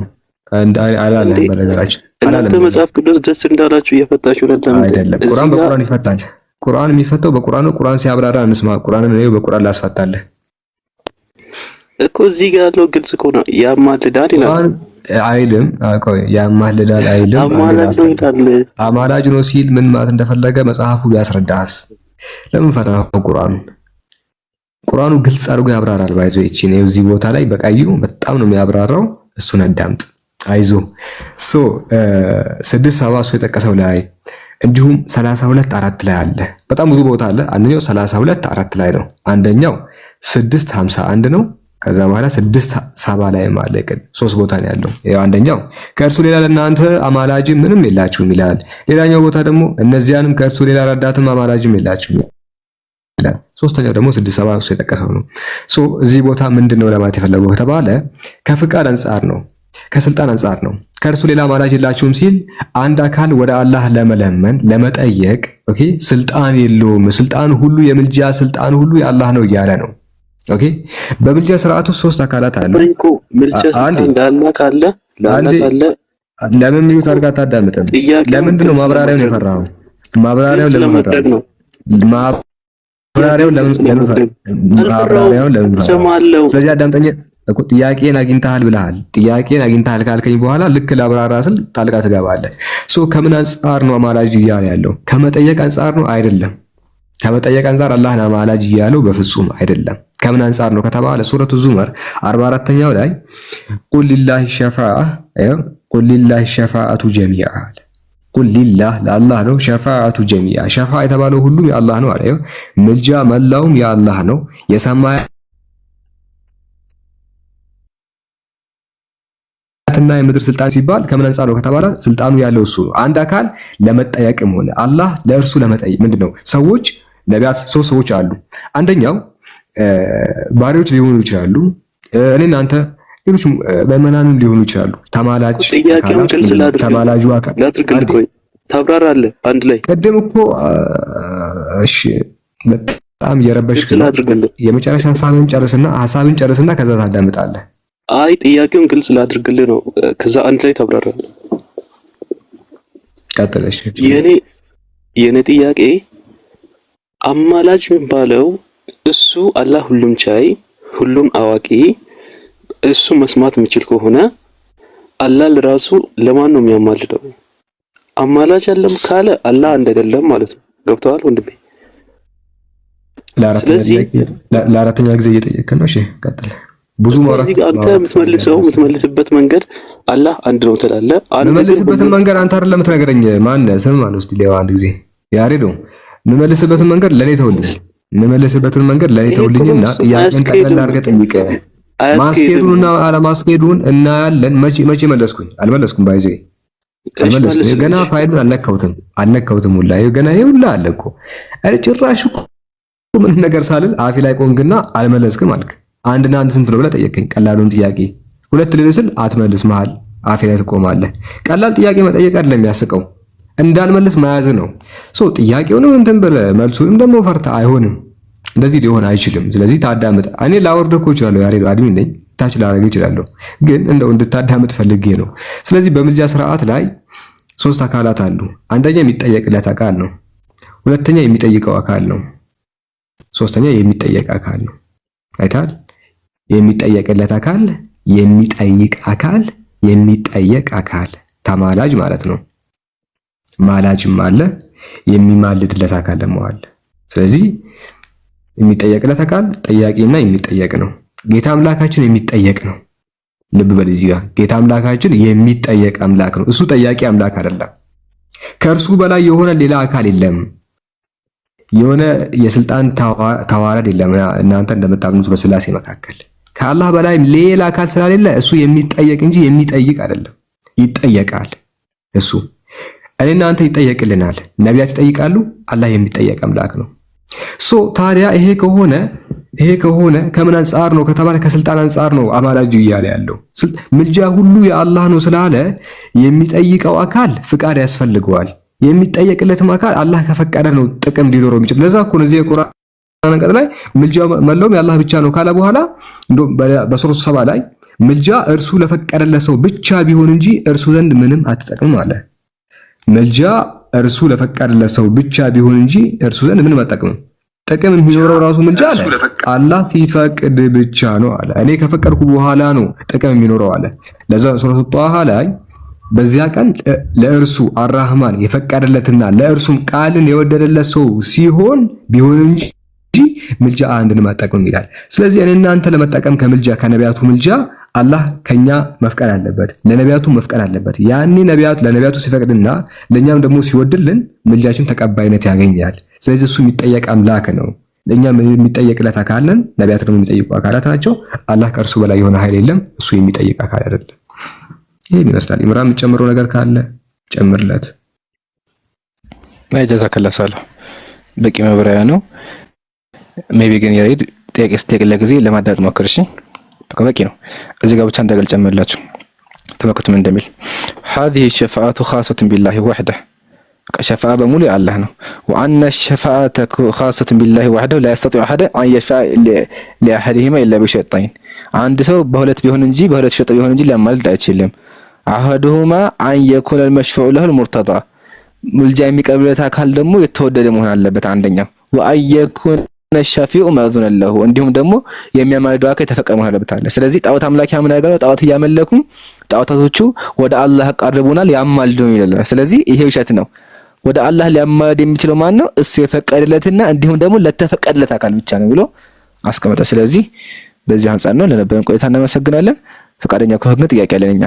አላለ በነገራችን እናንተ መጽሐፍ ቅዱስ ደስ እንዳላችሁ እየፈታችሁ አይደለም። ቁርአን በቁርአን ይፈታል። ቁርአን የሚፈታው በቁርአን ነው። ቁርአን ሲያብራራ እንስማ። ቁርአንን ነው በቁርአን ላስፈታለህ እኮ እዚህ ጋር ያለው ግልጽ እኮ ነው። ያማልዳል ይላል አይልም። ቆይ ያማልዳል አይልም። አማላጅ ነው ሲል ምን ማለት እንደፈለገ መጽሐፉ ቢያስረዳስ? ለምን ፈራህ? ቁርአኑ ግልጽ አድርጎ ያብራራል። ባይዞ እቺ ነው እዚህ ቦታ ላይ በቀዩ በጣም ነው የሚያብራራው። እሱን አዳምጥ። አይዞ 6:7 የጠቀሰው ላይ እንዲሁም 32:4 ላይ አለ። በጣም ብዙ ቦታ አለ። አንደኛው 32:4 ላይ ነው። አንደኛው 6:51 ነው። ከዛ በኋላ 6:7 ላይ ማለት 3 ቦታ ነው ያለው። ያው አንደኛው ከእርሱ ሌላ ለእናንተ አማላጅ ምንም የላችሁም ይላል። ሌላኛው ቦታ ደግሞ እነዚያንም ከእርሱ ሌላ ረዳትም አማላጅም የላችሁም ይላል። ሶስተኛው ደግሞ 6:7 የጠቀሰው ነው። እዚህ ቦታ ምንድነው ለማለት የፈለገው ከተባለ ከፍቃድ አንጻር ነው፣ ከስልጣን አንጻር ነው። ከእርሱ ሌላ አማላጅ የላችሁም ሲል አንድ አካል ወደ አላህ ለመለመን ለመጠየቅ ኦኬ ስልጣን የለውም። ስልጣን ሁሉ የምልጃ ስልጣን ሁሉ የአላህ ነው እያለ ነው። ኦኬ በምልጃ ስርዓቱ 3 አካላት አሉ። ምልጃ ስልጣን እንዳለ ካለ ለምን ሚዩት አድርጋ አታዳምጥም? ለምንድን ነው ማብራሪያውን የፈራው? ማብራሪያውን ለምን ፈራው? ማብራሪያውን ለምን ፈራው? ስለዚህ አዳምጠኝ እኮ ጥያቄን አግኝተሃል ብለሃል። ጥያቄን አግኝተሃል ካልከኝ በኋላ ልክ ላብራራ ስል ጣልቃ ትገባለህ። ከምን አንጻር ነው አማላጅ እያለ ያለው? ከመጠየቅ አንጻር ነው አይደለም። ከመጠየቅ አንጻር አላህን አማላጅ እያለው በፍጹም አይደለም። ከምን አንጻር ነው ከተባለ ሱረቱ ዙመር 44ኛው ላይ ቁል ሊላሂ ሸፋዓቱ ጀሚዓ ቁል ሊላህ ለአላህ ነው ሸፋዓቱ ጀሚዓ ሸፋዓ የተባለው ሁሉም የአላህ ነው አለ። ምልጃ መላውም የአላህ ነው። የሰማያትና የምድር ስልጣን ሲባል ከምን አንጻር ነው ከተባለ ስልጣኑ ያለው እሱ ነው። አንድ አካል ለመጠየቅም ሆነ አላህ ለእርሱ ለመጠየቅ ምንድነው? ሰዎች ነቢያት 3 ሰዎች አሉ። አንደኛው ባሪዎች ሊሆኑ ይችላሉ። እኔና አንተ ሌሎች በመናንም ሊሆኑ ይችላሉ። ተማላጁ አካል ታብራራለህ አንድ ላይ ቅድም እኮ እሺ፣ በጣም እየረበሽክ ነው። የመጨረሻ ሐሳብን ጨርስና ከዛ ታዳምጣለህ። አይ ጥያቄውን ግልጽ ላድርግልህ ነው። ከዛ አንድ ላይ ታብራራለህ። ቀጥለሽ የኔ ጥያቄ አማላጅ የሚባለው እሱ አላህ ሁሉም ቻይ ሁሉም አዋቂ እሱ መስማት የሚችል ከሆነ አላህ ለራሱ ለማን ነው የሚያማልደው? አማላጅ አለም ካለ አላህ እንደደለም ማለት ነው። ገብተዋል ወንድሜ? ለአራተኛ ጊዜ እየጠየቅክ ነው። እሺ ቀጥል። ብዙ ማውራት አንተ የምትመልስበት መንገድ አላህ አንድ ነው ትላለህ። የምመልስበትን መንገድ አንተ አይደለም የምትነግረኝ። ማን ስም ማን ውስጥ ሊያው አንድ ጊዜ ያሬዶ የምመልስበትን መንገድ ለኔ ተውልኝ። የምመልስበትን መንገድ ለኔ ተውልኝና ጥያቄን ጠቅለል አድርገህ ጠይቀህ ማስኬዱንና አለማስኬዱን እናያለን። መቼ መለስኩኝ? አልመለስኩም። ባይዘይ አልመለስኩም። ገና ፋይሉን አልነካሁትም። ሁላ ገና ይሄ ሁላ አለ እኮ ጭራሽ እኮ ምንም ነገር ሳልል አፌ ላይ ቆንግና አልመለስክም አልክ። አንድና አንድ ስንት ነው ብለህ ጠየቀኝ። ቀላሉን ጥያቄ 2 ልልስል አትመልስ፣ መሀል አፌ ላይ ትቆማለህ። ቀላል ጥያቄ መጠየቅ አይደለም የሚያስቀው፣ እንዳልመልስ መያዝ ነው። ጥያቄውንም እንትን ብለህ መልሱንም ደግሞ ፈርተህ አይሆንም። እንደዚህ ሊሆን አይችልም። ስለዚህ ታዳምጥ። እኔ ላወርድህ እኮ እችላለሁ፣ ያሬድ አድሚን ነኝ፣ ታች ላደርግ እችላለሁ፣ ግን እንደው እንድታዳምጥ ፈልጌ ነው። ስለዚህ በምልጃ ስርዓት ላይ 3 አካላት አሉ። አንደኛ የሚጠየቅለት አካል ነው። ሁለተኛ የሚጠይቀው አካል ነው። ሶስተኛ የሚጠየቅ አካል ነው። አይታል? የሚጠየቅለት አካል፣ የሚጠይቅ አካል፣ የሚጠየቅ አካል ተማላጅ ማለት ነው። ማላጅም አለ፣ የሚማልድለት አካል ደግሞ አለ። ስለዚህ የሚጠየቅለት አካል ጠያቂና የሚጠየቅ ነው። ጌታ አምላካችን የሚጠየቅ ነው። ልብ በል እዚህ ጋር ጌታ አምላካችን የሚጠየቅ አምላክ ነው። እሱ ጠያቂ አምላክ አይደለም። ከእርሱ በላይ የሆነ ሌላ አካል የለም። የሆነ የስልጣን ተዋረድ የለም። እናንተ እንደምታምኑት በስላሴ መካከል ከአላህ በላይ ሌላ አካል ስላሌለ እሱ የሚጠየቅ እንጂ የሚጠይቅ አይደለም። ይጠየቃል። እሱ እኔና አንተ ይጠየቅልናል። ነቢያት ይጠይቃሉ። አላህ የሚጠየቅ አምላክ ነው። ታዲያ ይሄ ከሆነ ከምን አንጻር ነው ከተባለ ከስልጣን አንጻር ነው አማላጅ እያለ ያለው። ምልጃ ሁሉ የአላህ ነው ስላለ የሚጠይቀው አካል ፍቃድ ያስፈልገዋል። የሚጠየቅለትም አካል አላህ ከፈቀደ ነው ጥቅም ሊኖረው የሚችል። ለዛ እኮ ነው እዚህ የቁርአን አንቀጽ ላይ ምልጃ መለውም የአላህ ብቻ ነው ካለ በኋላ እንደውም በሱረቱ 7 ላይ ምልጃ እርሱ ለፈቀደለት ሰው ብቻ ቢሆን እንጂ እርሱ ዘንድ ምንም አትጠቅምም አለ። ምልጃ እርሱ ለፈቀደለት ሰው ብቻ ቢሆን እንጂ እርሱ ዘንድ ምን መጠቅም ጥቅም የሚኖረው ራሱ ምልጃ አለ አላህ ሲፈቅድ ብቻ ነው አለ። እኔ ከፈቀድኩ በኋላ ነው ጥቅም የሚኖረው አለ። ለዛ ሱረቱ ጧሃ ላይ በዚያ ቀን ለእርሱ አራህማን የፈቀደለትና ለእርሱም ቃልን የወደደለት ሰው ሲሆን ቢሆን እንጂ ምልጃ አንድን መጠቀም ይላል። ስለዚህ እኔና አንተ ለመጠቀም ከምልጃ ከነቢያቱ ምልጃ አላህ ከኛ መፍቀድ አለበት፣ ለነቢያቱ መፍቀድ አለበት። ያኔ ለነቢያቱ ሲፈቅድና ለኛም ደግሞ ሲወድልን ምልጃችን ተቀባይነት ያገኛል። ስለዚህ እሱ የሚጠየቅ አምላክ ነው። ለኛም የሚጠየቅለት አካል ነን፣ ነቢያት ደግሞ የሚጠይቁ አካላት ናቸው። አላህ ከእርሱ በላይ የሆነ ኃይል የለም። እሱ የሚጠይቅ አካል አይደለም። ይሄን ይመስላል። ኢምራን የምትጨምረው ነገር ካለ ጨምርለት። ጀዛከላህ ሰላህ በቂ መብራሪያ ነው። ሜቢ ግን ያሬድ ጥያቄ ስትጠይቅ ለጊዜ ለማዳመጥ ሞክር። እሺ በቂ ነው። እዚህ ጋር ብቻ እንዳገል ጨምርላችሁ ተመልከቱ ምን እንደሚል هذه الشفاعة خاصة بالله وحده شفاعة بمولى الله ነው وأن الشفاعة خاصة بالله وحده لا يستطيع أحد أن يشفع لأحدهما إلا بشرطين አንድ ሰው በሁለት ቢሆን እንጂ በሁለት ሸርጥ ቢሆን እንጂ ሊያማልድ አይችልም። أحدهما أن يكون المشفوع له المرتضى ምልጃ የሚቀርብለት አካል ደግሞ የተወደደ መሆን አለበት አንደኛው وأن يكون الشافعي ماذون له እንዲሁም ደግሞ የሚያማልደው አካል የተፈቀደ መሆን አለበት አለ። ስለዚህ ጣዖት አምላኪ ምን ያደርጋሉ? ጣዖት እያመለኩ ጣዖታቶቹ ወደ አላህ ቀርቡናል ያማልዱን ይላል። ስለዚህ ይሄ ውሸት ነው። ወደ አላህ ሊያማልድ የሚችለው ማን ነው? እሱ የፈቀደለትና እንዲሁም ደግሞ ለተፈቀደለት አካል ብቻ ነው ብሎ አስቀመጠ። ስለዚህ በዚህ አንፃር ነው። ለነበረን ቆይታ እናመሰግናለን። ፈቃደኛ ከሆነ ጥያቄ አለን እኛ።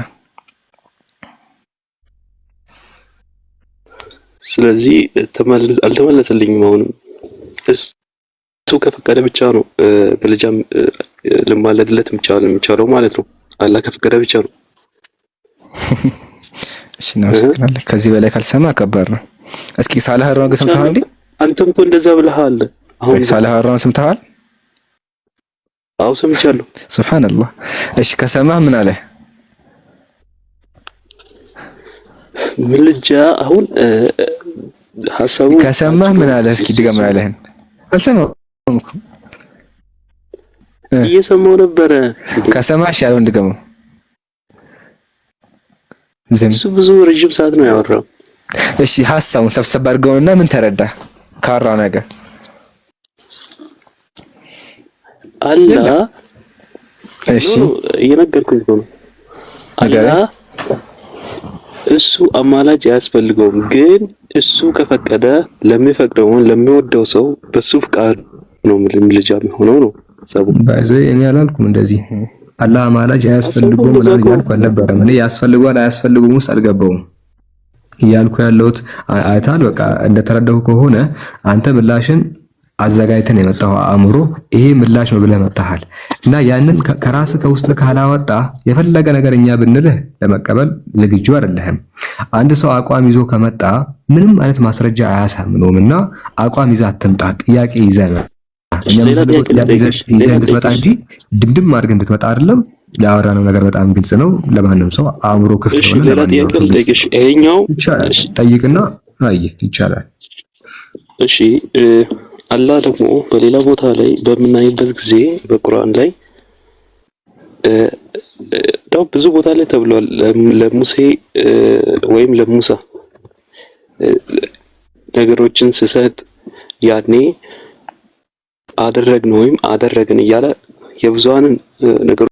ስለዚህ አልተመለሰልኝም። አሁንም እሱ ከፈቀደ ብቻ ነው በልጃም ልማለድለት የሚቻለው ማለት ነው። አላህ ከፈቀደ ብቻ ነው። እሺ እናመሰግናለን። ከዚህ በላይ ካልሰማ ከባድ ነው። እስኪ ሳላህ አራን ሰምተሃል እንዴ? አንተም እኮ እንደዛ ብለሃል። አሁን ሳላህ አራን ሰምተሃል? አው ሰምቻለሁ። ሱብሃንአላህ። እሺ ከሰማህ ምን አለ? ምልጃ አሁን ሐሳቡ ከሰማህ ምን አለ? እስኪ ድገም ያለህን አልሰማሁም እኮ እየሰማሁ ነበረ። ከሰማሽ ያለው ድገመው። እሱ ብዙ ረጅም ሰዓት ነው ያወራው። እሺ ሐሳቡን ሰብሰብ አድርገውና ምን ተረዳ ካራው ነገር? አላህ እሺ እየነገርኩኝ ነው። አላህ እሱ አማላጅ አያስፈልገውም፣ ግን እሱ ከፈቀደ ለሚፈቅደው ለሚወደው ሰው በሱ ፍቃድ ነው ምልጃ የሚሆነው ነው ሰው። ባይዘይ እኔ አላልኩም እንደዚህ አላህ አማላጅ አያስፈልገውም ምናምን እያልኩ አልነበረም። እኔ ያስፈልገዋል አያስፈልገውም ውስጥ አልገባውም እያልኩ ያለሁት አይታል። በቃ እንደተረዳሁ ከሆነ አንተ ምላሽን አዘጋጅተን የመጣው አእምሮ ይሄ ምላሽ ነው ብለህ መጣሃል እና ያንን ከራስ ከውስጥ ካላወጣ የፈለገ ነገር እኛ ብንልህ ለመቀበል ዝግጁ አይደለህም። አንድ ሰው አቋም ይዞ ከመጣ ምንም አይነት ማስረጃ አያሳምነውምና አቋም ይዘህ አትምጣ። ጥያቄ ይዘህ እንድትመጣ እንጂ ድምድም አድርገህ እንድትመጣ አይደለም። ያወራነው ነገር በጣም ግልጽ ነው። ለማንም ሰው አእምሮ ክፍት ሆነ ይሄኛው ጠይቅና አይ ይቻላል። እሺ አላህ ደግሞ በሌላ ቦታ ላይ በምናይበት ጊዜ በቁርአን ላይ ብዙ ቦታ ላይ ተብሏል። ለሙሴ ወይም ለሙሳ ነገሮችን ስሰጥ ያኔ አደረግን ወይም አደረግን እያለ የብዙሃንን ነገር